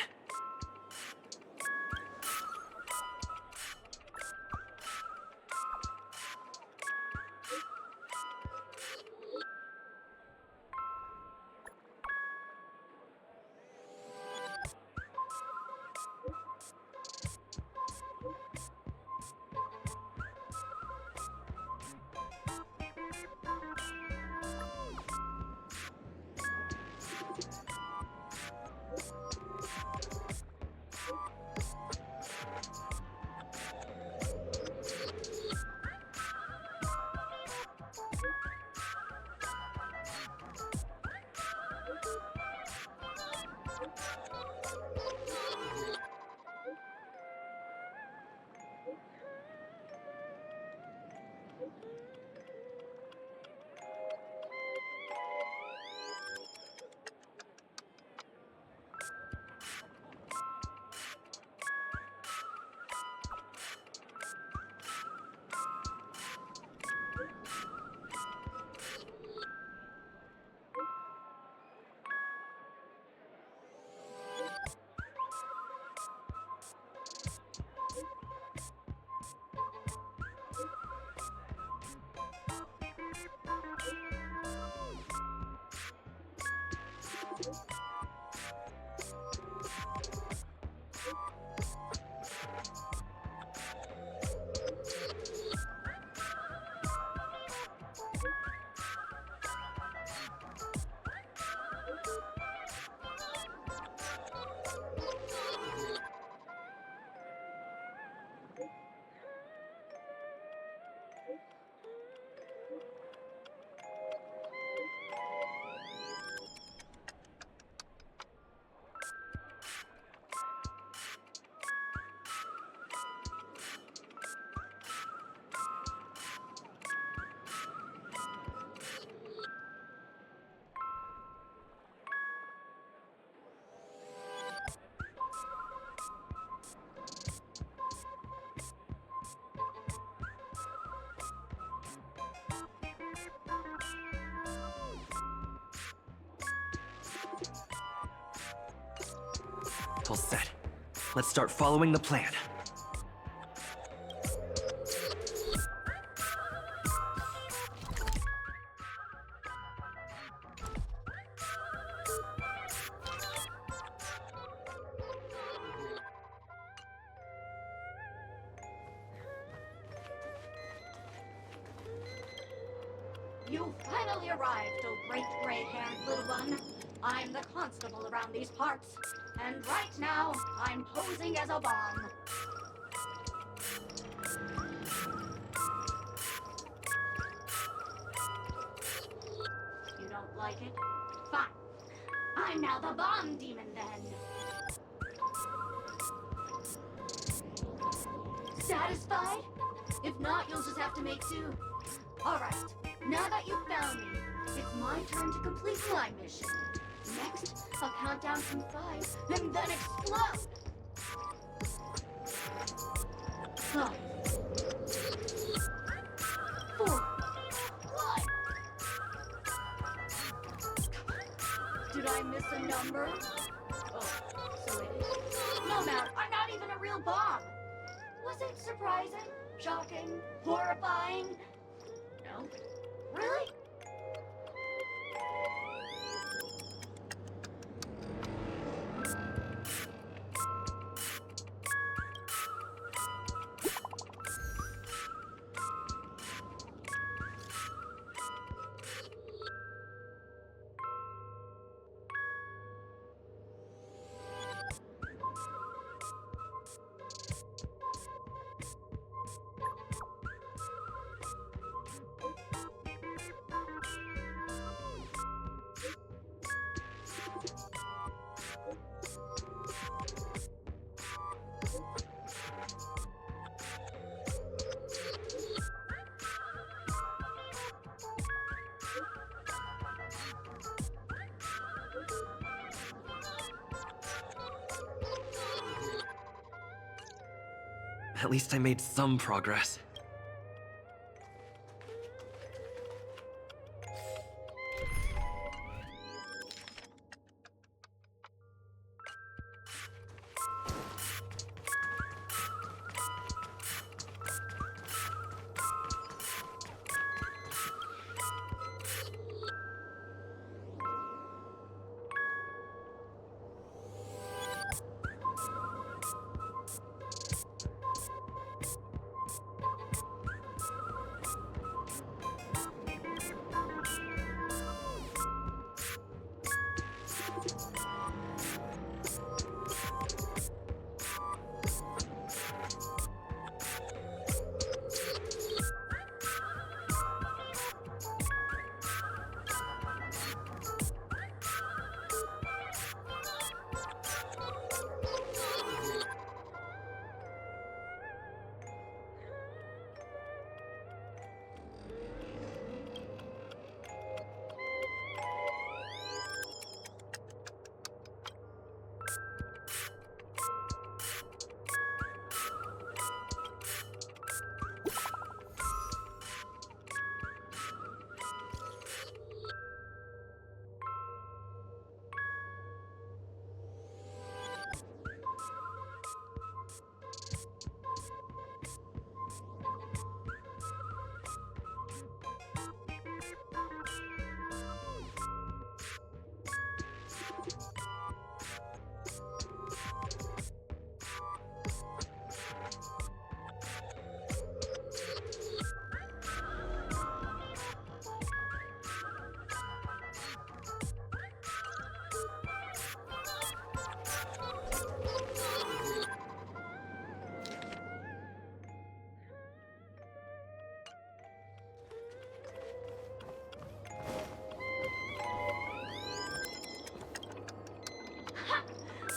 All set. Let's start following the plan. You finally arrived, oh great gray-haired little one. I'm the constable around these parts, and right now, I'm posing as a bomb. You don't like it? Fine. I'm now the bomb demon then. Satisfied? If not, you'll just have to make do. Alright, now that you've found me, it's my turn to complete my mission. Next, I'll count down from 5, and then explode! 5, 4, 1. Did I miss a number? Oh, so it is. No matter, I'm not even a real bomb! Was it surprising? Shocking? Horrifying? No. Really? At least I made some progress.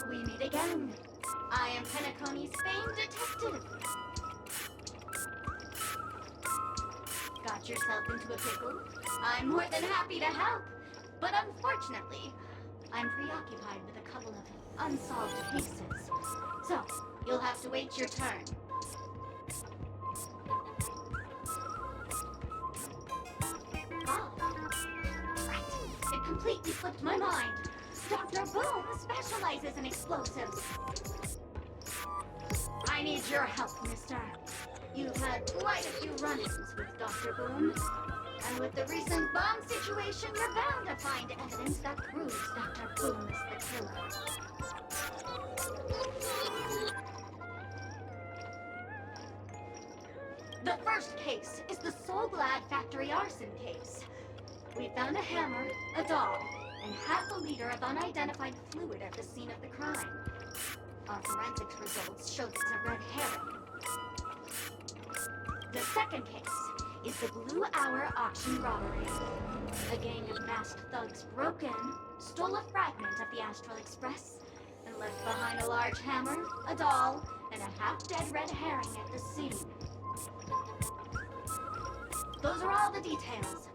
We meet again. I am Penaconia's famed detective. Got yourself into a pickle? I'm more than happy to help. But unfortunately, I'm preoccupied with a couple of unsolved cases. So, you'll have to wait your turn. Oh, right. It completely slipped my mind. Dr. Boom specializes in explosives. I need your help, mister. You've had quite a few run-ins with Dr. Boom. And with the recent bomb situation, you're bound to find evidence that proves Dr. Boom is the killer. The first case is the Soul Glad Factory arson case. We found a hammer, a doll, and half a liter of unidentified fluid at the scene of the crime. Our forensics results showed it's a red herring. The second case is the Blue Hour auction robbery. A gang of masked thugs broke in, stole a fragment of the Astral Express, and left behind a large hammer, a doll, and a half-dead red herring at the scene. Those are all the details.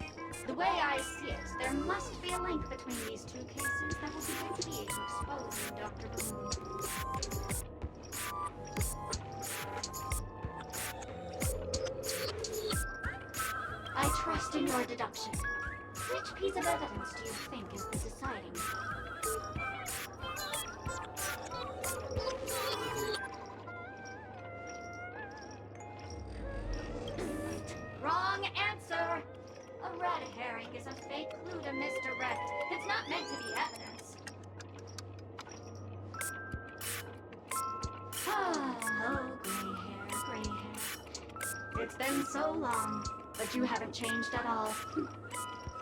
The way I see it, there must be a link between these two cases that will be key to exposing Dr. Boom. I trust in your deduction. Which piece of evidence do you think is the deciding factor? Wrong answer! A red herring is a fake clue to misdirect. It's not meant to be evidence. Oh, gray hair. It's been so long, but you haven't changed at all.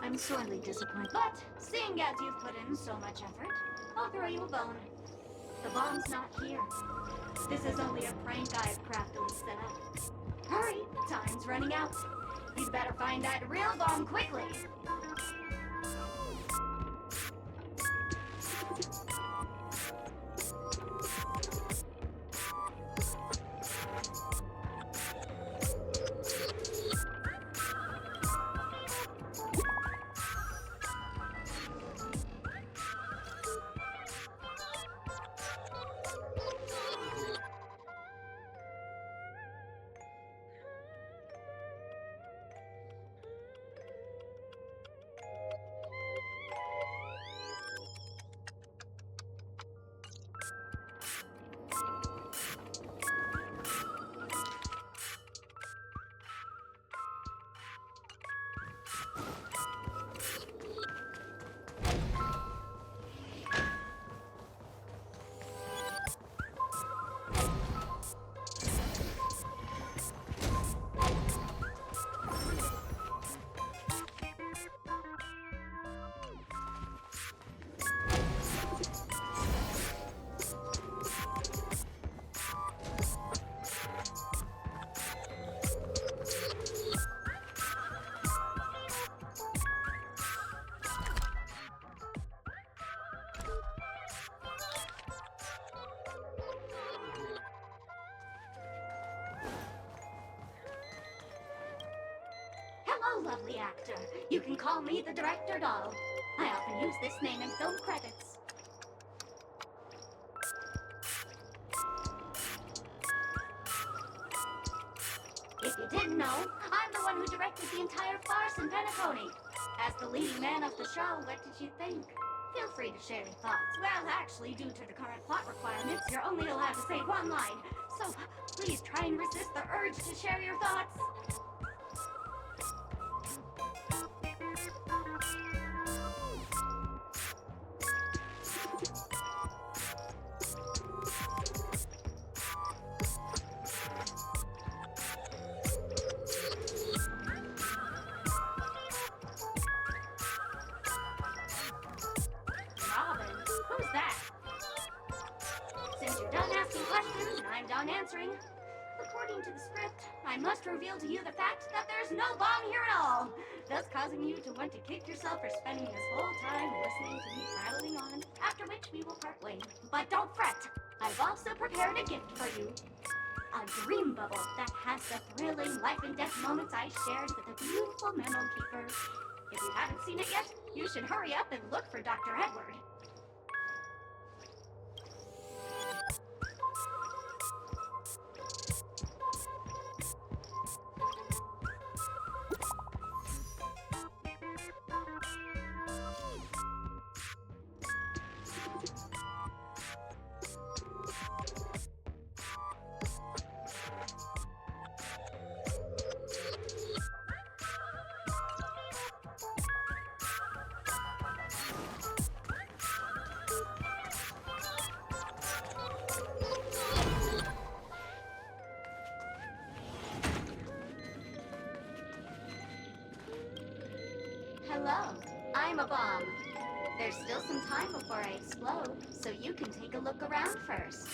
I'm sorely disappointed. But, seeing as you've put in so much effort, I'll throw you a bone. The bomb's not here. This is only a prank I've craftily set up. Hurry, time's running out. You'd better find that real bomb quickly. Hello, lovely actor. You can call me the Director Doll. I often use this name in film credits. If you didn't know, I'm the one who directed the entire farce in Peniconia. As the leading man of the show, what did you think? Feel free to share your thoughts. Well, actually, due to the current plot requirements, you're only allowed to say one line. So, please try and resist the urge to share your thoughts. Who's that? Since you're done asking questions and I'm done answering, according to the script, I must reveal to you the fact that there's no bomb here at all, thus causing you to want to kick yourself for spending this whole time listening to me prattling on, after which we will part ways. But don't fret, I've also prepared a gift for you. A dream bubble that has the thrilling life and death moments I shared with the beautiful memo keeper. If you haven't seen it yet, you should hurry up and look for Dr. Edward. Hello, I'm a bomb. There's still some time before I explode, so you can take a look around first.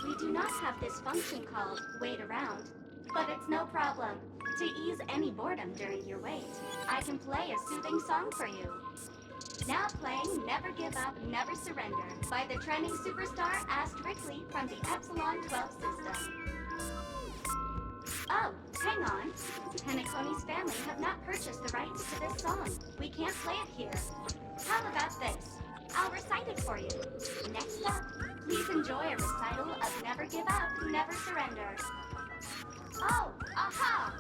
We do not have this function called wait around, but it's no problem. To ease any boredom during your wait, I can play a soothing song for you. Now playing Never Give Up, Never Surrender by the trending superstar Asterically from the Epsilon 12 system. Oh, hang on. Penaconi's family have not purchased the rights to this song. We can't play it here. How about this? I'll recite it for you. Next up, please enjoy a recital of Never Give Up, Never Surrender. Oh, aha!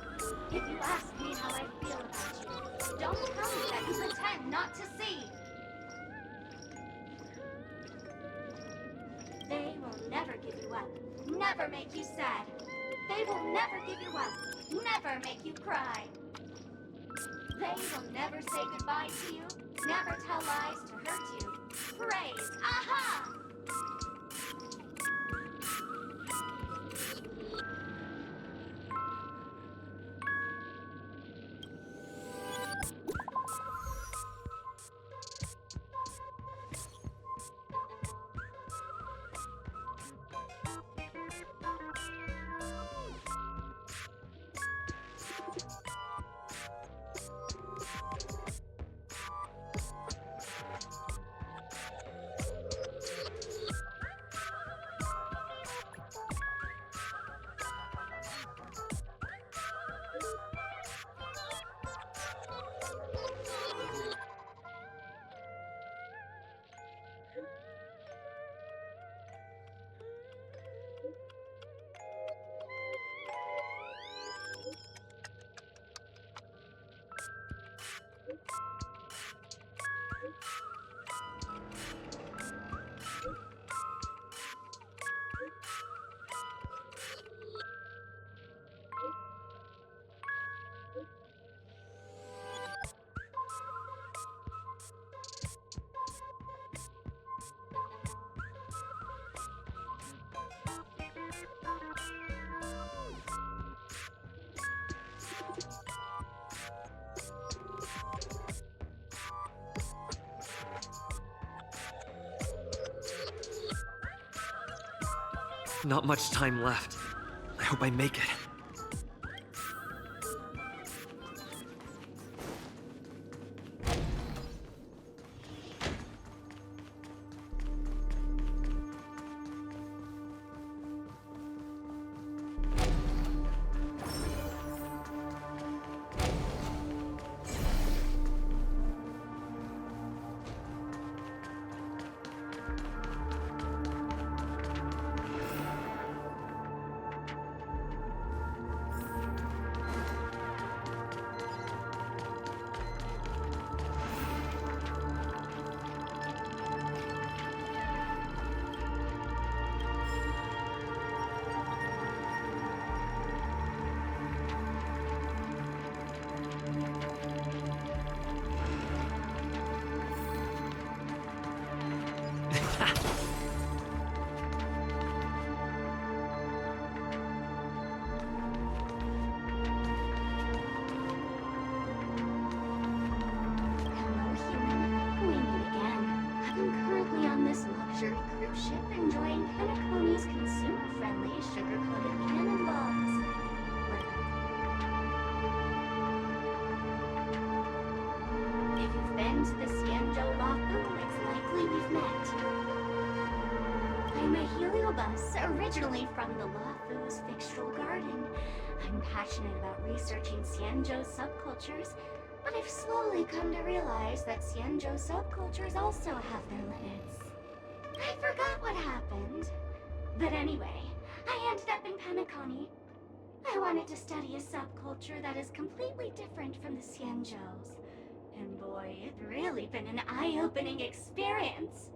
If you ask me how I feel about you, don't tell me that you pretend not to see. They will never give you up, never make you sad. They will never give you up, never make you cry. They will never say goodbye to you, never tell lies to hurt you. Praise, aha! Not much time left. I hope I make it. Enjoying Penaconi's consumer-friendly sugar-coated cannonballs. If you've been to the Xianzhou Lafu, it's likely we've met. I'm a heliobus, originally from the Lafu's Fixtural Garden. I'm passionate about researching Xianzhou subcultures, but I've slowly come to realize that Xianzhou subcultures also have their limits. I forgot what happened. But anyway, I ended up in Penacony. I wanted to study a subculture that is completely different from the Xianzhous. And boy, it's really been an eye-opening experience.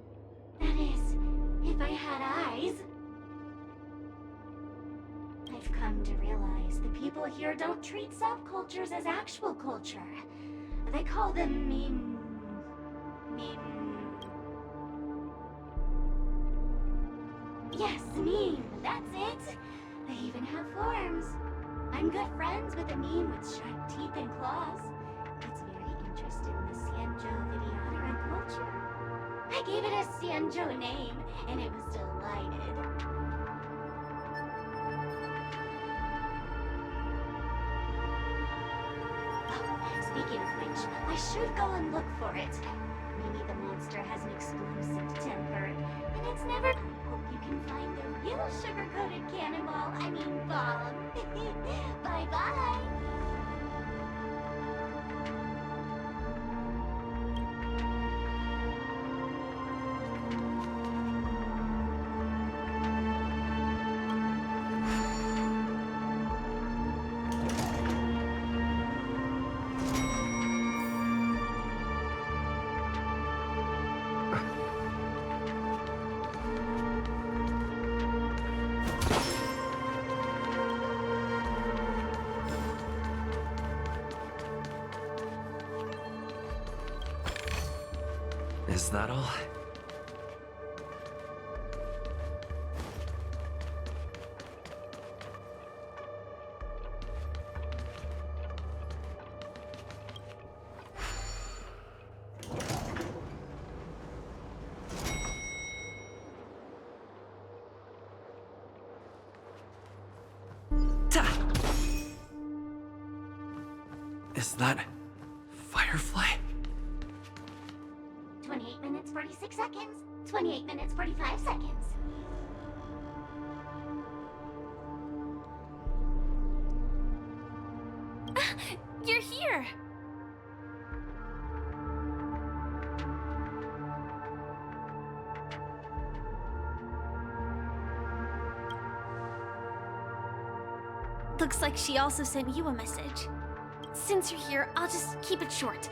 That is, if I had eyes. I've come to realize the people here don't treat subcultures as actual culture. They call them Yasmin, that's it. They even have forms. I'm good friends with a meme with sharp teeth and claws. It's very interested in the Xianzhou videotoran culture. I gave it a Xianzhou name, and it was delighted. Oh, speaking of which, I should go and look for it. Maybe the monster has an explosive temper, and it's never... I hope you can find the real sugar-coated cannonball, I mean bomb. Bye-bye! Is that all? Is that Firefly? 28 minutes, 46 seconds. 28 minutes, 45 seconds. You're here! Looks like she also sent you a message. Since you're here, I'll just keep it short.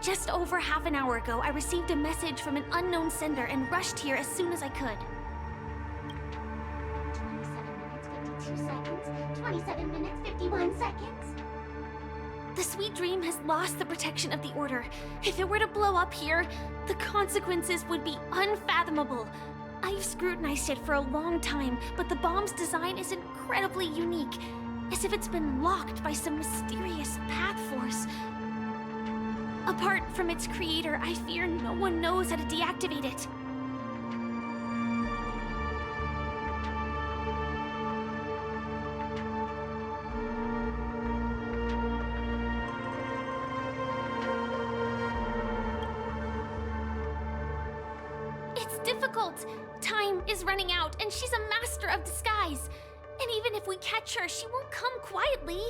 Just over half an hour ago, I received a message from an unknown sender and rushed here as soon as I could. 27 minutes, 52 seconds. 27 minutes, 51 seconds. The Sweet Dream has lost the protection of the Order. If it were to blow up here, the consequences would be unfathomable. I've scrutinized it for a long time, but the bomb's design is incredibly unique, as if it's been locked by some mysterious path force. Apart from its creator, I fear no one knows how to deactivate it. It's difficult. Time is running out, and she's a master of disguise. And even if we catch her, she won't come quietly.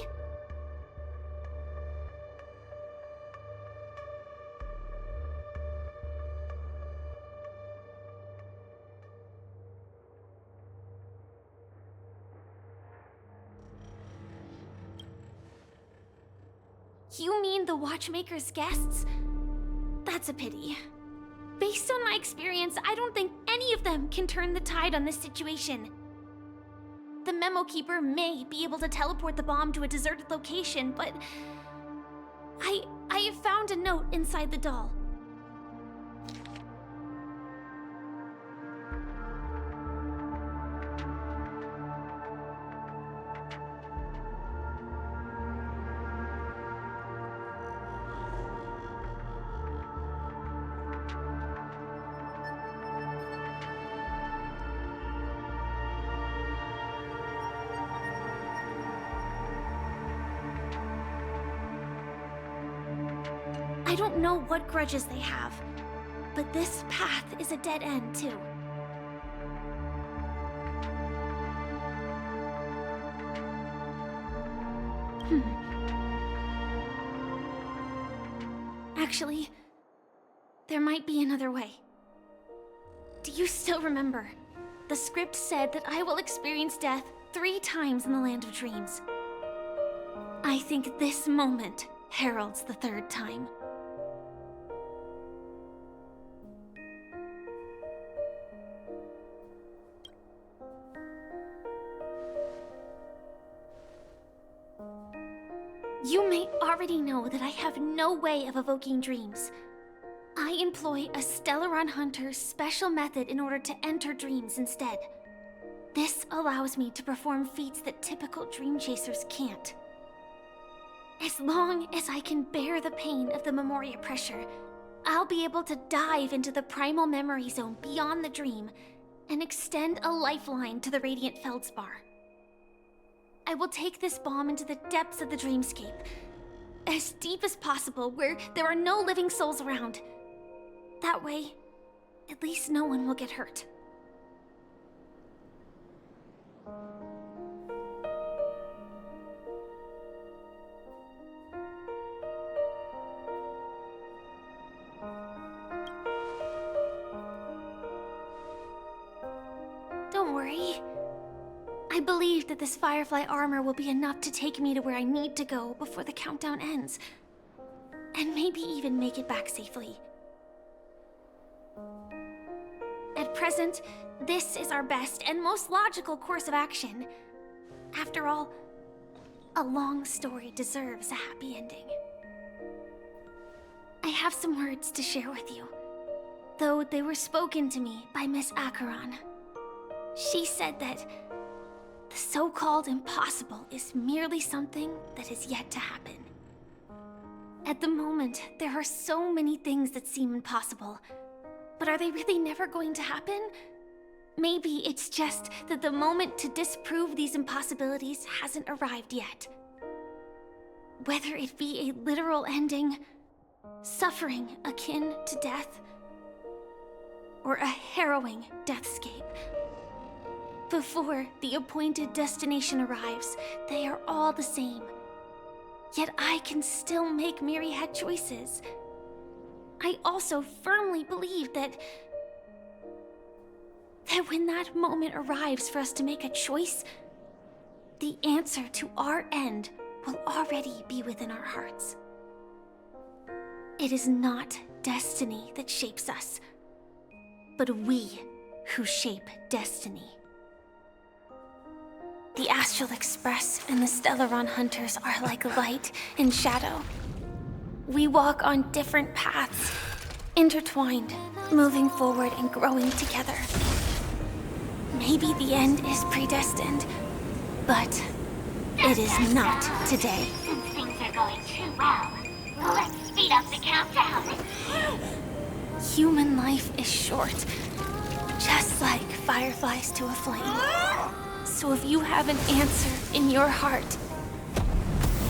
You mean the Watchmaker's guests? That's a pity. Based on my experience, I don't think any of them can turn the tide on this situation. The Memo Keeper may be able to teleport the bomb to a deserted location, but... I have found a note inside the doll. I don't know what grudges they have, but this path is a dead end, too. Actually, there might be another way. Do you still remember? The script said that I will experience death 3 times in the Land of Dreams. I think this moment heralds the 3rd time. You may already know that I have no way of evoking dreams. I employ a Stellaron Hunter's special method in order to enter dreams instead. This allows me to perform feats that typical dream chasers can't. As long as I can bear the pain of the Memoria pressure, I'll be able to dive into the primal memory zone beyond the dream and extend a lifeline to the Radiant Feldspar. I will take this bomb into the depths of the dreamscape, as deep as possible where there are no living souls around. That way, at least no one will get hurt. Don't worry. I believe that this Firefly armor will be enough to take me to where I need to go before the countdown ends. And maybe even make it back safely. At present, this is our best and most logical course of action. After all, a long story deserves a happy ending. I have some words to share with you, though they were spoken to me by Miss Acheron. She said that the so-called impossible is merely something that is yet to happen. At the moment, there are so many things that seem impossible, but are they really never going to happen? Maybe it's just that the moment to disprove these impossibilities hasn't arrived yet. Whether it be a literal ending, suffering akin to death, or a harrowing deathscape. Before the appointed destination arrives, they are all the same. Yet I can still make myriad choices. I also firmly believe that when that moment arrives for us to make a choice, the answer to our end will already be within our hearts. It is not destiny that shapes us, but we who shape destiny. The Astral Express and the Stellaron Hunters are like light and shadow. We walk on different paths, intertwined, moving forward and growing together. Maybe the end is predestined, but it is not today. Since things are going too well, let's speed up the countdown. Human life is short, just like fireflies to a flame. So if you have an answer in your heart,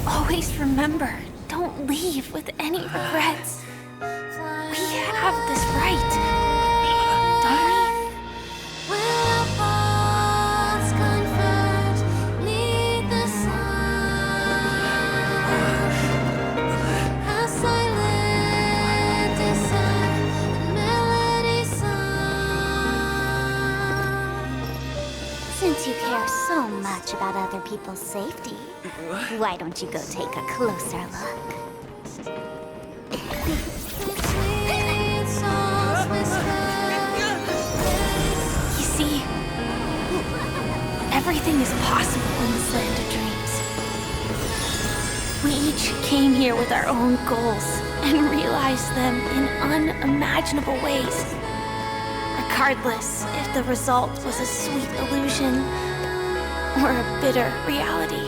always remember, don't leave with any regrets. We have this right, don't we? Since you care so much about other people's safety, why don't you go take a closer look? You see, everything is possible in this land of dreams. We each came here with our own goals and realized them in unimaginable ways. Regardless if the result was a sweet illusion or a bitter reality.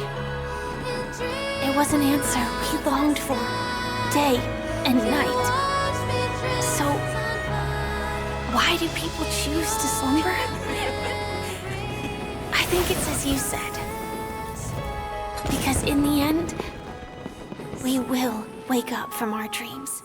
It was an answer we longed for, day and night. So, why do people choose to slumber? I think it's as you said. Because in the end, we will wake up from our dreams.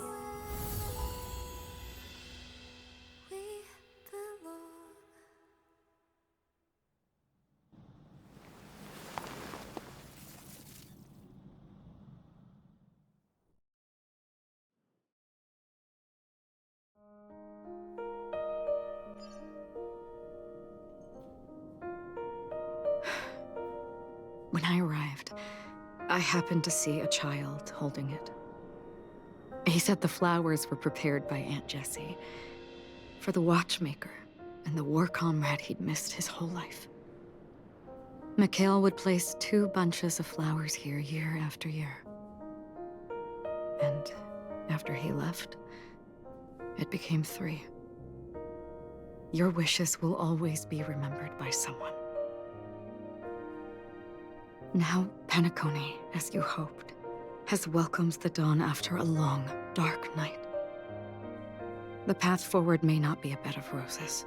When I arrived, I happened to see a child holding it. He said the flowers were prepared by Aunt Jessie for the watchmaker and the war comrade he'd missed his whole life. Mikhail would place 2 bunches of flowers here year after year. And after he left, it became 3. Your wishes will always be remembered by someone. Now Peniconia, as you hoped, has welcomed the dawn after a long, dark night. The path forward may not be a bed of roses,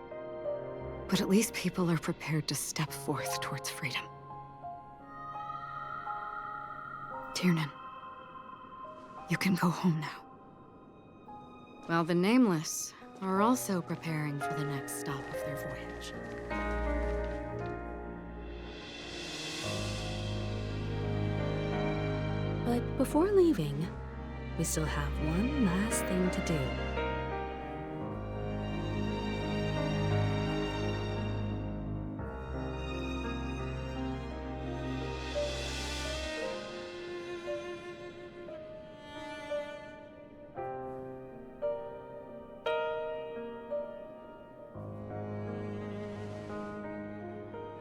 but at least people are prepared to step forth towards freedom. Tiernan, you can go home now. While the Nameless are also preparing for the next stop of their voyage. But before leaving, we still have one last thing to do.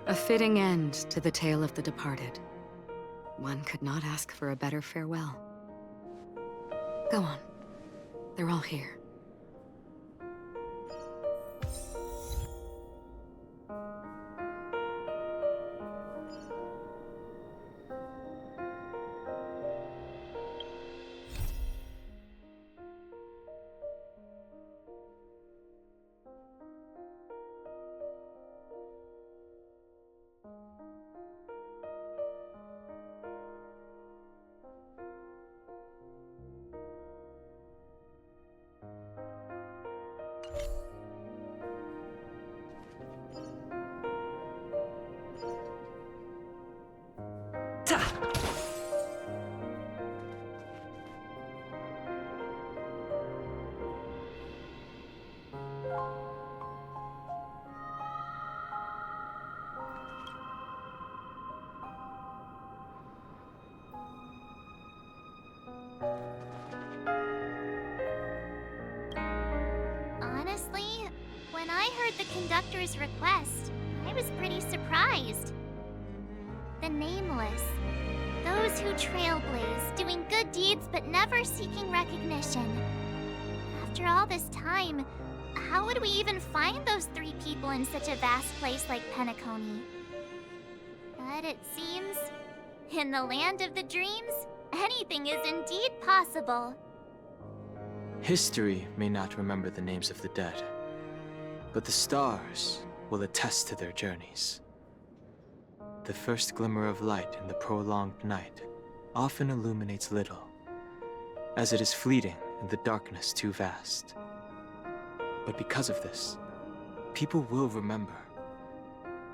A fitting end to the tale of the departed. One could not ask for a better farewell. Go on. They're all here. Honestly, when I heard the conductor's request, I was pretty surprised. The Nameless. Those who trailblaze, doing good deeds but never seeking recognition. After all this time, how would we even find those 3 people in such a vast place like Peniconia? But it seems, in the land of the dreams, anything is indeed possible. History may not remember the names of the dead, but the stars will attest to their journeys. The first glimmer of light in the prolonged night often illuminates little, as it is fleeting in the darkness too vast. But because of this, people will remember.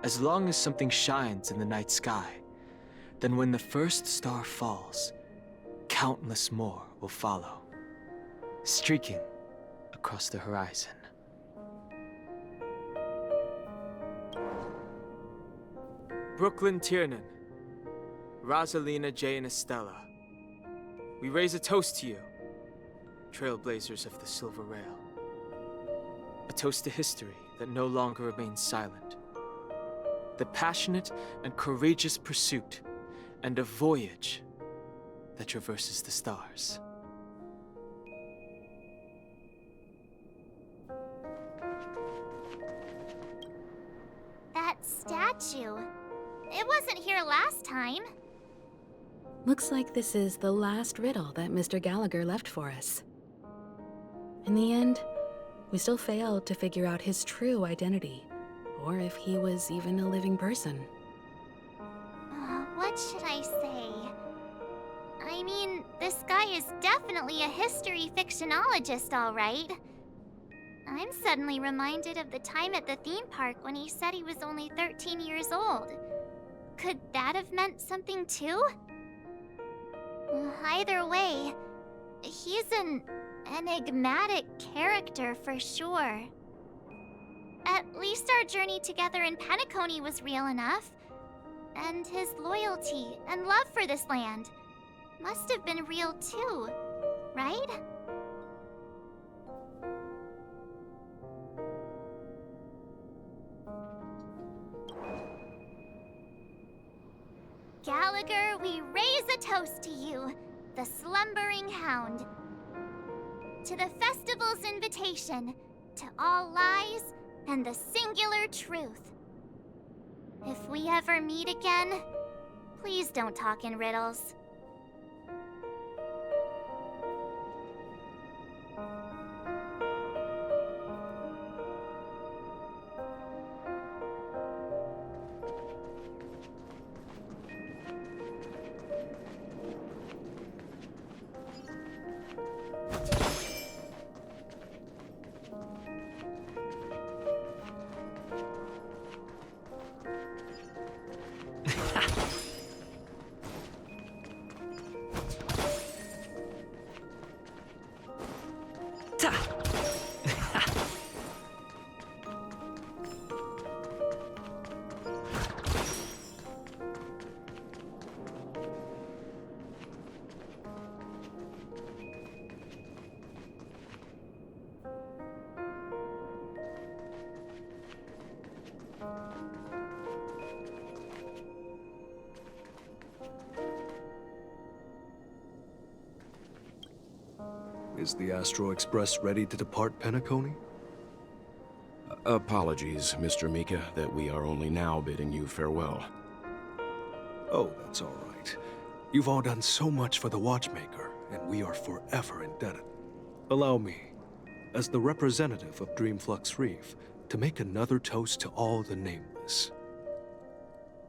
As long as something shines in the night sky, then when the first star falls, countless more will follow, streaking across the horizon. Brooklyn Tiernan, Rosalina J. and Estella, we raise a toast to you, trailblazers of the Silver Rail. A toast to history that no longer remains silent. The passionate and courageous pursuit, and a voyage that traverses the stars. That statue. It wasn't here last time. Looks like this is the last riddle that Mr. Gallagher left for us. In the end, we still failed to figure out his true identity, or if he was even a living person. What should I say? I mean, this guy is definitely a history fictionologist, all right. I'm suddenly reminded of the time at the theme park when he said he was only 13 years old. Could that have meant something too? Either way, he's an enigmatic character for sure. At least our journey together in Peniconia was real enough. And his loyalty and love for this land must have been real too, right? Gallagher, we raise a toast to you, the slumbering hound. To the festival's invitation, to all lies and the singular truth. If we ever meet again, Please don't talk in riddles. Is the Astro Express ready to depart Peniconia? Apologies, Mr. Mika, that we are only now bidding you farewell. Oh, that's all right. You've all done so much for the Watchmaker, and we are forever indebted. Allow me, as the representative of Dreamflux Reef, to make another toast to all the nameless.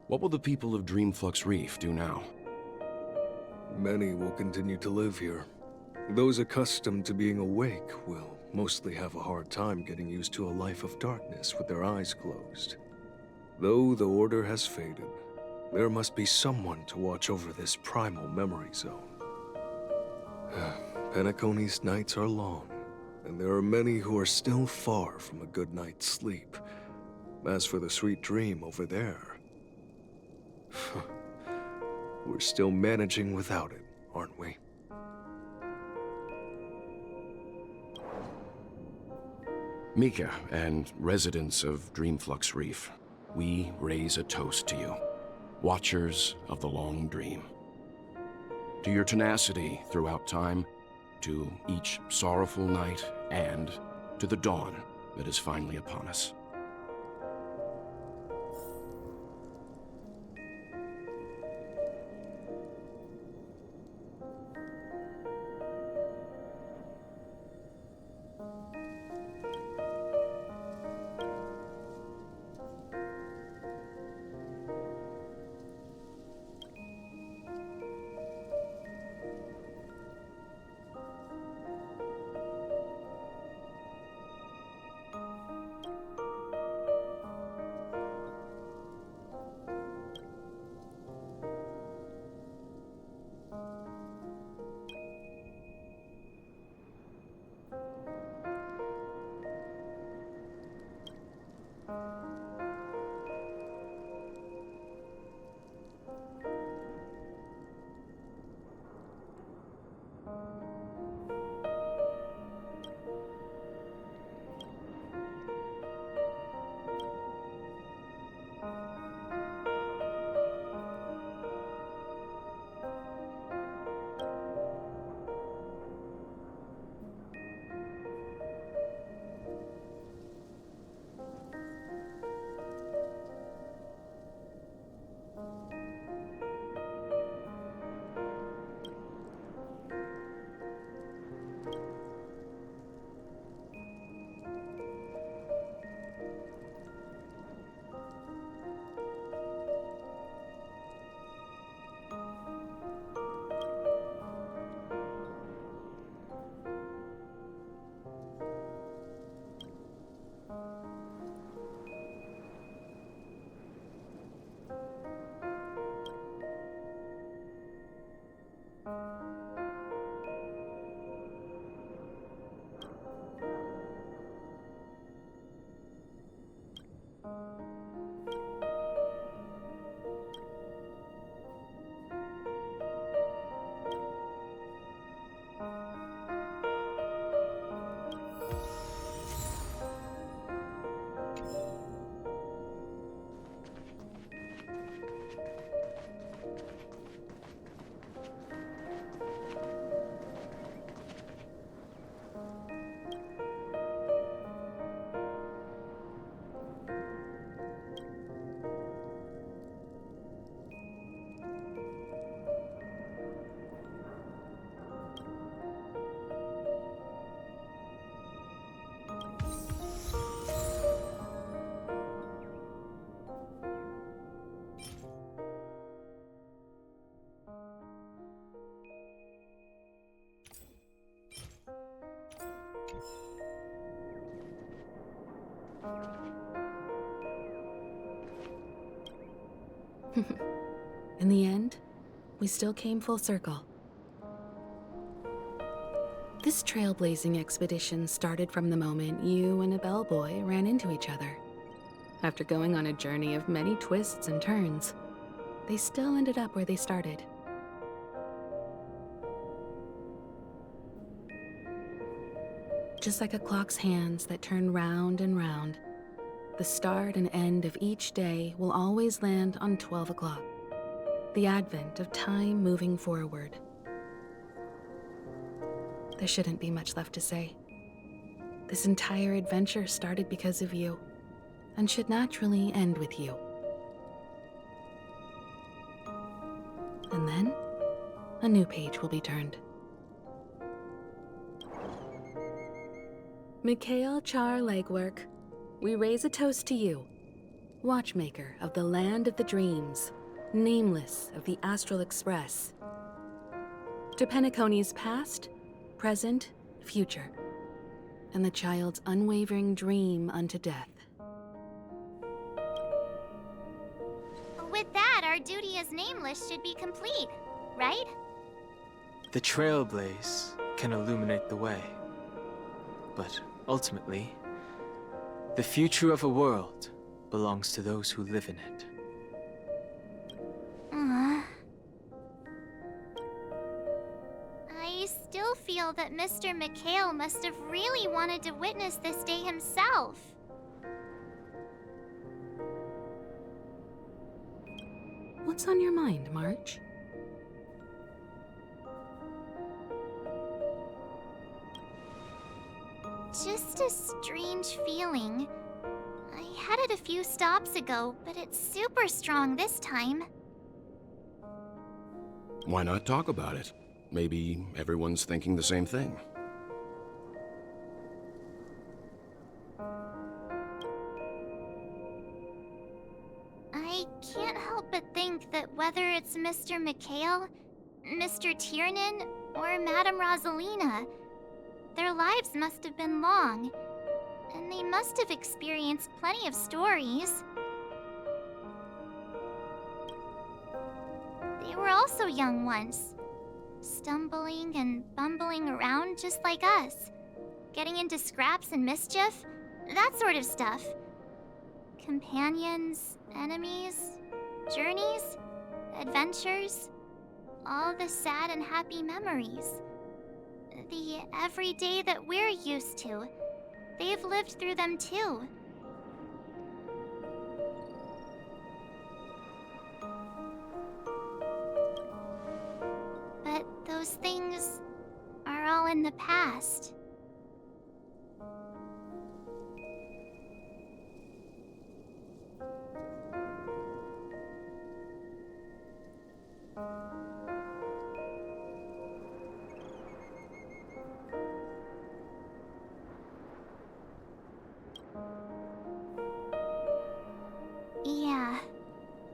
What will the people of Dreamflux Reef do now? Many will continue to live here. Those accustomed to being awake will mostly have a hard time getting used to a life of darkness with their eyes closed. Though the order has faded, there must be someone to watch over this primal memory zone. Penaconia's nights are long, and there are many who are still far from a good night's sleep. As for the sweet dream over there, we're still managing without it, aren't we? Mika and residents of Dreamflux Reef, we raise a toast to you, Watchers of the Long Dream. To your tenacity throughout time, to each sorrowful night, and to the dawn that is finally upon us. In the end, we still came full circle. This trailblazing expedition started from the moment you and a bellboy ran into each other. After going on a journey of many twists and turns, they still ended up where they started. Just like a clock's hands that turn round and round, the start and end of each day will always land on 12 o'clock, the advent of time moving forward. There shouldn't be much left to say. This entire adventure started because of you, and should naturally end with you. And then, a new page will be turned. Mikhail Char Legwork, we raise a toast to you, watchmaker of the land of the dreams, nameless of the Astral Express. To Penaconia's past, present, future, and the child's unwavering dream unto death. With that, our duty as nameless should be complete, right? The trailblaze can illuminate the way. But ultimately, the future of a world belongs to those who live in it. I still feel that Mr. Mikhail must have really wanted to witness this day himself. What's on your mind, March? Just a strange feeling. I had it a few stops ago, but it's super strong this time. Why not talk about it? Maybe everyone's thinking the same thing. I can't help but think that whether it's Mr. Mikhail, Mr. Tiernan, or Madame Rosalina, their lives must have been long, and they must have experienced plenty of stories. They were also young once, stumbling and bumbling around just like us, getting into scraps and mischief, that sort of stuff. Companions, enemies, journeys, adventures, all the sad and happy memories. The everyday that we're used to. They've lived through them too. But those things are all in the past. Yeah,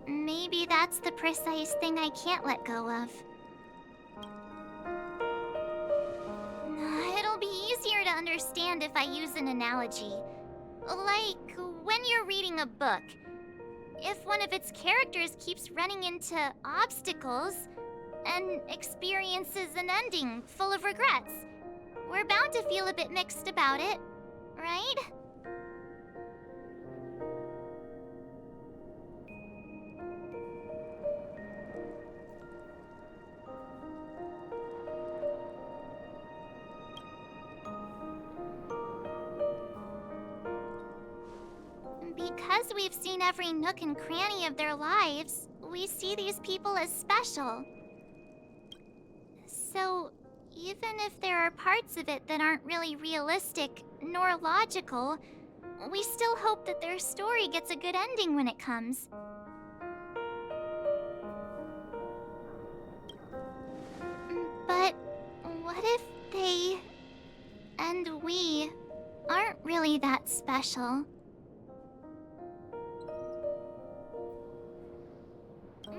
maybe that's the precise thing I can't let go of. It'll be easier to understand if I use an analogy. Like when you're reading a book. If one of its characters keeps running into obstacles and experiences an ending full of regrets, we're bound to feel a bit mixed about it, right? Because we've seen every nook and cranny of their lives, we see these people as special. So, even if there are parts of it that aren't really realistic nor logical, we still hope that their story gets a good ending when it comes. But what if they and we aren't really that special?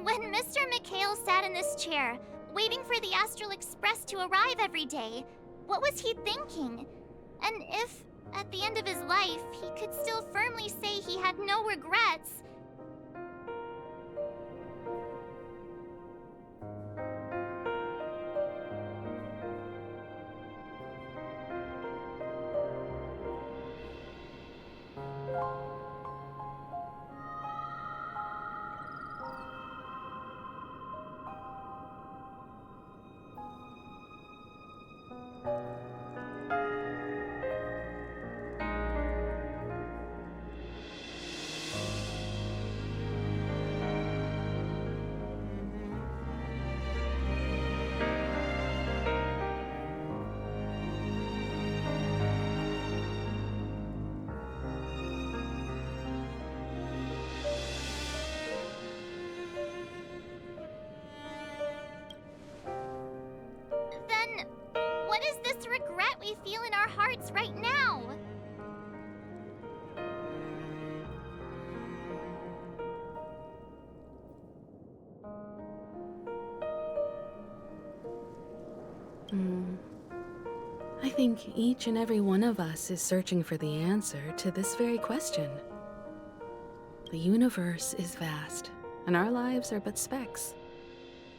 When Mr. Mikhail sat in this chair, waiting for the Astral Express to arrive every day, what was he thinking? And if, at the end of his life, he could still firmly had no regrets. Then, what is this regret we feel in our hearts right now? I think each and every one of us is searching for the answer to this very question. The universe is vast, and our lives are but specks.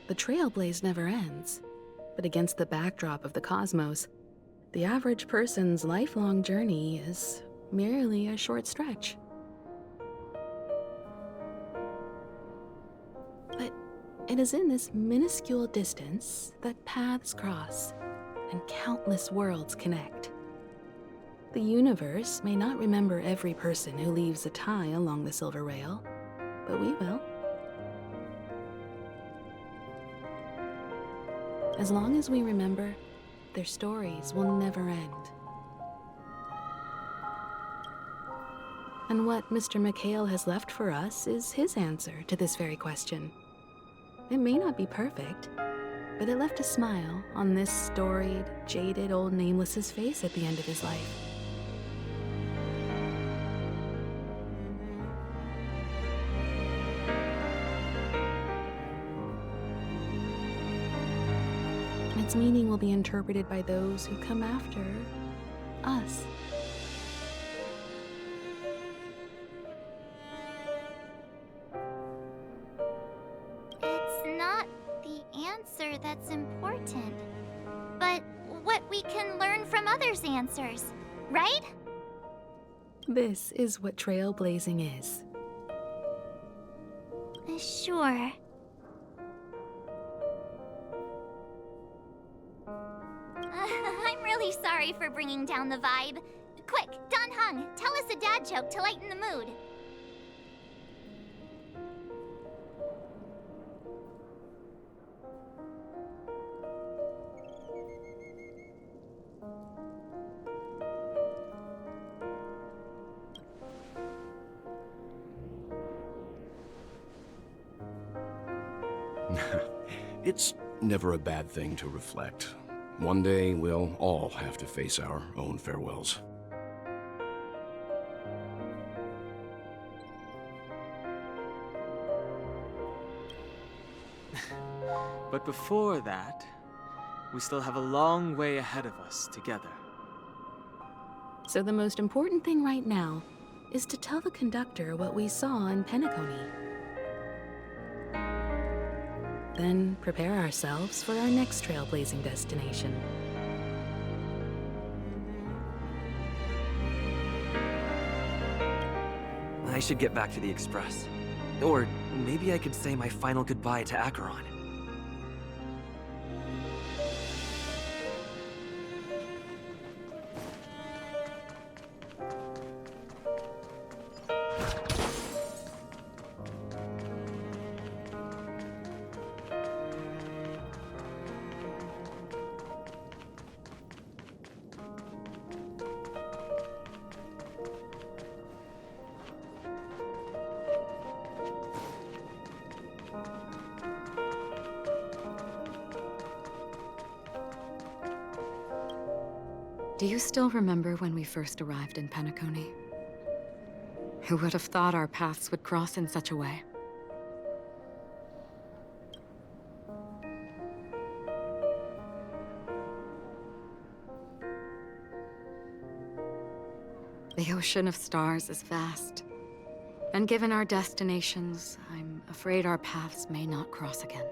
The trailblaze never ends, but against the backdrop of the cosmos, the average person's lifelong journey is merely a short stretch. But it is in this minuscule distance that paths cross and countless worlds connect. The universe may not remember every person who leaves a tie along the silver rail, but we will. As long as we remember, their stories will never end. And what Mr. McHale has left for us is his answer to this very question. It may not be perfect, but it left a smile on this storied, jaded old Nameless's face at the end of his life. And its meaning will be interpreted by those who come after us. It's not the answer that's important, but what we can learn from others' answers, right? This is what trailblazing is. Sure. I'm really sorry for bringing down the vibe. Quick, Don Hung, tell us a dad joke to lighten the mood. It's never a bad thing to reflect. One day, we'll all have to face our own farewells. But before that, we still have a long way ahead of us together. So the most important thing right now is to tell the conductor what we saw in Peniconia. Then prepare ourselves for our next trailblazing destination. I should get back to the Express. Or maybe I could say my final goodbye to Acheron. Do you still remember when we first arrived in Peniconia? Who would have thought our paths would cross in such a way? The ocean of stars is vast, And given our destinations, I'm afraid our paths may not cross again.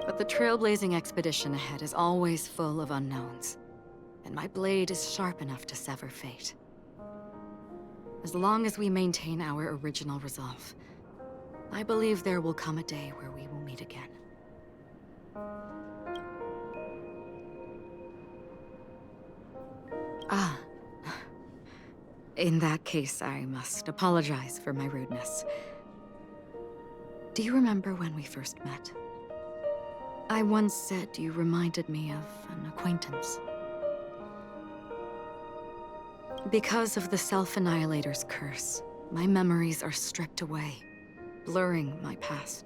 But the trailblazing expedition ahead is always full of unknowns, and my blade is sharp enough to sever fate. As long as we maintain our original resolve, I believe there will come a day where we will meet again. Ah. In that case, I must apologize for my rudeness. Do you remember when we first met? I once said you reminded me of an acquaintance. Because of the Self-Annihilator's curse, my memories are stripped away, blurring my past.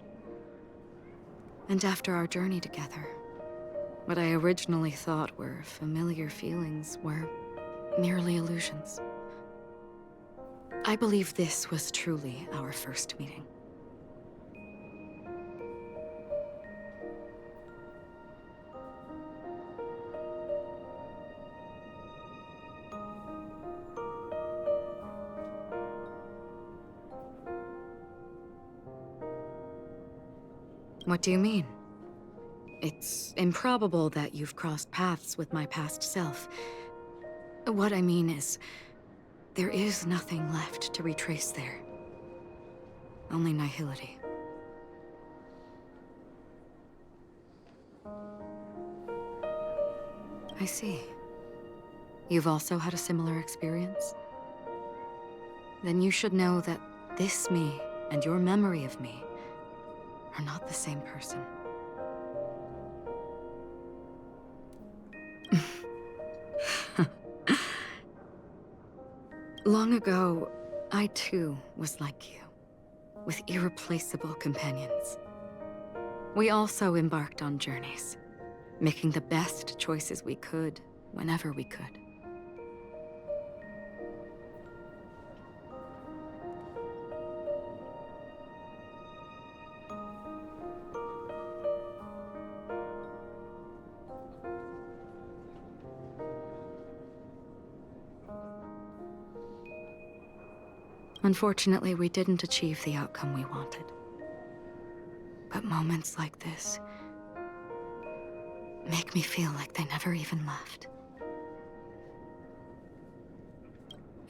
And after our journey together, what I originally thought were familiar feelings were merely illusions. I believe this was truly our first meeting. What do you mean? It's improbable that you've crossed paths with my past self. What I mean is, there is nothing left to retrace there. Only nihility. I see. You've also had a similar experience? Then you should know that this me and your memory of me are not the same person. Long ago, I too was like you, with irreplaceable companions. We also embarked on journeys, making the best choices we could, whenever we could. Unfortunately, we didn't achieve the outcome we wanted. But moments like this make me feel like they never even left.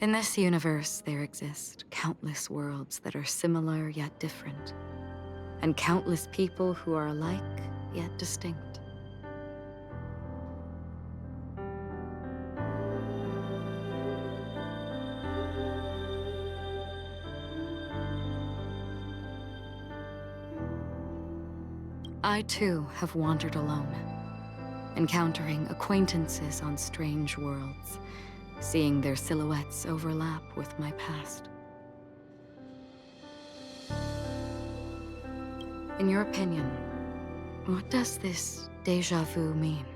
In this universe, there exist countless worlds that are similar yet different, and countless people who are alike yet distinct. I too have wandered alone, encountering acquaintances on strange worlds, seeing their silhouettes overlap with my past. In your opinion, what does this déjà vu mean?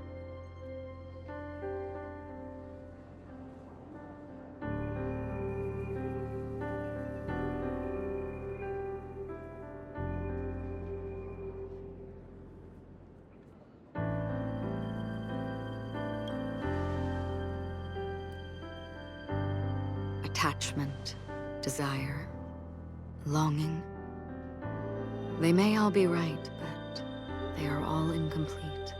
Attachment, desire, longing. They may all be right, but they are all incomplete.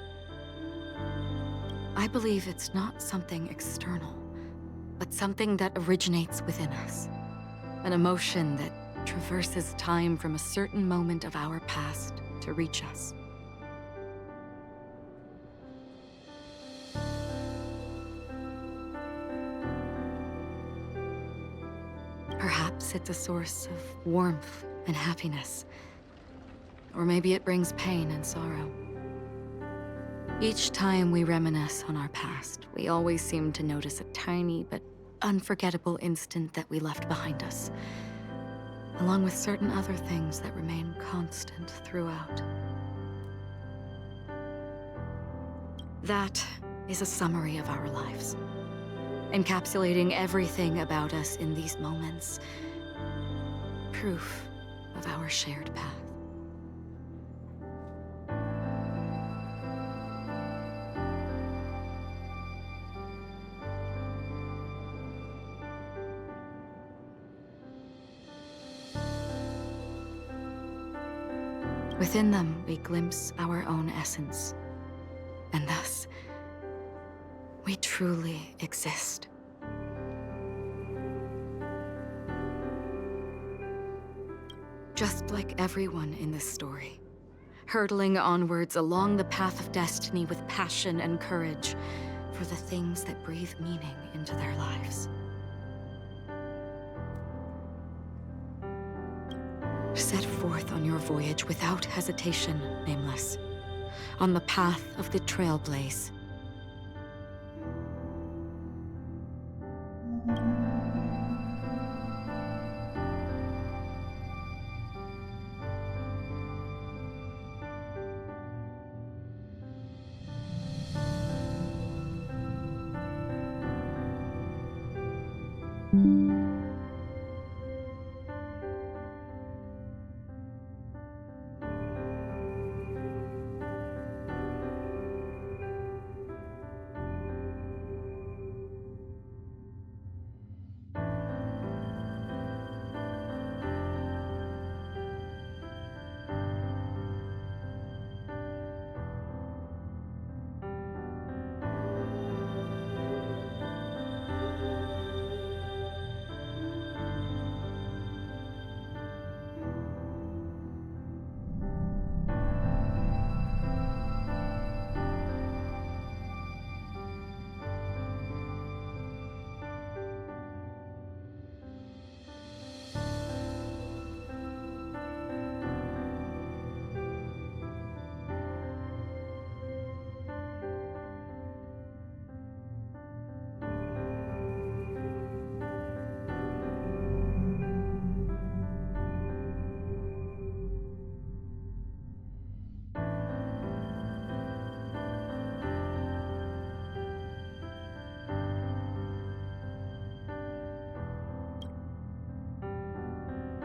I believe it's not something external, but something that originates within us. An emotion that traverses time from a certain moment of our past to reach us. Perhaps it's a source of warmth and happiness. Or maybe it brings pain and sorrow. Each time we reminisce on our past, we always seem to notice a tiny but unforgettable instant that we left behind us, along with certain other things that remain constant throughout. That is a summary of our lives, encapsulating everything about us in these moments. Proof of our shared path. Within them, we glimpse our own essence. And thus, we truly exist. Just like everyone in this story, hurtling onwards along the path of destiny with passion and courage for the things that breathe meaning into their lives. Set forth on your voyage without hesitation, Nameless, on the path of the Trailblaze.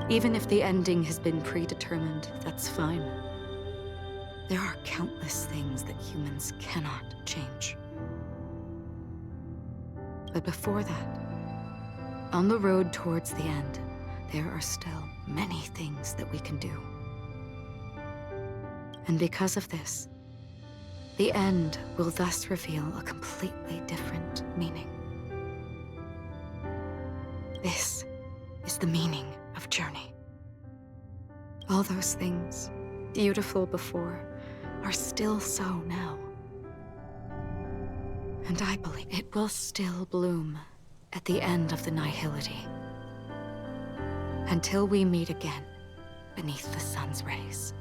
Even if the ending has been predetermined, that's fine. There are countless things that humans cannot change. But before that, on the road towards the end, there are still many things that we can do. And because of this, the end will thus reveal a completely different meaning. This is the meaning of journey. All those things, beautiful before, are still so now. And I believe it will still bloom at the end of the nihility. Until we meet again beneath the sun's rays.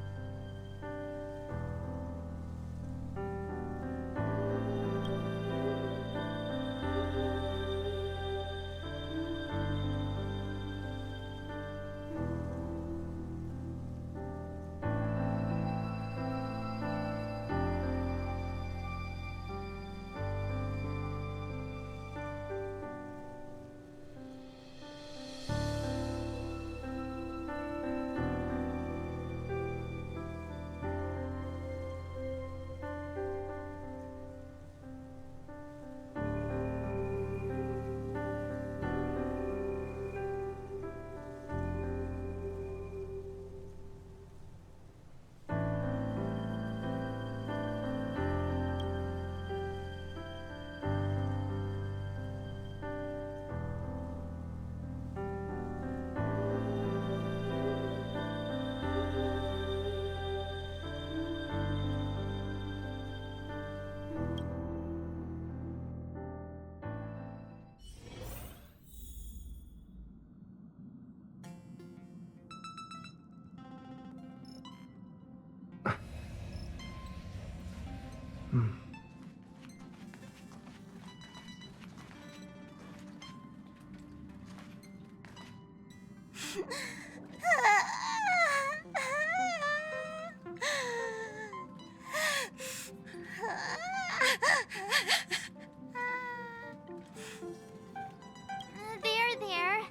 There.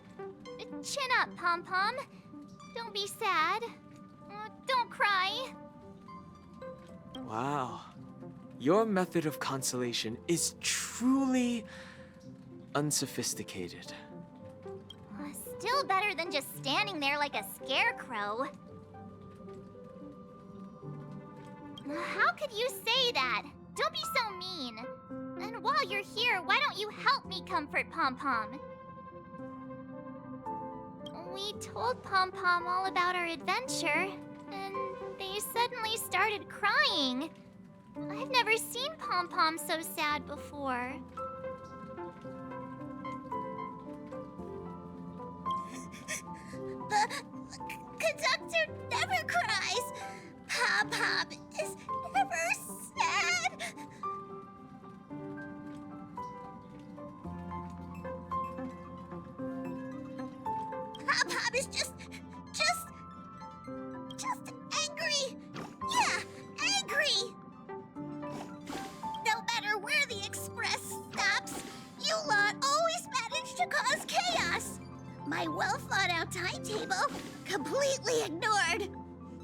Chin up, Pom-Pom. Don't be sad. Don't cry. Wow. Your method of consolation is truly unsophisticated. Still better than just standing there like a scarecrow. How could you say that? Don't be so mean. And while you're here, why don't you help me comfort Pom Pom? We told Pom Pom all about our adventure, and they suddenly started crying. I've never seen Pom Pom so sad before. The conductor never cries. Pom Pom is never sad. Pom Pom is just angry. Yeah, angry. No matter where the express stops, you lot always manage to cause chaos. My well-thought-out timetable completely ignored.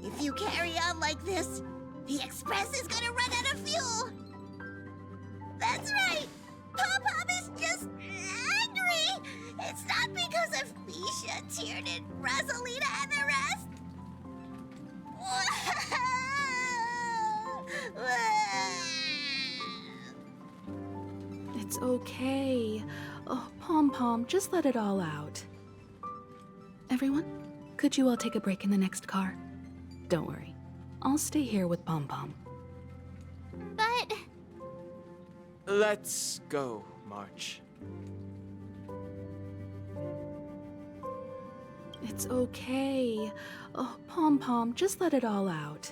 If you carry on like this, the express is gonna run out of fuel. That's right. Pom Pom is just angry. It's not because of Misha, Tiernan, Rosalina, and the rest. It's okay. Oh, Pom Pom, just let it all out. Everyone, could you all take a break in the next car? Don't worry. I'll stay here with Pom Pom. But... Let's go, March. It's okay. Oh, Pom Pom, just let it all out.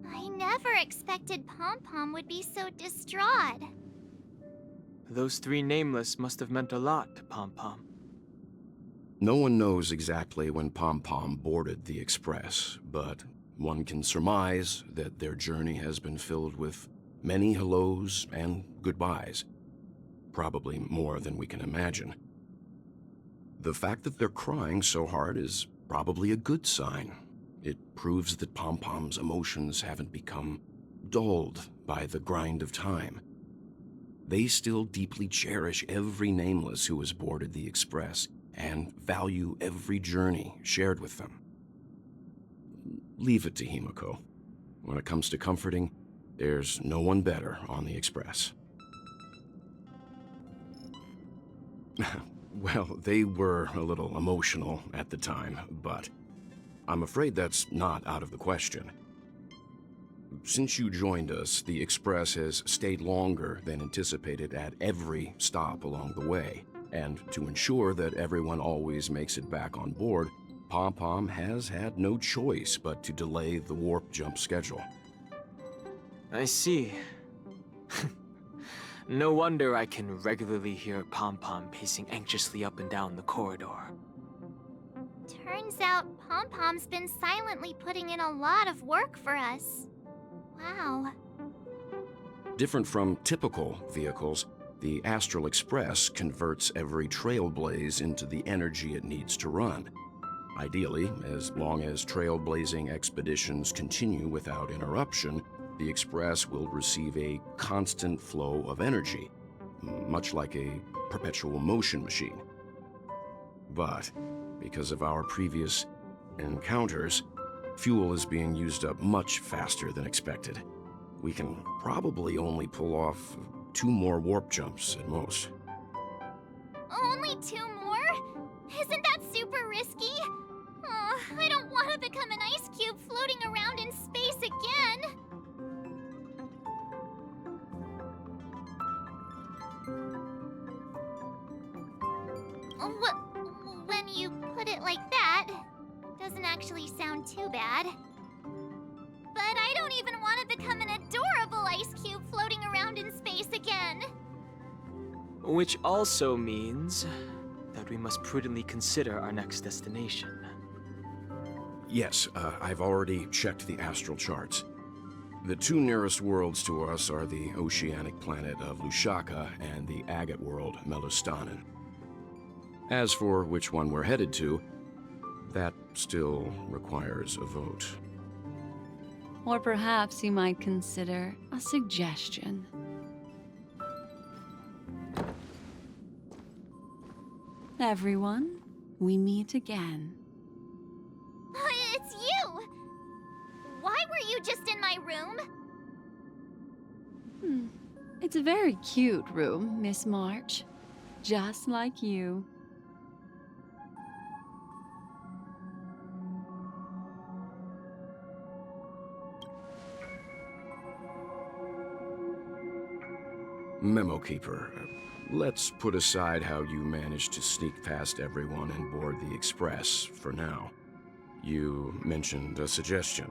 I never expected Pom Pom would be so distraught. Those three nameless must have meant a lot to Pom Pom. No one knows exactly when Pom Pom boarded the Express, but one can surmise that their journey has been filled with many hellos and goodbyes. Probably more than we can imagine. The fact that they're crying so hard is probably a good sign. It proves that Pom Pom's emotions haven't become dulled by the grind of time. They still deeply cherish every nameless who has boarded the Express and value every journey shared with them. Leave it to Himiko. When it comes to comforting, there's no one better on the Express. Well, they were a little emotional at the time, but I'm afraid that's not out of the question. Since you joined us, the Express has stayed longer than anticipated at every stop along the way. And to ensure that everyone always makes it back on board, Pom Pom has had no choice but to delay the warp jump schedule. I see. No wonder I can regularly hear Pom Pom pacing anxiously up and down the corridor. Turns out Pom Pom's been silently putting in a lot of work for us. Wow. Different from typical vehicles, the Astral Express converts every trailblaze into the energy it needs to run. Ideally, as long as trailblazing expeditions continue without interruption, the Express will receive a constant flow of energy, much like a perpetual motion machine. But because of our previous encounters, fuel is being used up much faster than expected. We can probably only pull off 2 more warp jumps at most. Only 2 more? Isn't that super risky? Oh, I don't want to become an ice cube floating around in space again. When you put it like that, it doesn't actually sound too bad. But I don't even want to become an adorable ice cube floating around in space again. Which also means that we must prudently consider our next destination. Yes, I've already checked the astral charts. The two nearest worlds to us are the oceanic planet of Lushaka and the agate world, Melostanen. As for which one we're headed to, that still requires a vote. Or perhaps you might consider a suggestion. Everyone, we meet again. It's you! Why were you just in my room? It's a very cute room, Miss March. Just like you. Memo Keeper, let's put aside how you managed to sneak past everyone and board the Express for now. You mentioned a suggestion.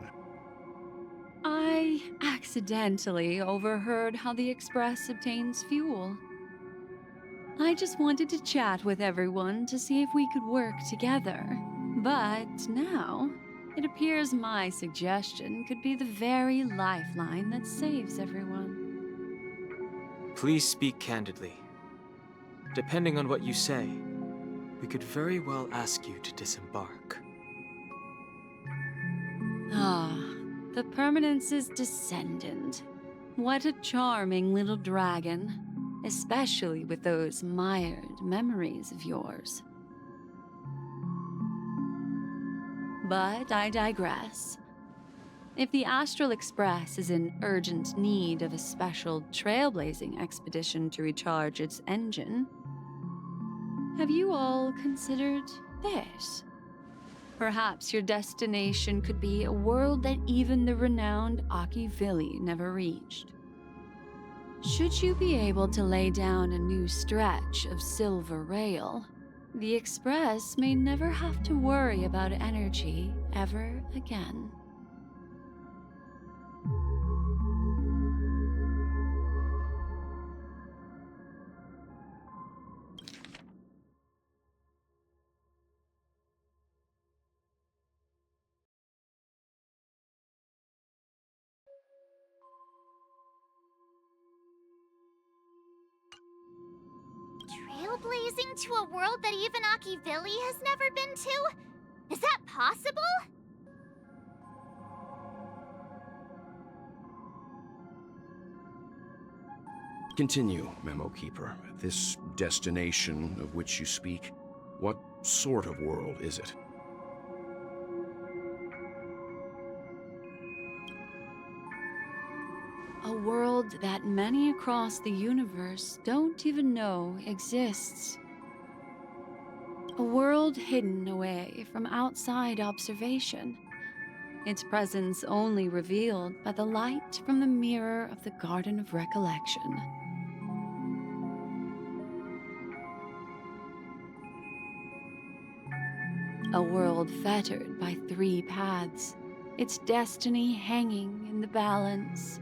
I accidentally overheard how the Express obtains fuel. I just wanted to chat with everyone to see if we could work together. But now, it appears my suggestion could be the very lifeline that saves everyone. Please speak candidly. Depending on what you say, we could very well ask you to disembark. Ah, the Permanence's descendant. What a charming little dragon, especially with those mired memories of yours. But I digress. If the Astral Express is in urgent need of a special trailblazing expedition to recharge its engine, have you all considered this? Perhaps your destination could be a world that even the renowned Akivili never reached. Should you be able to lay down a new stretch of silver rail, the Express may never have to worry about energy ever again. Trailblazing to a world that even Akivili has never been to? Is that possible? Continue, Memo Keeper. This destination of which you speak, what sort of world is it? A world that many across the universe don't even know exists. A world hidden away from outside observation. Its presence only revealed by the light from the mirror of the Garden of Recollection. A world fettered by 3 paths, its destiny hanging in the balance.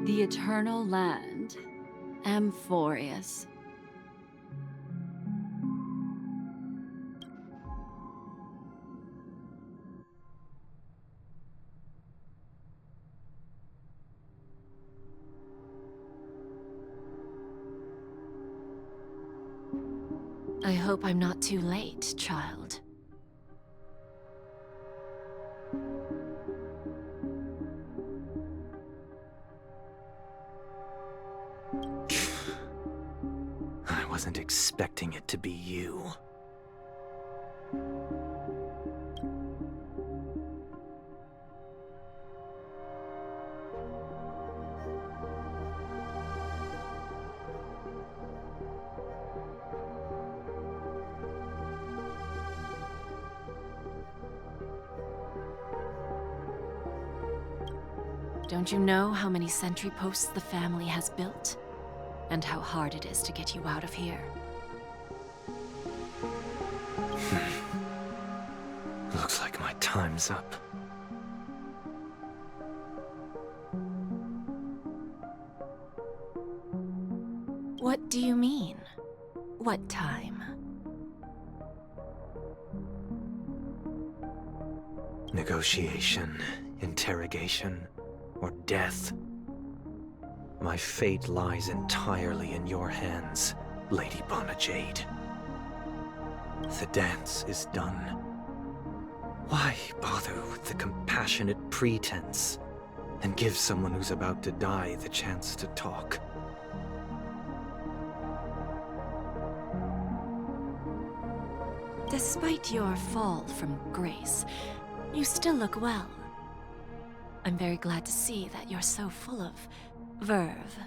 The Eternal Land, Amphorius. I hope I'm not too late, child. I wasn't expecting it to be you. Don't you know how many sentry posts the family has built? And how hard it is to get you out of here? Looks like my time's up. What do you mean? What time? Negotiation, interrogation, or death. My fate lies entirely in your hands, Lady Bonajade. The dance is done. Why bother with the compassionate pretense and give someone who's about to die the chance to talk? Despite your fall from grace, you still look well. I'm very glad to see that you're so full of verve.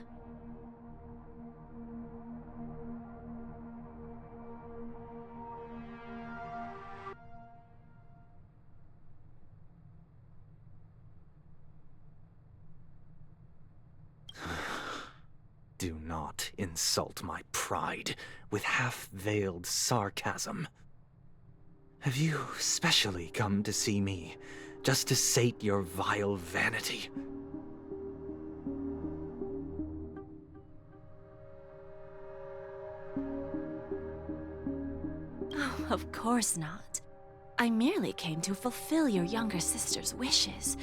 Do not insult my pride with half-veiled sarcasm. Have you specially come to see me just to sate your vile vanity? Oh, of course not. I merely came to fulfill your younger sister's wishes.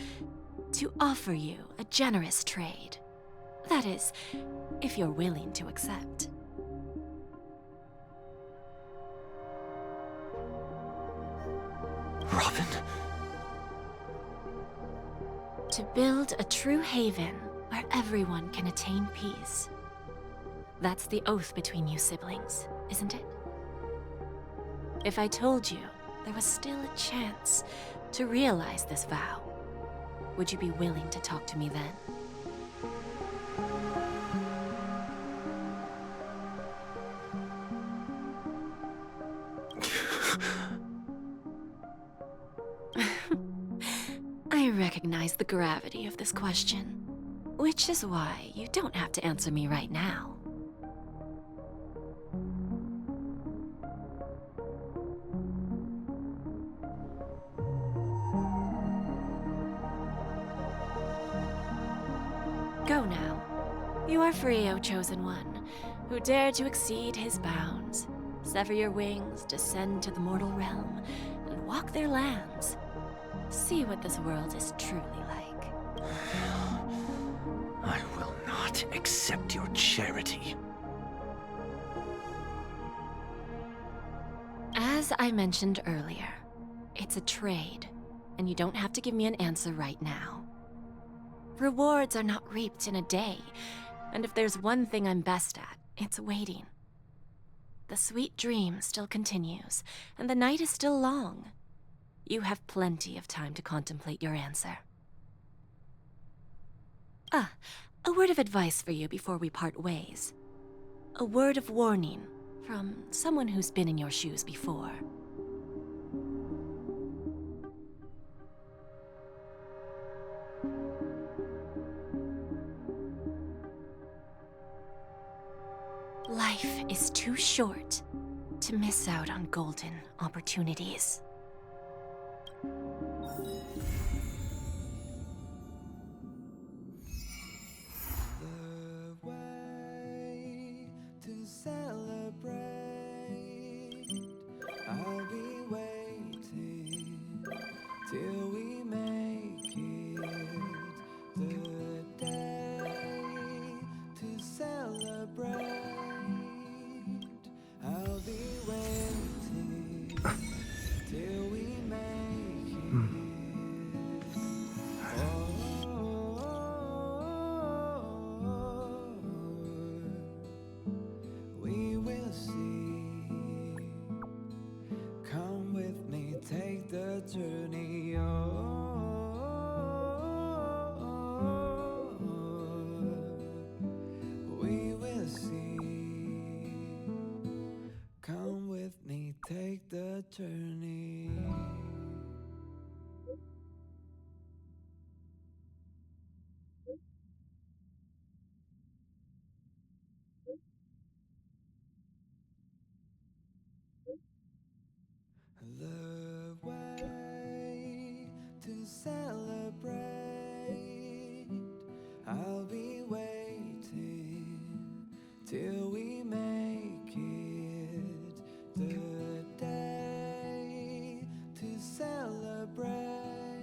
To offer you a generous trade. That is, if you're willing to accept. Robin? To build a true haven where everyone can attain peace. That's the oath between you siblings, isn't it? If I told you there was still a chance to realize this vow, would you be willing to talk to me then? I recognize the gravity of this question, which is why you don't have to answer me right now. Go now. You are free, O Chosen One, who dare to exceed his bounds, sever your wings, descend to the mortal realm, and walk their lands. See what this world is truly like. I will not accept your charity. As I mentioned earlier, it's a trade, and you don't have to give me an answer right now. Rewards are not reaped in a day, and if there's one thing I'm best at, it's waiting. The sweet dream still continues, and the night is still long. You have plenty of time to contemplate your answer. Ah, a word of advice for you before we part ways. A word of warning from someone who's been in your shoes before. Life is too short to miss out on golden opportunities. To celebrate, I'll be waiting till we make it the day to celebrate. I'll be waiting till we make it. We will see. Come with me, take the journey. We will see. Come with me, take the journey. The way to celebrate, I'll be waiting till we make it the day to celebrate.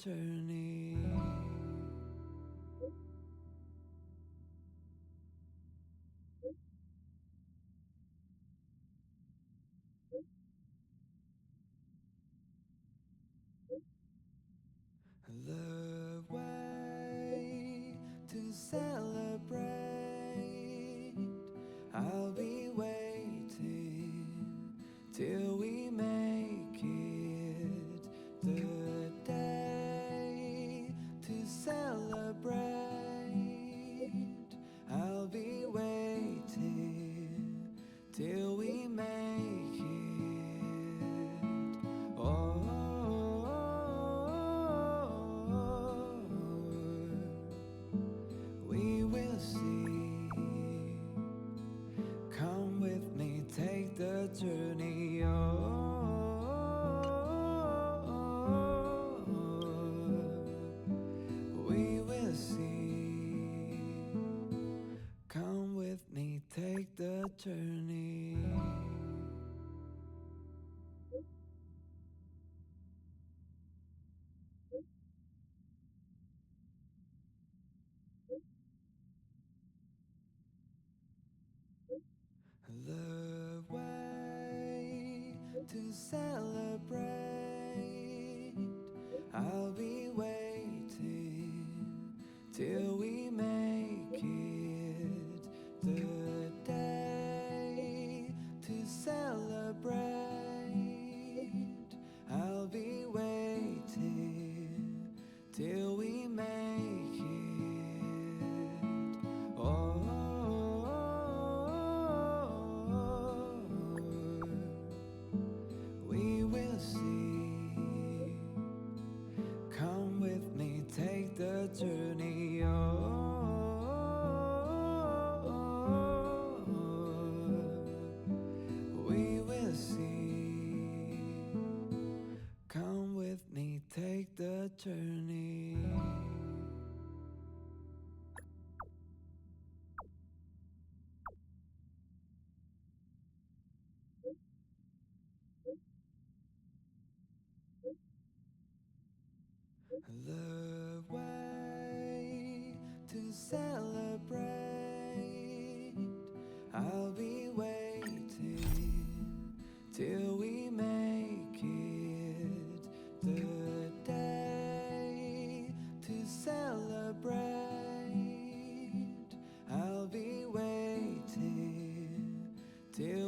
journey. The way to celebrate, I'll be waiting till we make it. The day to celebrate, I'll be waiting till we make it. Oh, we will see. Come with me, take the journey. We will see. Come with me, take the journey. The way to celebrate, I'll be waiting till we make it. The day to celebrate, I'll be waiting till we make it. Oh, we will see. Come with me, take the journey. We will see. Come with me, take the journey. The way to celebrate, I'll be waiting till we make it. The day to celebrate, I'll be waiting till